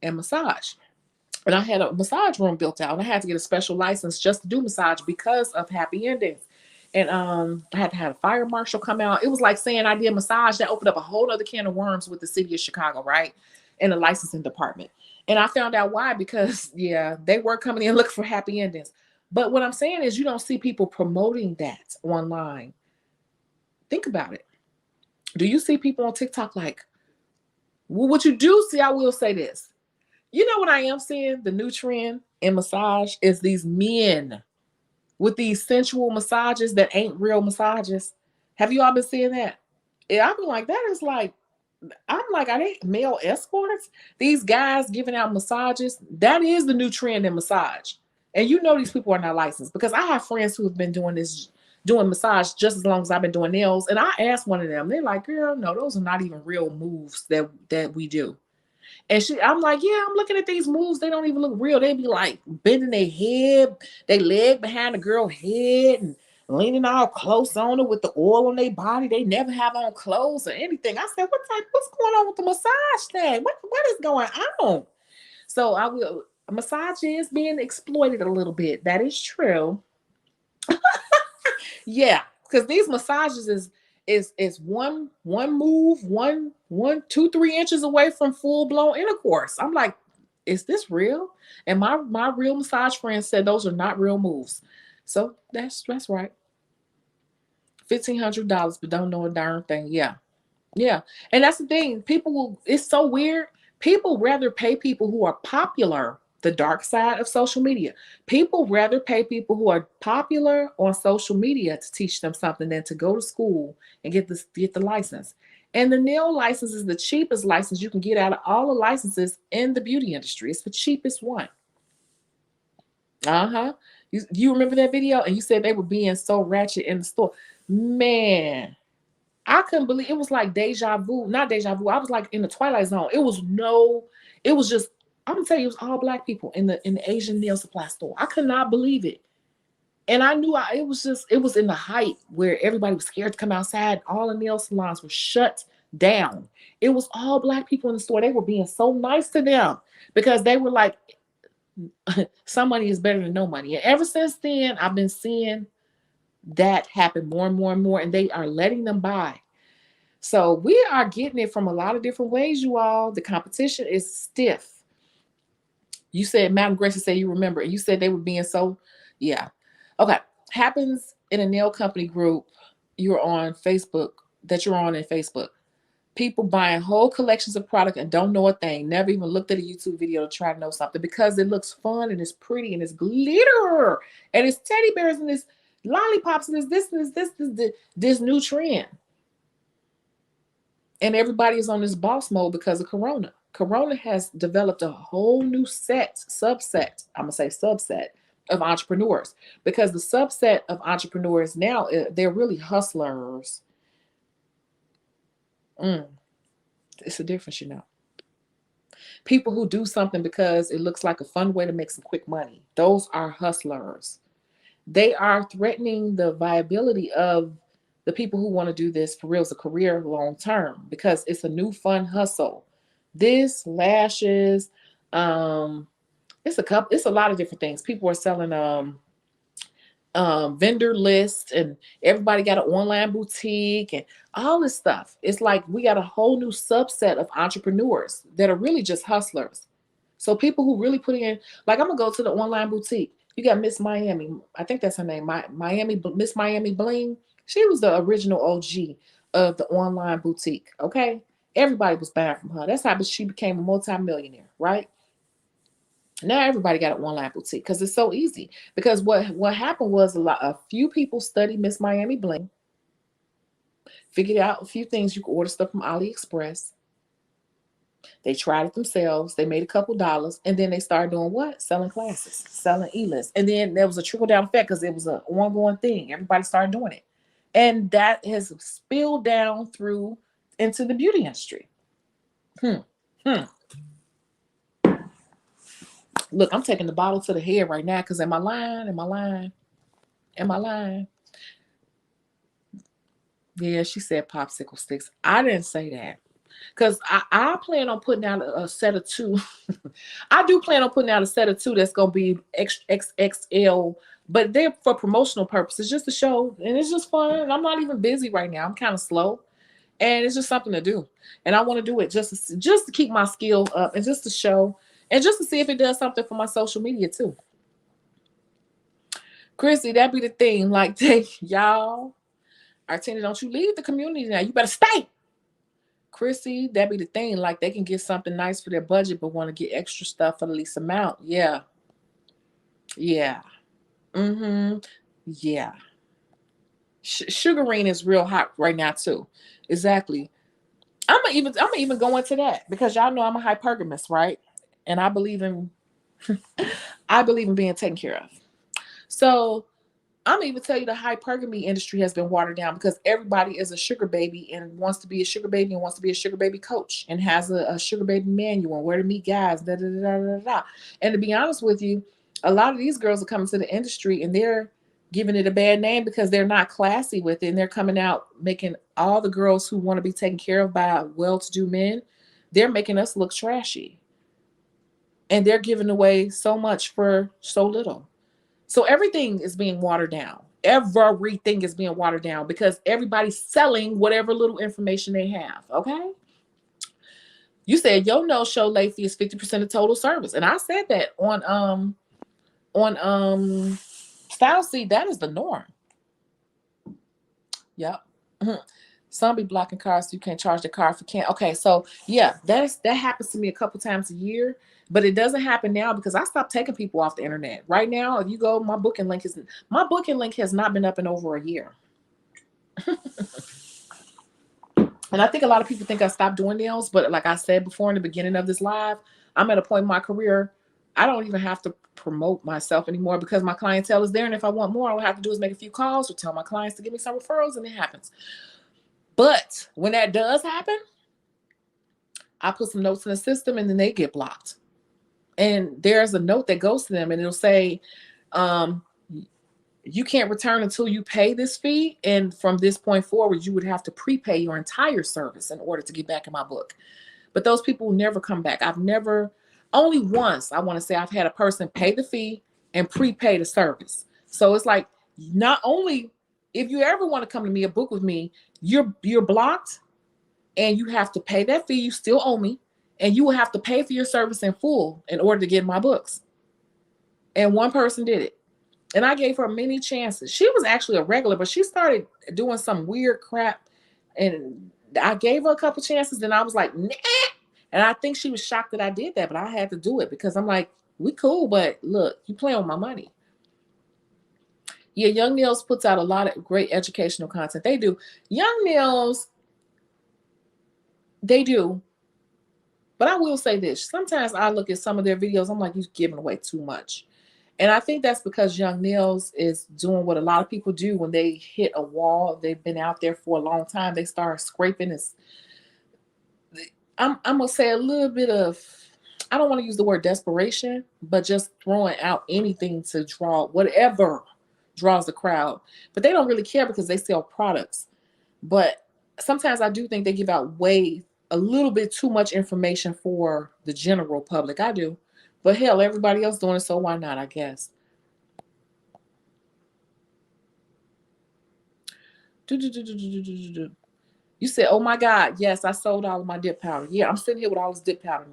and massage. And I had a massage room built out, and I had to get a special license just to do massage because of happy endings. And I had to have a fire marshal come out. It was like saying I did massage. That opened up a whole other can of worms with the city of Chicago, right? And the licensing department. And I found out why, because, yeah, they were coming in looking for happy endings. But what I'm saying is, you don't see people promoting that online. Think about it. Do you see people on TikTok like, well, what you do see, I will say this. You know what I am seeing? The new trend, in massage is these men with these sensual massages that ain't real massages. Have you all been seeing that? Yeah, I've been like, that is like, I'm like, are they male escorts? These guys giving out massages. That is the new trend in massage. And you know these people are not licensed because I have friends who have been doing this, doing massage just as long as I've been doing nails. And I asked one of them, they're like, girl, no, those are not even real moves that we do. And I'm like, yeah, I'm looking at these moves. They don't even look real. They be like bending their head, they leg behind the girl head and leaning all close on her with the oil on their body. They never have on clothes or anything. I said, what's going on with the massage thing? What is going on? So I will, massage is being exploited a little bit. That is true. Yeah, because these massages is one move, one 2-3 inches away from full blown intercourse. I'm like, is this real? And my real massage friend said those are not real moves. So that's right. $1,500, but don't know a darn thing. Yeah, yeah, and that's the thing. People will. It's so weird. People rather pay people who are popular. The dark side of social media. People rather pay people who are popular on social media to teach them something than to go to school and get the license. And the nail license is the cheapest license you can get out of all the licenses in the beauty industry. It's the cheapest one. Uh-huh. You remember that video? And you said they were being so ratchet in the store. Man, I couldn't believe it was like deja vu, not deja vu. I was like in the twilight zone. It was just, I'm gonna tell you, it was all black people in the Asian nail supply store. I could not believe it. And I knew it was in the height where everybody was scared to come outside. All the nail salons were shut down. It was all black people in the store. They were being so nice to them because they were like, some money is better than no money. And ever since then, I've been seeing that happen more and more and more, and they are letting them buy. So we are getting it from a lot of different ways, you all. The competition is stiff. You said, Madam Gracie said you remember, and you said they were being so, yeah. Okay. Happens in a nail company group you're on Facebook, that you're on in Facebook. People buying whole collections of product and don't know a thing, never even looked at a YouTube video to try to know something because it looks fun and it's pretty and it's glitter and it's teddy bears and it's lollipops and it's this new trend. And everybody is on this boss mode because of Corona. Corona has developed a whole new I'm gonna say subset of entrepreneurs because the subset of entrepreneurs now, they're really hustlers. It's a difference, you know. People who do something because it looks like a fun way to make some quick money. Those are hustlers. They are threatening the viability of the people who want to do this for real as a career long term because it's a new fun hustle. This lashes, it's a lot of different things. People are selling vendor lists and everybody got an online boutique and all this stuff. It's like we got a whole new subset of entrepreneurs that are really just hustlers. So people who really put in, like I'm gonna go to the online boutique. You got Miss Miami, I think that's her name, Miss Miami Bling. She was the original OG of the online boutique. Okay, everybody was buying from her. That's how she became a multimillionaire, right? Now everybody got an online boutique because it's so easy. Because what happened was a few people studied Miss Miami Bling, figured out a few things. You could order stuff from AliExpress. They tried it themselves. They made a couple dollars, and then they started doing what? Selling classes, selling e-lists. And then there was a trickle down effect because it was an ongoing thing. Everybody started doing it, and that has spilled down through into the beauty industry. Hmm. Hmm. Look, I'm taking the bottle to the head right now because am I lying? Am I lying? Am I lying? Yeah, she said popsicle sticks. I didn't say that. Because I plan on putting out a set of two. I do plan on putting out a set of two that's going to be XXL, but they're for promotional purposes, just to show. And it's just fun. I'm not even busy right now. I'm kind of slow. And it's just something to do. And I want to do it just to keep my skill up and just to show and just to see if it does something for my social media too. Chrissy, that be the thing. Like, y'all, Artina, don't you leave the community now. You better stay. Chrissy, that be the thing. Like they can get something nice for their budget, but want to get extra stuff for the least amount. Yeah. Yeah. Mm-hmm. Yeah. Sugarine is real hot right now too. Exactly. I'm gonna even go into that because y'all know I'm a hypergamist, right? And I believe in being taken care of. So I'm gonna even tell you the hypergamy industry has been watered down because everybody is a sugar baby and wants to be a sugar baby and wants to be a sugar baby coach and has a sugar baby manual and where to meet guys, da da da da da da. And to be honest with you, a lot of these girls are coming to the industry and they're giving it a bad name because they're not classy with it and they're coming out making all the girls who want to be taken care of by well-to-do men, they're making us look trashy. And they're giving away so much for so little. So everything is being watered down. Everything is being watered down because everybody's selling whatever little information they have. Okay. You said your no show late fee is 50% of total service. And I said that on Style Seed, that is the norm. Yep. Mhm. Some be blocking cars so you can't charge the car if you can't. Okay, so yeah, that happens to me a couple times a year, but it doesn't happen now because I stopped taking people off the internet. Right now, if you go, my booking link has not been up in over a year. And I think a lot of people think I stopped doing nails, but like I said before in the beginning of this live, I'm at a point in my career, I don't even have to promote myself anymore because my clientele is there. And if I want more, all I have to do is make a few calls or tell my clients to give me some referrals, and it happens. But when that does happen, I put some notes in the system and then they get blocked. And there's a note that goes to them and it'll say, um, you can't return until you pay this fee. And from this point forward, you would have to prepay your entire service in order to get back in my book. But those people will never come back. Only once, I want to say, I've had a person pay the fee and prepay the service. So it's like, not only if you ever want to come to me, a book with me, you're blocked and you have to pay that fee. You still owe me, and you will have to pay for your service in full in order to get my books. And one person did it. And I gave her many chances. She was actually a regular, but she started doing some weird crap. And I gave her a couple chances, and I was like, nah. And I think she was shocked that I did that, but I had to do it because I'm like, we cool, but look, you playing with my money. Yeah, Young Nails puts out a lot of great educational content. They do. Young Nails, they do. But I will say this. Sometimes I look at some of their videos, I'm like, you're giving away too much. And I think that's because Young Nails is doing what a lot of people do when they hit a wall. They've been out there for a long time. They start scraping. I'm going to say a little bit of, I don't want to use the word desperation, but just throwing out anything to draw whatever draws the crowd. But they don't really care because they sell products. But sometimes I do think they give out way a little bit too much information for the general public. I do. But hell, everybody else doing it, so why not, I guess. You said, oh my God, yes, I sold all of my dip powder. Yeah, I'm sitting here with all this dip powder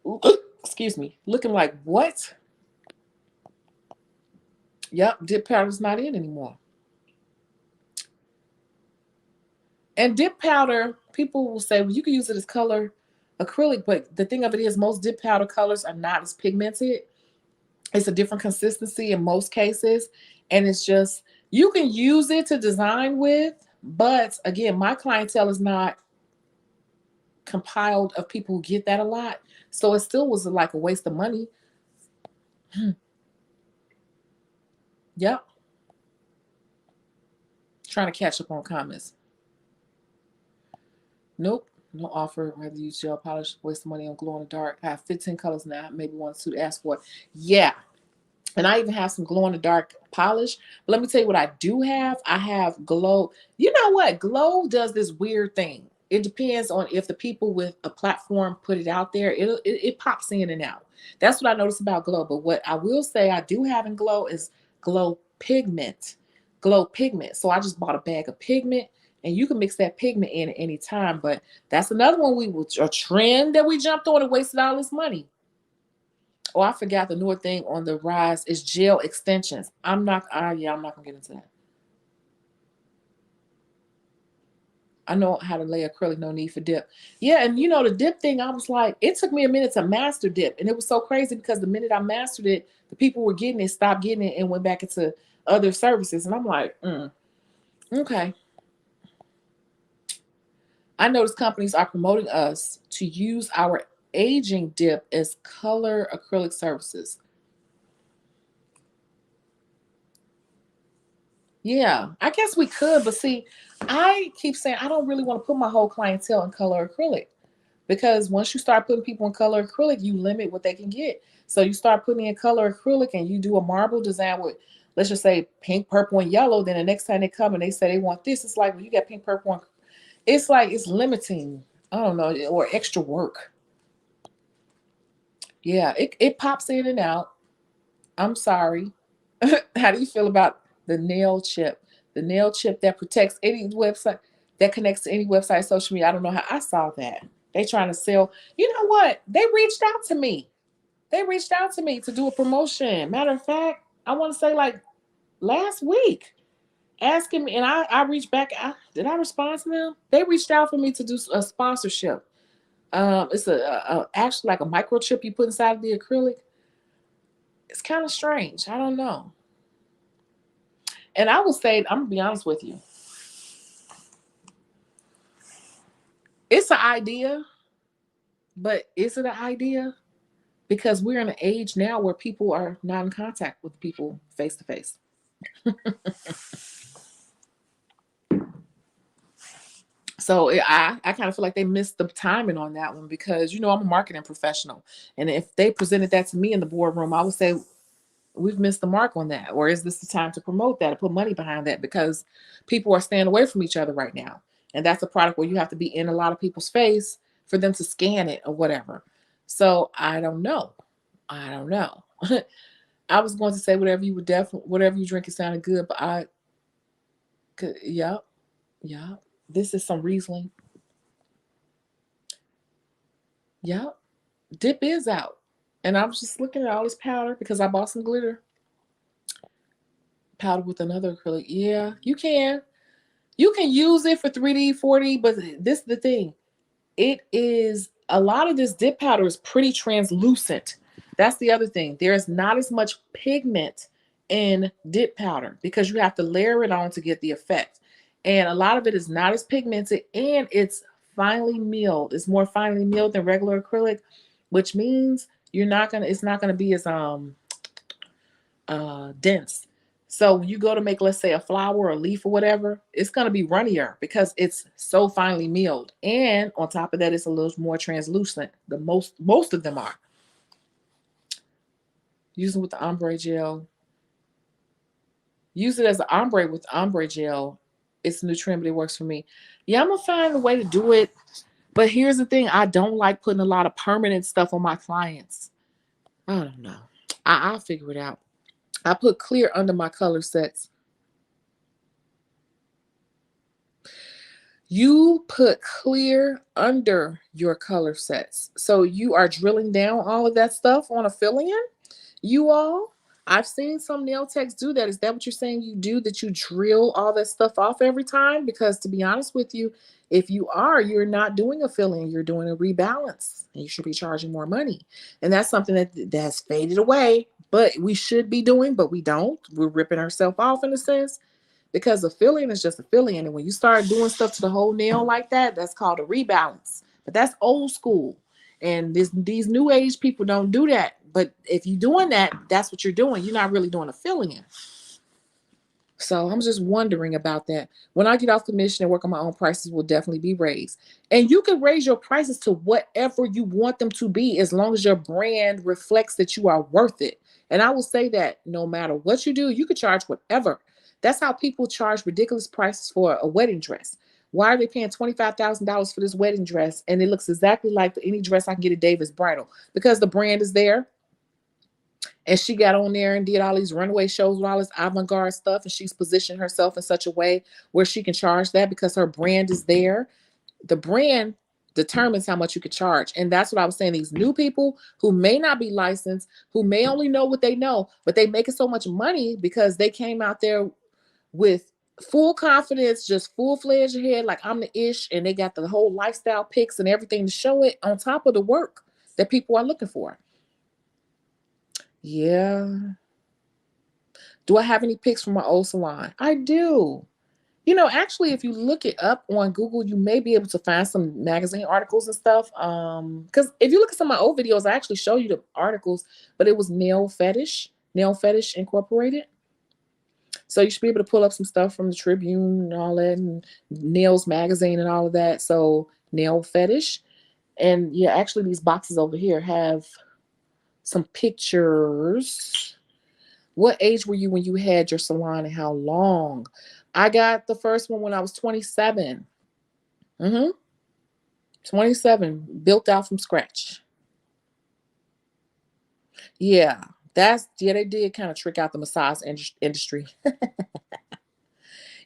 now. Excuse me. Looking like what? Yep, dip powder's not in anymore. And dip powder, people will say, well, you can use it as color acrylic, but the thing of it is most dip powder colors are not as pigmented. It's a different consistency in most cases. And it's just, you can use it to design with, but again, my clientele is not compiled of people who get that a lot. So it still was like a waste of money. Yep. Trying to catch up on comments. Nope. No offer. Rather use gel polish, waste of money on glow in the dark. I have 15 colors now. Maybe one to ask for it. Yeah. And I even have some glow in the dark polish. But let me tell you what I do have. I have glow. You know what? Glow does this weird thing. It depends on if the people with a platform put it out there. It pops in and out. That's what I noticed about Glow. But what I will say I do have in Glow is Glow pigment. Glow pigment. So I just bought a bag of pigment. And you can mix that pigment in at any time. But that's another one a trend that we jumped on and wasted all this money. Oh, I forgot the newer thing on the rise is gel extensions. I'm not gonna get into that. I know how to lay acrylic, no need for dip. Yeah, and the dip thing, I was like, it took me a minute to master dip. And it was so crazy because the minute I mastered it, the people were getting it, stopped getting it, and went back into other services. And I'm like, okay. I noticed companies are promoting us to use our aging dip as color acrylic services. Yeah, I guess we could, but see, I keep saying I don't really want to put my whole clientele in color acrylic because once you start putting people in color acrylic, you limit what they can get. So you start putting in color acrylic and you do a marble design with, let's just say, pink, purple, and yellow. Then the next time they come and they say they want this, it's like, well, you got pink, purple, and it's like it's limiting. I don't know, or extra work. Yeah, it pops in and out. I'm sorry. How do you feel about the nail chip? The nail chip that protects any website that connects to any website, social media. I don't know how I saw that. They trying to sell. You know what? They reached out to me. They reached out to me to do a promotion. Matter of fact, I want to say like last week, asking me, and I reached back. Did I respond to them? They reached out for me to do a sponsorship. It's actually like a microchip you put inside of the acrylic. It's kind of strange. I don't know. And I would say, I'm gonna be honest with you, it's an idea, but is it an idea? Because we're in an age now where people are not in contact with people face to face. So I kind of feel like they missed the timing on that one because I'm a marketing professional, and if they presented that to me in the boardroom, I would say we've missed the mark on that. Or is this the time to promote that or put money behind that? Because people are staying away from each other right now. And that's a product where you have to be in a lot of people's face for them to scan it or whatever. So I don't know. I don't know. I was going to say whatever you would definitely, whatever you drink, it sounded good, but I could, yeah, yeah. This is some Riesling. Yeah. Dip is out. And I was just looking at all this powder because I bought some glitter powder with another acrylic. Yeah, you can. You can use it for 3D, 4D, but this is the thing. It is a lot of this dip powder is pretty translucent. That's the other thing. There is not as much pigment in dip powder because you have to layer it on to get the effect. And a lot of it is not as pigmented and it's finely milled. It's more finely milled than regular acrylic, which means it's not gonna be as dense. So when you go to make, let's say, a flower or a leaf or whatever, it's going to be runnier because it's so finely milled. And on top of that, it's a little more translucent. The most of them are. Using with the ombre gel. Use it as an ombre with ombre gel. It's a new trend, but it works for me. Yeah, I'm gonna find a way to do it. But here's the thing: I don't like putting a lot of permanent stuff on my clients. I don't know. I'll figure it out. I put clear under my color sets. You put clear under your color sets. So you are drilling down all of that stuff on a fill-in, you all. I've seen some nail techs do that. Is that what you're saying you do, that you drill all that stuff off every time? Because to be honest with you, if you are, you're not doing a fill-in, you're doing a rebalance. And you should be charging more money. And that's something that's faded away, but we should be doing, but we don't. We're ripping ourselves off in a sense because a fill-in is just a fill-in. And when you start doing stuff to the whole nail like that, that's called a rebalance. But that's old school. And these new age people don't do that. But if you're doing that, that's what you're doing. You're not really doing a fill-in. So I'm just wondering about that. When I get off commission and work on my own, prices will definitely be raised. And you can raise your prices to whatever you want them to be as long as your brand reflects that you are worth it. And I will say that no matter what you do, you can charge whatever. That's how people charge ridiculous prices for a wedding dress. Why are they paying $25,000 for this wedding dress and it looks exactly like any dress I can get at Davis Bridal? Because the brand is there. And she got on there and did all these runway shows with all this avant-garde stuff. And she's positioned herself in such a way where she can charge that because her brand is there. The brand determines how much you can charge. And that's what I was saying. These new people who may not be licensed, who may only know what they know, but they make it so much money because they came out there with Full confidence, just full-fledged ahead, like I'm the ish, and they got the whole lifestyle pics and everything to show it on top of the work that people are looking for. Yeah. Do I have any pics from my old salon? I do. Actually, if you look it up on Google, you may be able to find some magazine articles and stuff. Because if you look at some of my old videos, I actually show you the articles, but it was Nail Fetish Incorporated. So you should be able to pull up some stuff from the Tribune and all that, and Nails Magazine and all of that. So Nail Fetish. And yeah, actually, these boxes over here have some pictures. What age were you when you had your salon and how long? I got the first one when I was 27. Mm-hmm. 27, built out from scratch. Yeah, they did kind of trick out the massage industry.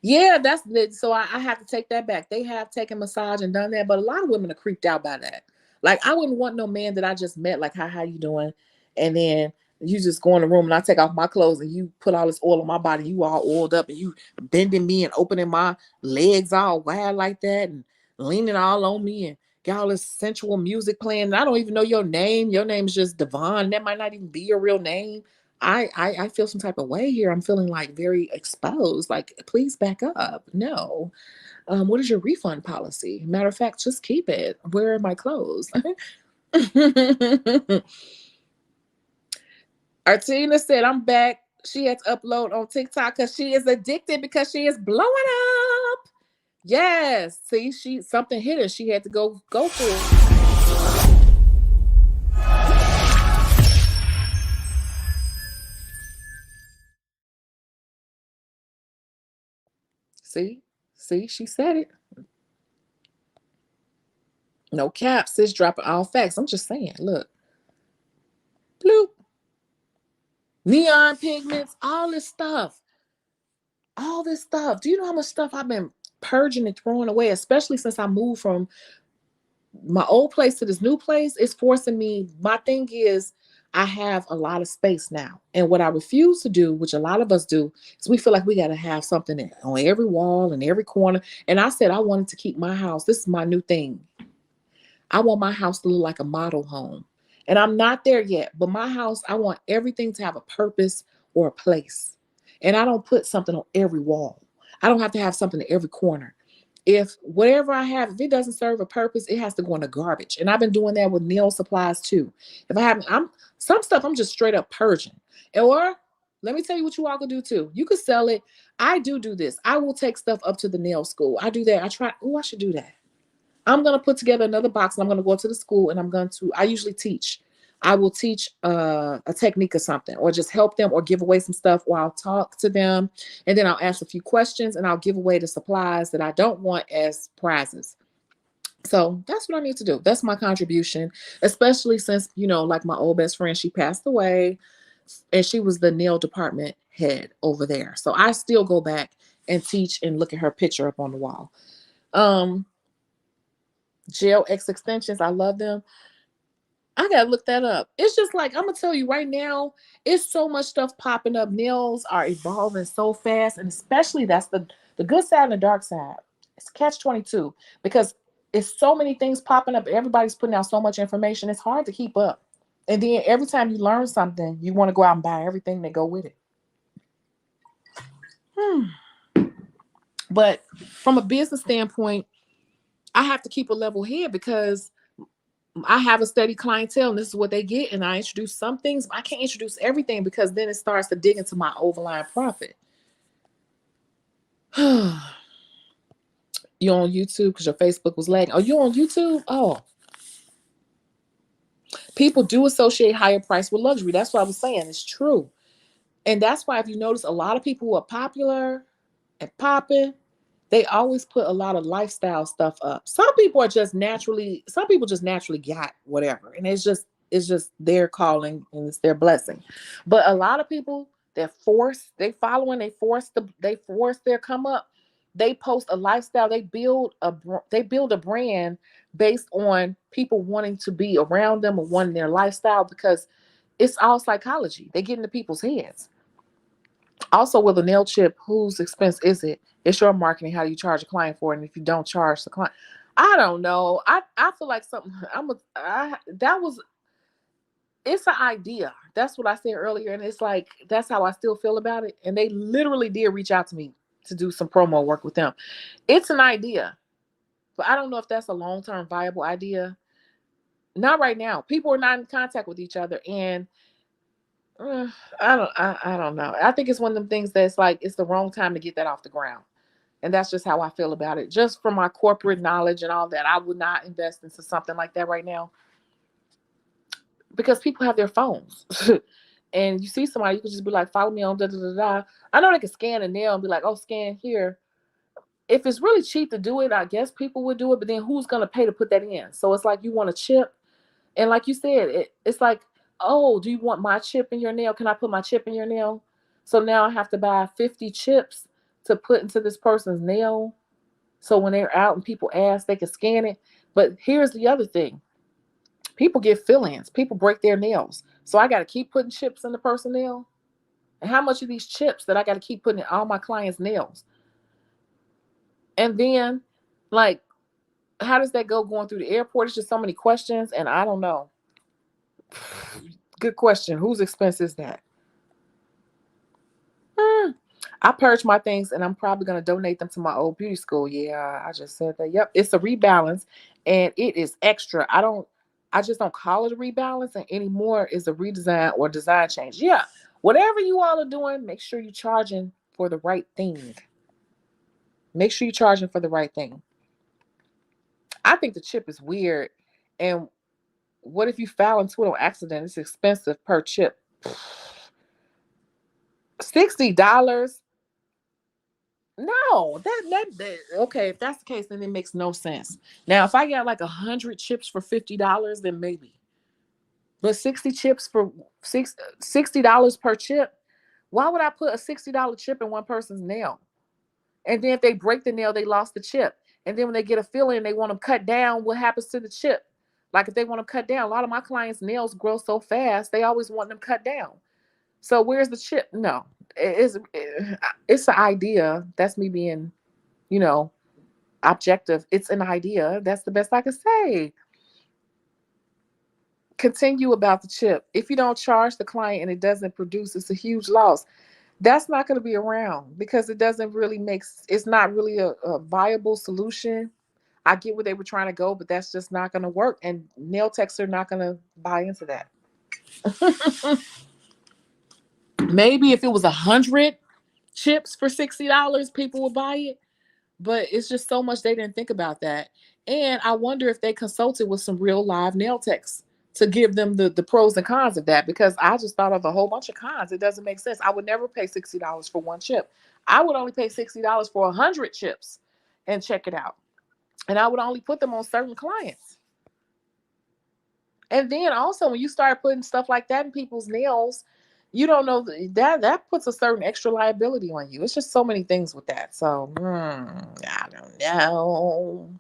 Yeah, that's it. So I have to take that back. They have taken massage and done that, but a lot of women are creeped out by that. Like I wouldn't want no man that I just met, like, hi, how you doing? And then you just go in the room and I take off my clothes and you put all this oil on my body, you all oiled up and you bending me and opening my legs all wide like that and leaning all on me and got all this sensual music playing. And I don't even know your name. Your name is just Devon. That might not even be your real name. I feel some type of way here. I'm feeling like very exposed. Like, please back up. No. What is your refund policy? Matter of fact, just keep it. Where are my clothes? Artina said, I'm back. She had to upload on TikTok because she is addicted because she is blowing up. Yes. See, something hit her. She had to go for it. See? See, she said it. No cap, sis dropping all facts. I'm just saying, look. Bloop. Neon pigments, all this stuff. All this stuff. Do you know how much stuff I've been purging and throwing away, especially since I moved from my old place to this new place? It's forcing me. My thing is, I have a lot of space now. And what I refuse to do, which a lot of us do, is we feel like we got to have something on every wall and every corner. And I said, I wanted to keep my house. This is my new thing. I want my house to look like a model home. And I'm not there yet, but my house, I want everything to have a purpose or a place. And I don't put something on every wall. I don't have to have something in every corner. If whatever I have, if it doesn't serve a purpose, it has to go in the garbage. And I've been doing that with nail supplies too. If I haven't, I'm some stuff I'm just straight up purging. Or let me tell you what you all can do too. You could sell it. I do this. I will take stuff up to the nail school. I do that. I try. Oh, I should do that. I'm going to put together another box and I'm going to go to the school and I usually teach. I will teach a technique or something, or just help them, or give away some stuff, or I'll talk to them and then I'll ask a few questions and I'll give away the supplies that I don't want as prizes. So that's what I need to do. That's my contribution, especially since, like my old best friend, she passed away and she was the nail department head over there. So I still go back and teach and look at her picture up on the wall. Um, Gel X extensions, I love them. I gotta look that up. It's just like, I'm gonna tell you right now, it's so much stuff popping up. Nails are evolving so fast, and especially that's the good side and the dark side. It's catch 22 because it's so many things popping up. Everybody's putting out so much information. It's hard to keep up. And then every time you learn something, you want to go out and buy everything that go with it. Hmm. But from a business standpoint, I have to keep a level head because I have a steady clientele and this is what they get. And I introduce some things. I can't introduce everything because then it starts to dig into my overlying profit. You on YouTube because your Facebook was lagging. Oh, you on YouTube? Oh, people do associate higher price with luxury. That's what I was saying. It's true. And that's why if you notice a lot of people who are popular and popping, they always put a lot of lifestyle stuff up. Some people just naturally got whatever. And it's just their calling and it's their blessing. But a lot of people that they force their come up. They post a lifestyle, they build a brand based on people wanting to be around them or wanting their lifestyle because it's all psychology. They get into people's heads. Also, with a nail chip, whose expense is it? It's your marketing. How do you charge a client for it? And if you don't charge the client, I don't know. I feel like something. That was, it's an idea. That's what I said earlier, and it's like that's how I still feel about it. And they literally did reach out to me to do some promo work with them. It's an idea, but I don't know if that's a long term viable idea. Not right now. People are not in contact with each other, and uh, I don't know. I think it's one of them things that's like it's the wrong time to get that off the ground. And that's just how I feel about it. Just from my corporate knowledge and all that, I would not invest into something like that right now because people have their phones. And you see somebody, you can just be like, follow me on da da da da. I know they can scan a nail and be like, oh, scan here. If it's really cheap to do it, I guess people would do it. But then who's going to pay to put that in? So it's like you want a chip. And like you said, it's like, oh, do you want my chip in your nail? Can I put my chip in your nail? So now I have to buy 50 chips to put into this person's nail. So when they're out and people ask, they can scan it. But here's the other thing. People get fill-ins. People break their nails. So I got to keep putting chips in the person's nail. And how much of these chips that I got to keep putting in all my clients' nails? And then, like, how does that go going through the airport? It's just so many questions, and I don't know. Good question. Whose expense is that? I purge my things and I'm probably going to donate them to my old beauty school. Yeah, I just said that. Yep, it's a rebalance and it is extra. I just don't call it a rebalance and anymore is a redesign or design change. Yeah, whatever you all are doing, make sure you're charging for the right thing. Make sure you're charging for the right thing. I think the chip is weird. And what if you foul into it on accident? It's expensive per chip. $60. No, that okay. If that's the case, then it makes no sense. Now, if I got like 100 chips for $50, then maybe. But 60 chips for $60 per chip. Why would I put a $60 chip in one person's nail? And then if they break the nail, they lost the chip. And then when they get a fill in, they want them cut down. What happens to the chip? Like if they want them cut down, a lot of my clients' nails grow so fast, they always want them cut down. So where's the chip? No, it's an idea. That's me being, you know, objective. It's an idea. That's the best I can say. Continue about the chip. If you don't charge the client and it doesn't produce, it's a huge loss. That's not going to be around because it doesn't really make. It's not really a viable solution. I get where they were trying to go, but that's just not going to work. And nail techs are not going to buy into that. Maybe if it was 100 chips for $60, people would buy it. But it's just so much they didn't think about that. And I wonder if they consulted with some real live nail techs to give them the pros and cons of that because I just thought of a whole bunch of cons. It doesn't make sense. I would never pay $60 for one chip. I would only pay $60 for 100 chips and check it out. And I would only put them on certain clients. And then also when you start putting stuff like that in people's nails, you don't know that puts a certain extra liability on you. It's just so many things with that. So I don't know.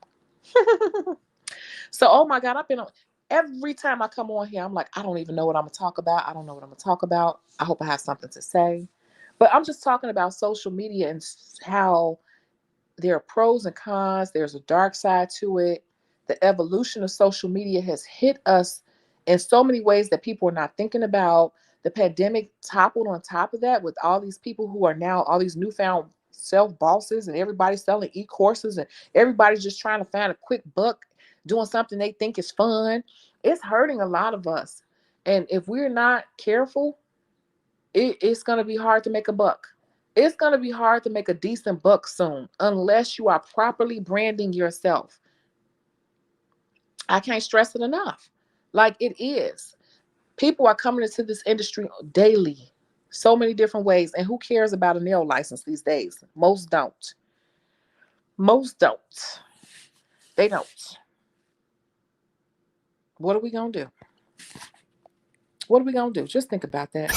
So oh my God, I've been on every time I come on here, I'm like, I don't even know what I'm gonna talk about. I don't know what I'm gonna talk about. I hope I have something to say. But I'm just talking about social media and how there are pros and cons. There's a dark side to it. The evolution of social media has hit us in so many ways that people are not thinking about. The pandemic toppled on top of that with all these people who are now all these newfound self bosses and everybody selling e-courses and everybody's just trying to find a quick buck doing something they think is fun. It's hurting a lot of us. And if we're not careful, it's going to be hard to make a buck. It's going to be hard to make a decent buck soon unless you are properly branding yourself. I can't stress it enough. Like it is. People are coming into this industry daily, so many different ways. And who cares about a nail license these days? Most don't. Most don't. They don't. What are we going to do? What are we going to do? Just think about that.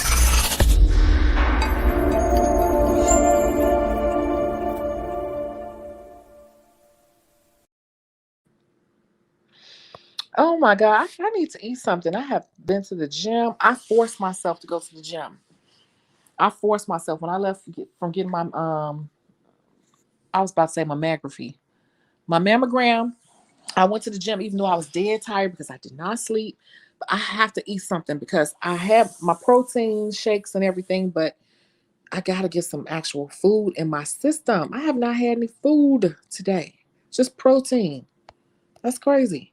Oh my God, I need to eat something. I have been to the gym. I forced myself to go to the gym. I forced myself when I left from getting my I was about to say mammography. My mammogram, I went to the gym even though I was dead tired because I did not sleep. But I have to eat something because I have my protein shakes and everything, but I gotta get some actual food in my system. I have not had any food today. Just protein. That's crazy.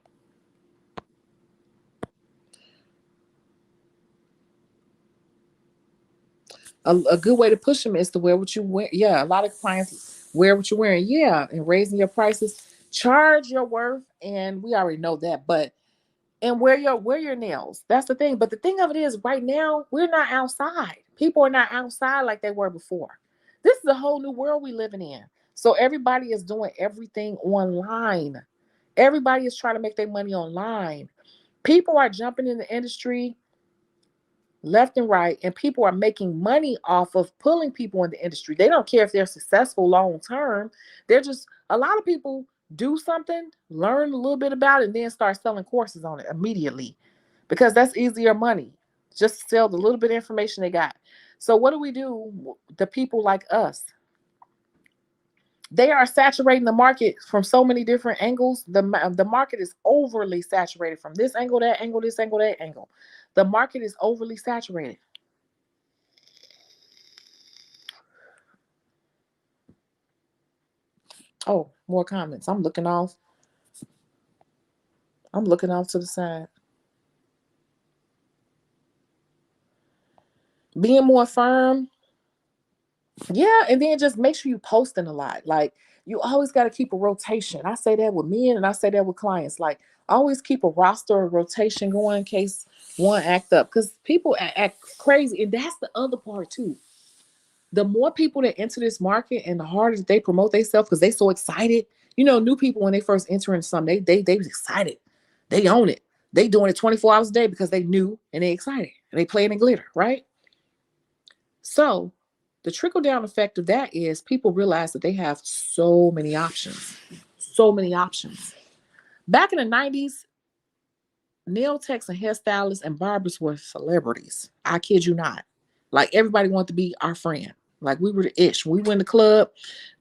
A good way to push them is to wear what you wear. Yeah, a lot of clients wear what you're wearing. Yeah, and raising your prices. Charge your worth, and we already know that. But and wear your nails. That's the thing. But the thing of it is, right now we're not outside. People are not outside like they were before. This is a whole new world we living in. So everybody is doing everything online. Everybody is trying to make their money online. People are jumping in the industry left and right, and people are making money off of pulling people in the industry. They don't care if they're successful long term. They're just a lot of people do something, learn a little bit about it, and then start selling courses on it immediately because that's easier money. Just sell the little bit of information they got. So what do we do? The people like us, they are saturating the market from so many different angles. The market is overly saturated from this angle, that angle, this angle, that angle. The market is overly saturated. Oh, more comments. I'm looking off. I'm looking off to the side. Being more firm. Yeah, and then just make sure you posting a lot. Like you always got to keep a rotation. I say that with men and I say that with clients. Like always keep a roster or rotation going in case one act up. Because people act crazy. And that's the other part too. The more people that enter this market and the harder that they promote themselves because they so excited. You know, new people when they first enter into something, they was excited. They own it. They doing it 24 hours a day because they new and they excited. And they playing in glitter, right? So the trickle down effect of that is people realize that they have so many options. So many options. Back in the 90s, nail techs and hairstylists and barbers were celebrities. I kid you not. Like everybody wanted to be our friend. Like we were the ish. When we went to the club,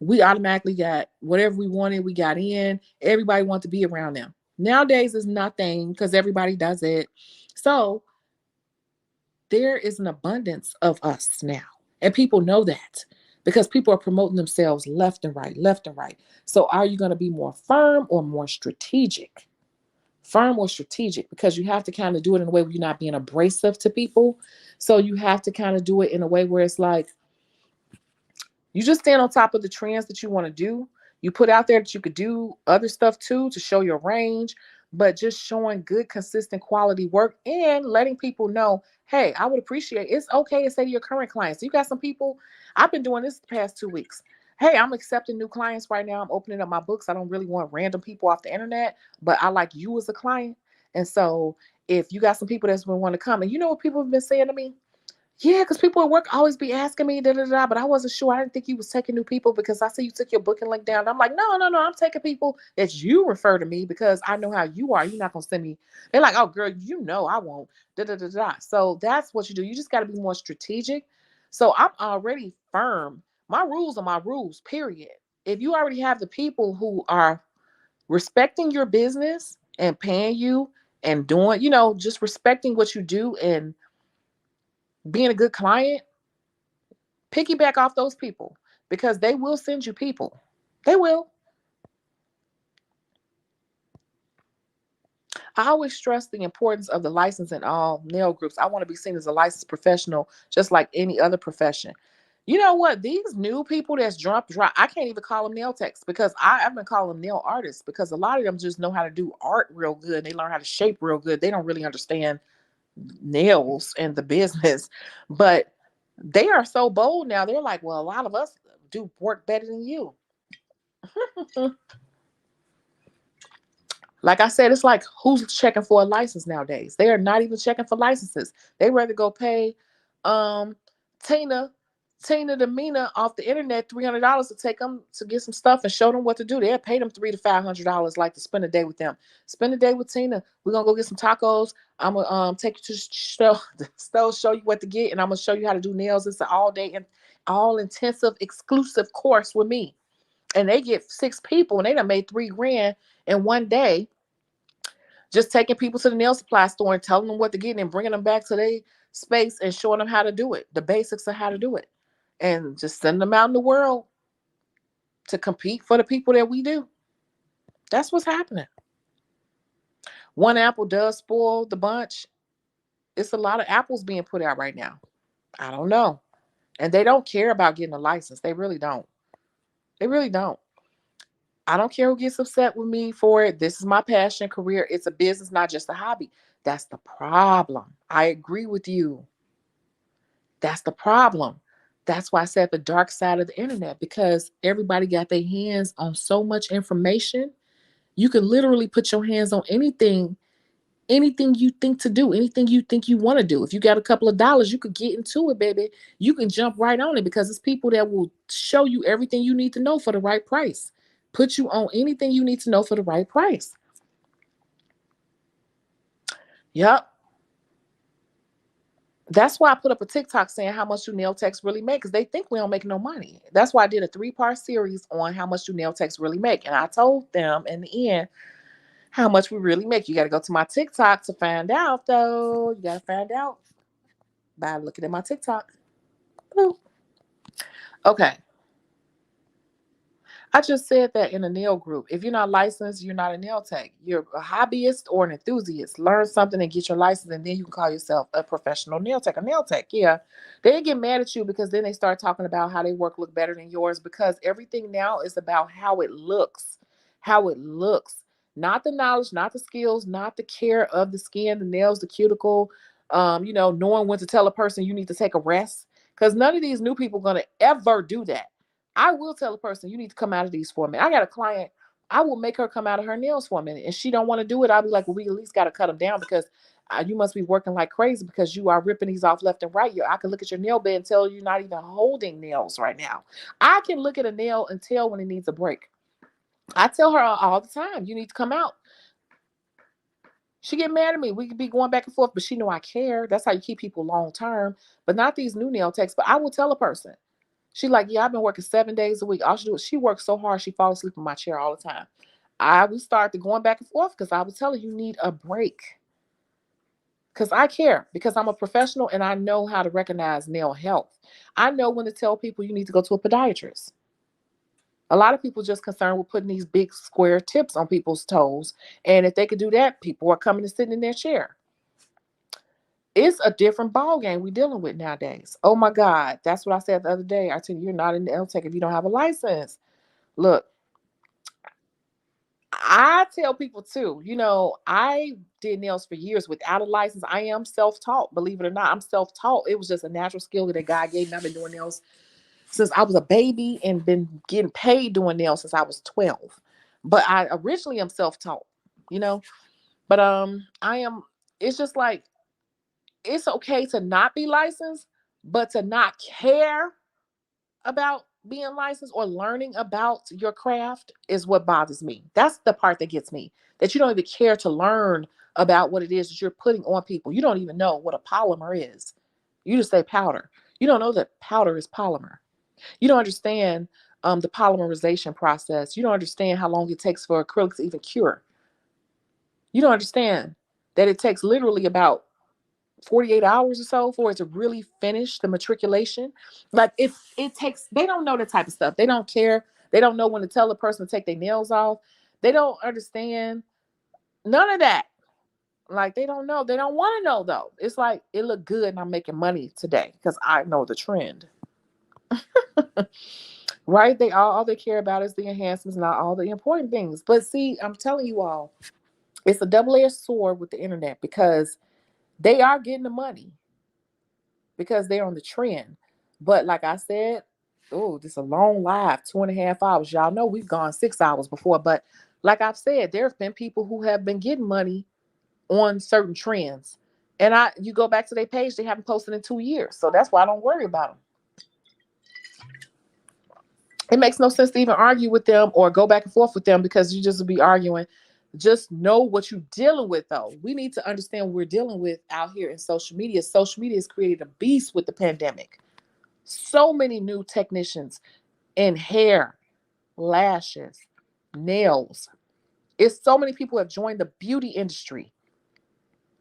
we automatically got whatever we wanted. We got in. Everybody wanted to be around them. Nowadays is nothing because everybody does it. So there is an abundance of us now. And people know that because people are promoting themselves left and right, left and right. So are you going to be more firm or more strategic? Firm or strategic, because you have to kind of do it in a way where you're not being abrasive to people. So you have to kind of do it in a way where it's like you just stand on top of the trends that you want to do. You put out there that you could do other stuff too to show your range, but just showing good, consistent quality work and letting people know, hey, I would appreciate it's okay to say to your current clients. You got some people, I've been doing this the past 2 weeks. Hey, I'm accepting new clients right now. I'm opening up my books. I don't really want random people off the internet, but I like you as a client. And so if you got some people that's been wanting to come, and you know what people have been saying to me? Yeah, because people at work always be asking me, da da da, but I wasn't sure. I didn't think you was taking new people because I see you took your booking link down. I'm like, no, no, no. I'm taking people that you refer to me because I know how you are. You're not gonna send me. They're like, oh, girl, you know I won't. Da da da da. So that's what you do. You just got to be more strategic. So I'm already firm. My rules are my rules. Period. If you already have the people who are respecting your business and paying you and doing, just respecting what you do and being a good client, piggyback off those people because they will send you people. They will. I always stress the importance of the license in all nail groups. I want to be seen as a licensed professional, just like any other profession. You know what? These new people that's drop, I can't even call them nail techs because I've been calling them nail artists because a lot of them just know how to do art real good. They learn how to shape real good. They don't really understand nails and the business, but they are so bold now. They're like, well, a lot of us do work better than you. Like I said, it's like who's checking for a license nowadays? They are not even checking for licenses. They rather go pay um Tina Tina and Mina off the internet $300 to take them to get some stuff and show them what to do. They'll pay them $300 to $500 like to spend a day with them. Spend a day with Tina. We're gonna go get some tacos. I'm gonna take you to the store, show you what to get, and I'm gonna show you how to do nails. It's an all day and all intensive exclusive course with me. And they get 6 people and they done made 3 grand in one day just taking people to the nail supply store and telling them what to get and bringing them back to their space and showing them how to do it, the basics of how to do it, and just sending them out in the world to compete for the people that we do. That's what's happening. One apple does spoil the bunch. It's a lot of apples being put out right now. I don't know. And they don't care about getting a license. They really don't. They really don't. I don't care who gets upset with me for it. This is my passion career. It's a business, not just a hobby. That's the problem. I agree with you. That's the problem. That's why I said the dark side of the internet, because everybody got their hands on so much information. You can literally put your hands on anything you think to do, anything you think you want to do. If you got a couple of dollars, you could get into it, baby. You can jump right on it because it's people that will show you everything you need to know for the right price. Put you on anything you need to know for the right price. Yep. That's why I put up a TikTok saying how much do nail techs really make, because they think we don't make no money. That's why I did a 3-part series on how much do nail techs really make. And I told them in the end how much we really make. You got to go to my TikTok to find out, though. You got to find out by looking at my TikTok. Ooh. Okay. I just said that in a nail group. If you're not licensed, you're not a nail tech. You're a hobbyist or an enthusiast. Learn something and get your license, and then you can call yourself a professional nail tech. A nail tech, yeah. They get mad at you because then they start talking about how they work look better than yours, because everything now is about how it looks. How it looks. Not the knowledge, not the skills, not the care of the skin, the nails, the cuticle, knowing when to tell a person you need to take a rest. Because none of these new people are going to ever do that. I will tell a person, you need to come out of these for a minute. I got a client, I will make her come out of her nails for a minute, and she don't want to do it. I'll be like, well, we at least got to cut them down, because you must be working like crazy because you are ripping these off left and right. I can look at your nail bed and tell you're not even holding nails right now. I can look at a nail and tell when it needs a break. I tell her all the time, you need to come out. She get mad at me. We could be going back and forth, but she know I care. That's how you keep people long term, but not these new nail techs. But I will tell a person. She like, yeah, I've been working 7 days a week. All she do is she works so hard, she falls asleep in my chair all the time. We started going back and forth because I was telling you need a break. Because I care, because I'm a professional and I know how to recognize nail health. I know when to tell people you need to go to a podiatrist. A lot of people just concerned with putting these big square tips on people's toes. And if they could do that, people are coming and sitting in their chair. It's a different ball game we're dealing with nowadays. Oh my God. That's what I said the other day. I tell you, you're not in the LTech if you don't have a license. Look, I tell people too, I did nails for years without a license. I am self-taught, believe it or not. I'm self-taught. It was just a natural skill that God gave me. I've been doing nails since I was a baby and been getting paid doing nails since I was 12. But I originally am self-taught, you know. But it's just like, it's okay to not be licensed, but to not care about being licensed or learning about your craft is what bothers me. That's the part that gets me. That you don't even care to learn about what it is that you're putting on people. You don't even know what a polymer is. You just say powder. You don't know that powder is polymer. You don't understand the polymerization process. You don't understand how long it takes for acrylics to even cure. You don't understand that it takes literally about 48 hours or so for it to really finish the matriculation. Like, if it takes, they don't know the type of stuff. They don't care. They don't know when to tell a person to take their nails off. They don't understand none of that. Like, they don't know. They don't want to know, though. It's like, it looked good and I'm making money today because I know the trend. Right? All they care about is the enhancements, not all the important things. But see, I'm telling you all, it's a double-edged sword with the internet, because they are getting the money because they're on the trend. But like I said, oh, this is a long live, 2.5 hours. Y'all know we've gone 6 hours before. But like I've said, there have been people who have been getting money on certain trends. And you go back to their page, they haven't posted in 2 years. So that's why I don't worry about them. It makes no sense to even argue with them or go back and forth with them because you just will be arguing. Just know what you're dealing with, though. We need to understand what we're dealing with out here in social media. Social media has created a beast with the pandemic. So many new technicians in hair, lashes, nails. It's so many people have joined the beauty industry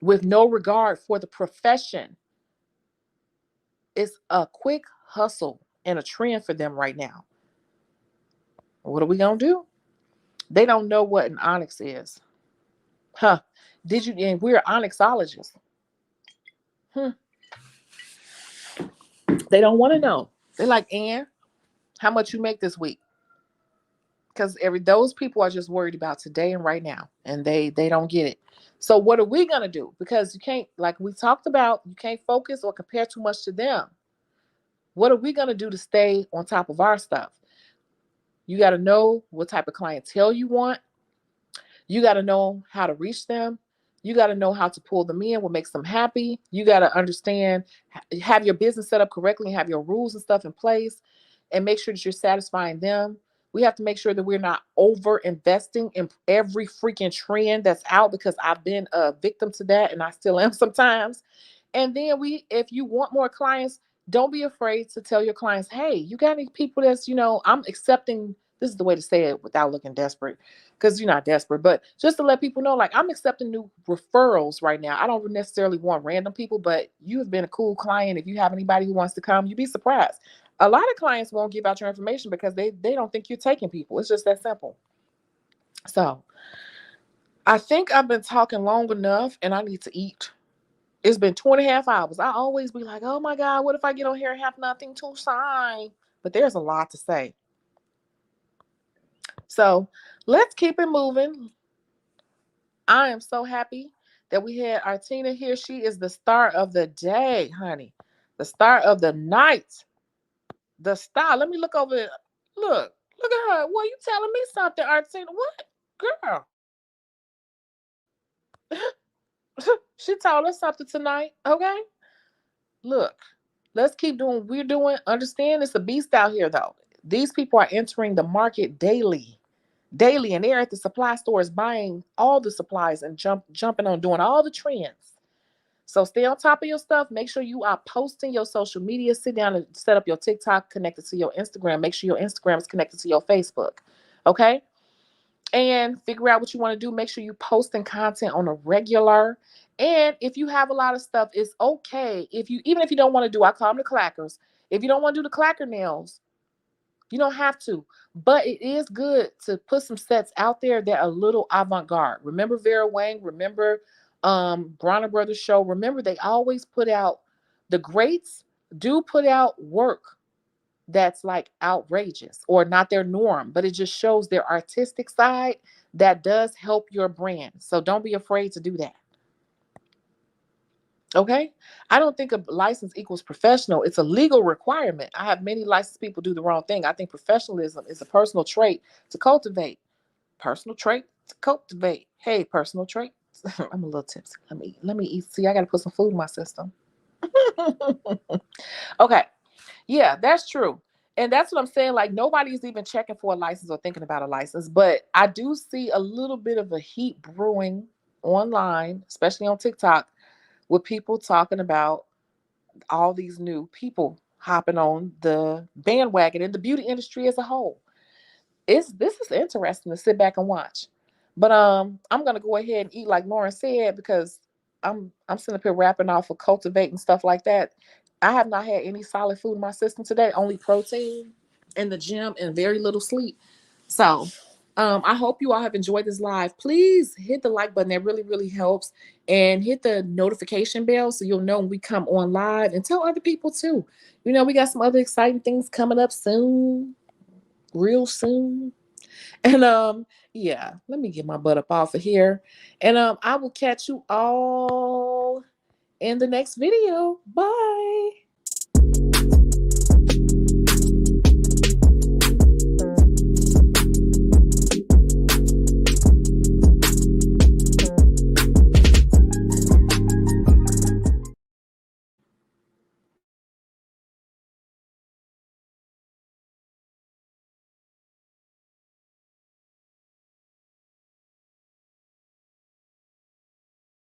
with no regard for the profession. It's a quick hustle and a trend for them right now. What are we going to do? They don't know what an onyx is. Huh. Did you? And we're onyxologists. Hmm. They don't want to know. They're like, Ann, how much you make this week? Because those people are just worried about today and right now, and they don't get it. So what are we gonna do? Because you can't, like we talked about, you can't focus or compare too much to them. What are we gonna do to stay on top of our stuff? You got to know what type of clientele you want. You got to know how to reach them. You got to know how to pull them in, what makes them happy. You got to understand, have your business set up correctly, and have your rules and stuff in place, and make sure that you're satisfying them. We have to make sure that we're not over investing in every freaking trend that's out, because I've been a victim to that and I still am sometimes. And then if you want more clients, don't be afraid to tell your clients, hey, you got any people that's, I'm accepting. This is the way to say it without looking desperate, because you're not desperate, but just to let people know, like, I'm accepting new referrals right now. I don't necessarily want random people, but you have been a cool client. If you have anybody who wants to come, you'd be surprised. A lot of clients won't give out your information because they don't think you're taking people. It's just that simple. So I think I've been talking long enough and I need to eat. It's been 2.5 hours. I always be like, oh my God, what if I get on here and have nothing to say? But there's a lot to say. So let's keep it moving. I am so happy that we had Artina here. She is the star of the day, honey. The star of the night. The star. Let me look over it. Look at her. Well, you telling me something, Artina? What? Girl. She told us something tonight. Okay. Look, let's keep doing what we're doing. Understand it's a beast out here, though. These people are entering the market daily. Daily, and they're at the supply stores buying all the supplies and jumping on doing all the trends. So stay on top of your stuff. Make sure you are posting your social media. Sit down and set up your TikTok connected to your Instagram. Make sure your Instagram is connected to your Facebook. Okay? And figure out what you want to do. Make sure you posting content on a regular. And if you have a lot of stuff, it's okay. Even if you don't want to do, I call them the clackers. If you don't want to do the clacker nails, you don't have to. But it is good to put some sets out there that are a little avant-garde. Remember Vera Wang? Remember Bronner Brothers show? Remember, they always put out, the greats do put out work that's like outrageous or not their norm, but it just shows their artistic side that does help your brand. So don't be afraid to do that. Okay. I don't think a license equals professional. It's a legal requirement. I have many licensed people do the wrong thing. I think professionalism is a personal trait to cultivate. Personal trait to cultivate. Hey, personal trait. I'm a little tipsy. Let me eat. See, I got to put some food in my system. Okay. Yeah, that's true. And that's what I'm saying. Like, nobody's even checking for a license or thinking about a license. But I do see a little bit of a heat brewing online, especially on TikTok, with people talking about all these new people hopping on the bandwagon in the beauty industry as a whole. This is interesting to sit back and watch. But I'm gonna go ahead and eat like Lauren said, because I'm sitting up here rapping off of cultivating stuff like that. I have not had any solid food in my system today, only protein in the gym and very little sleep. So I hope you all have enjoyed this live. Please hit the like button. That really, really helps. And hit the notification bell so you'll know when we come on live, and tell other people too. We got some other exciting things coming up soon, real soon. And yeah, let me get my butt up off of here. And I will catch you all in the next video. Bye.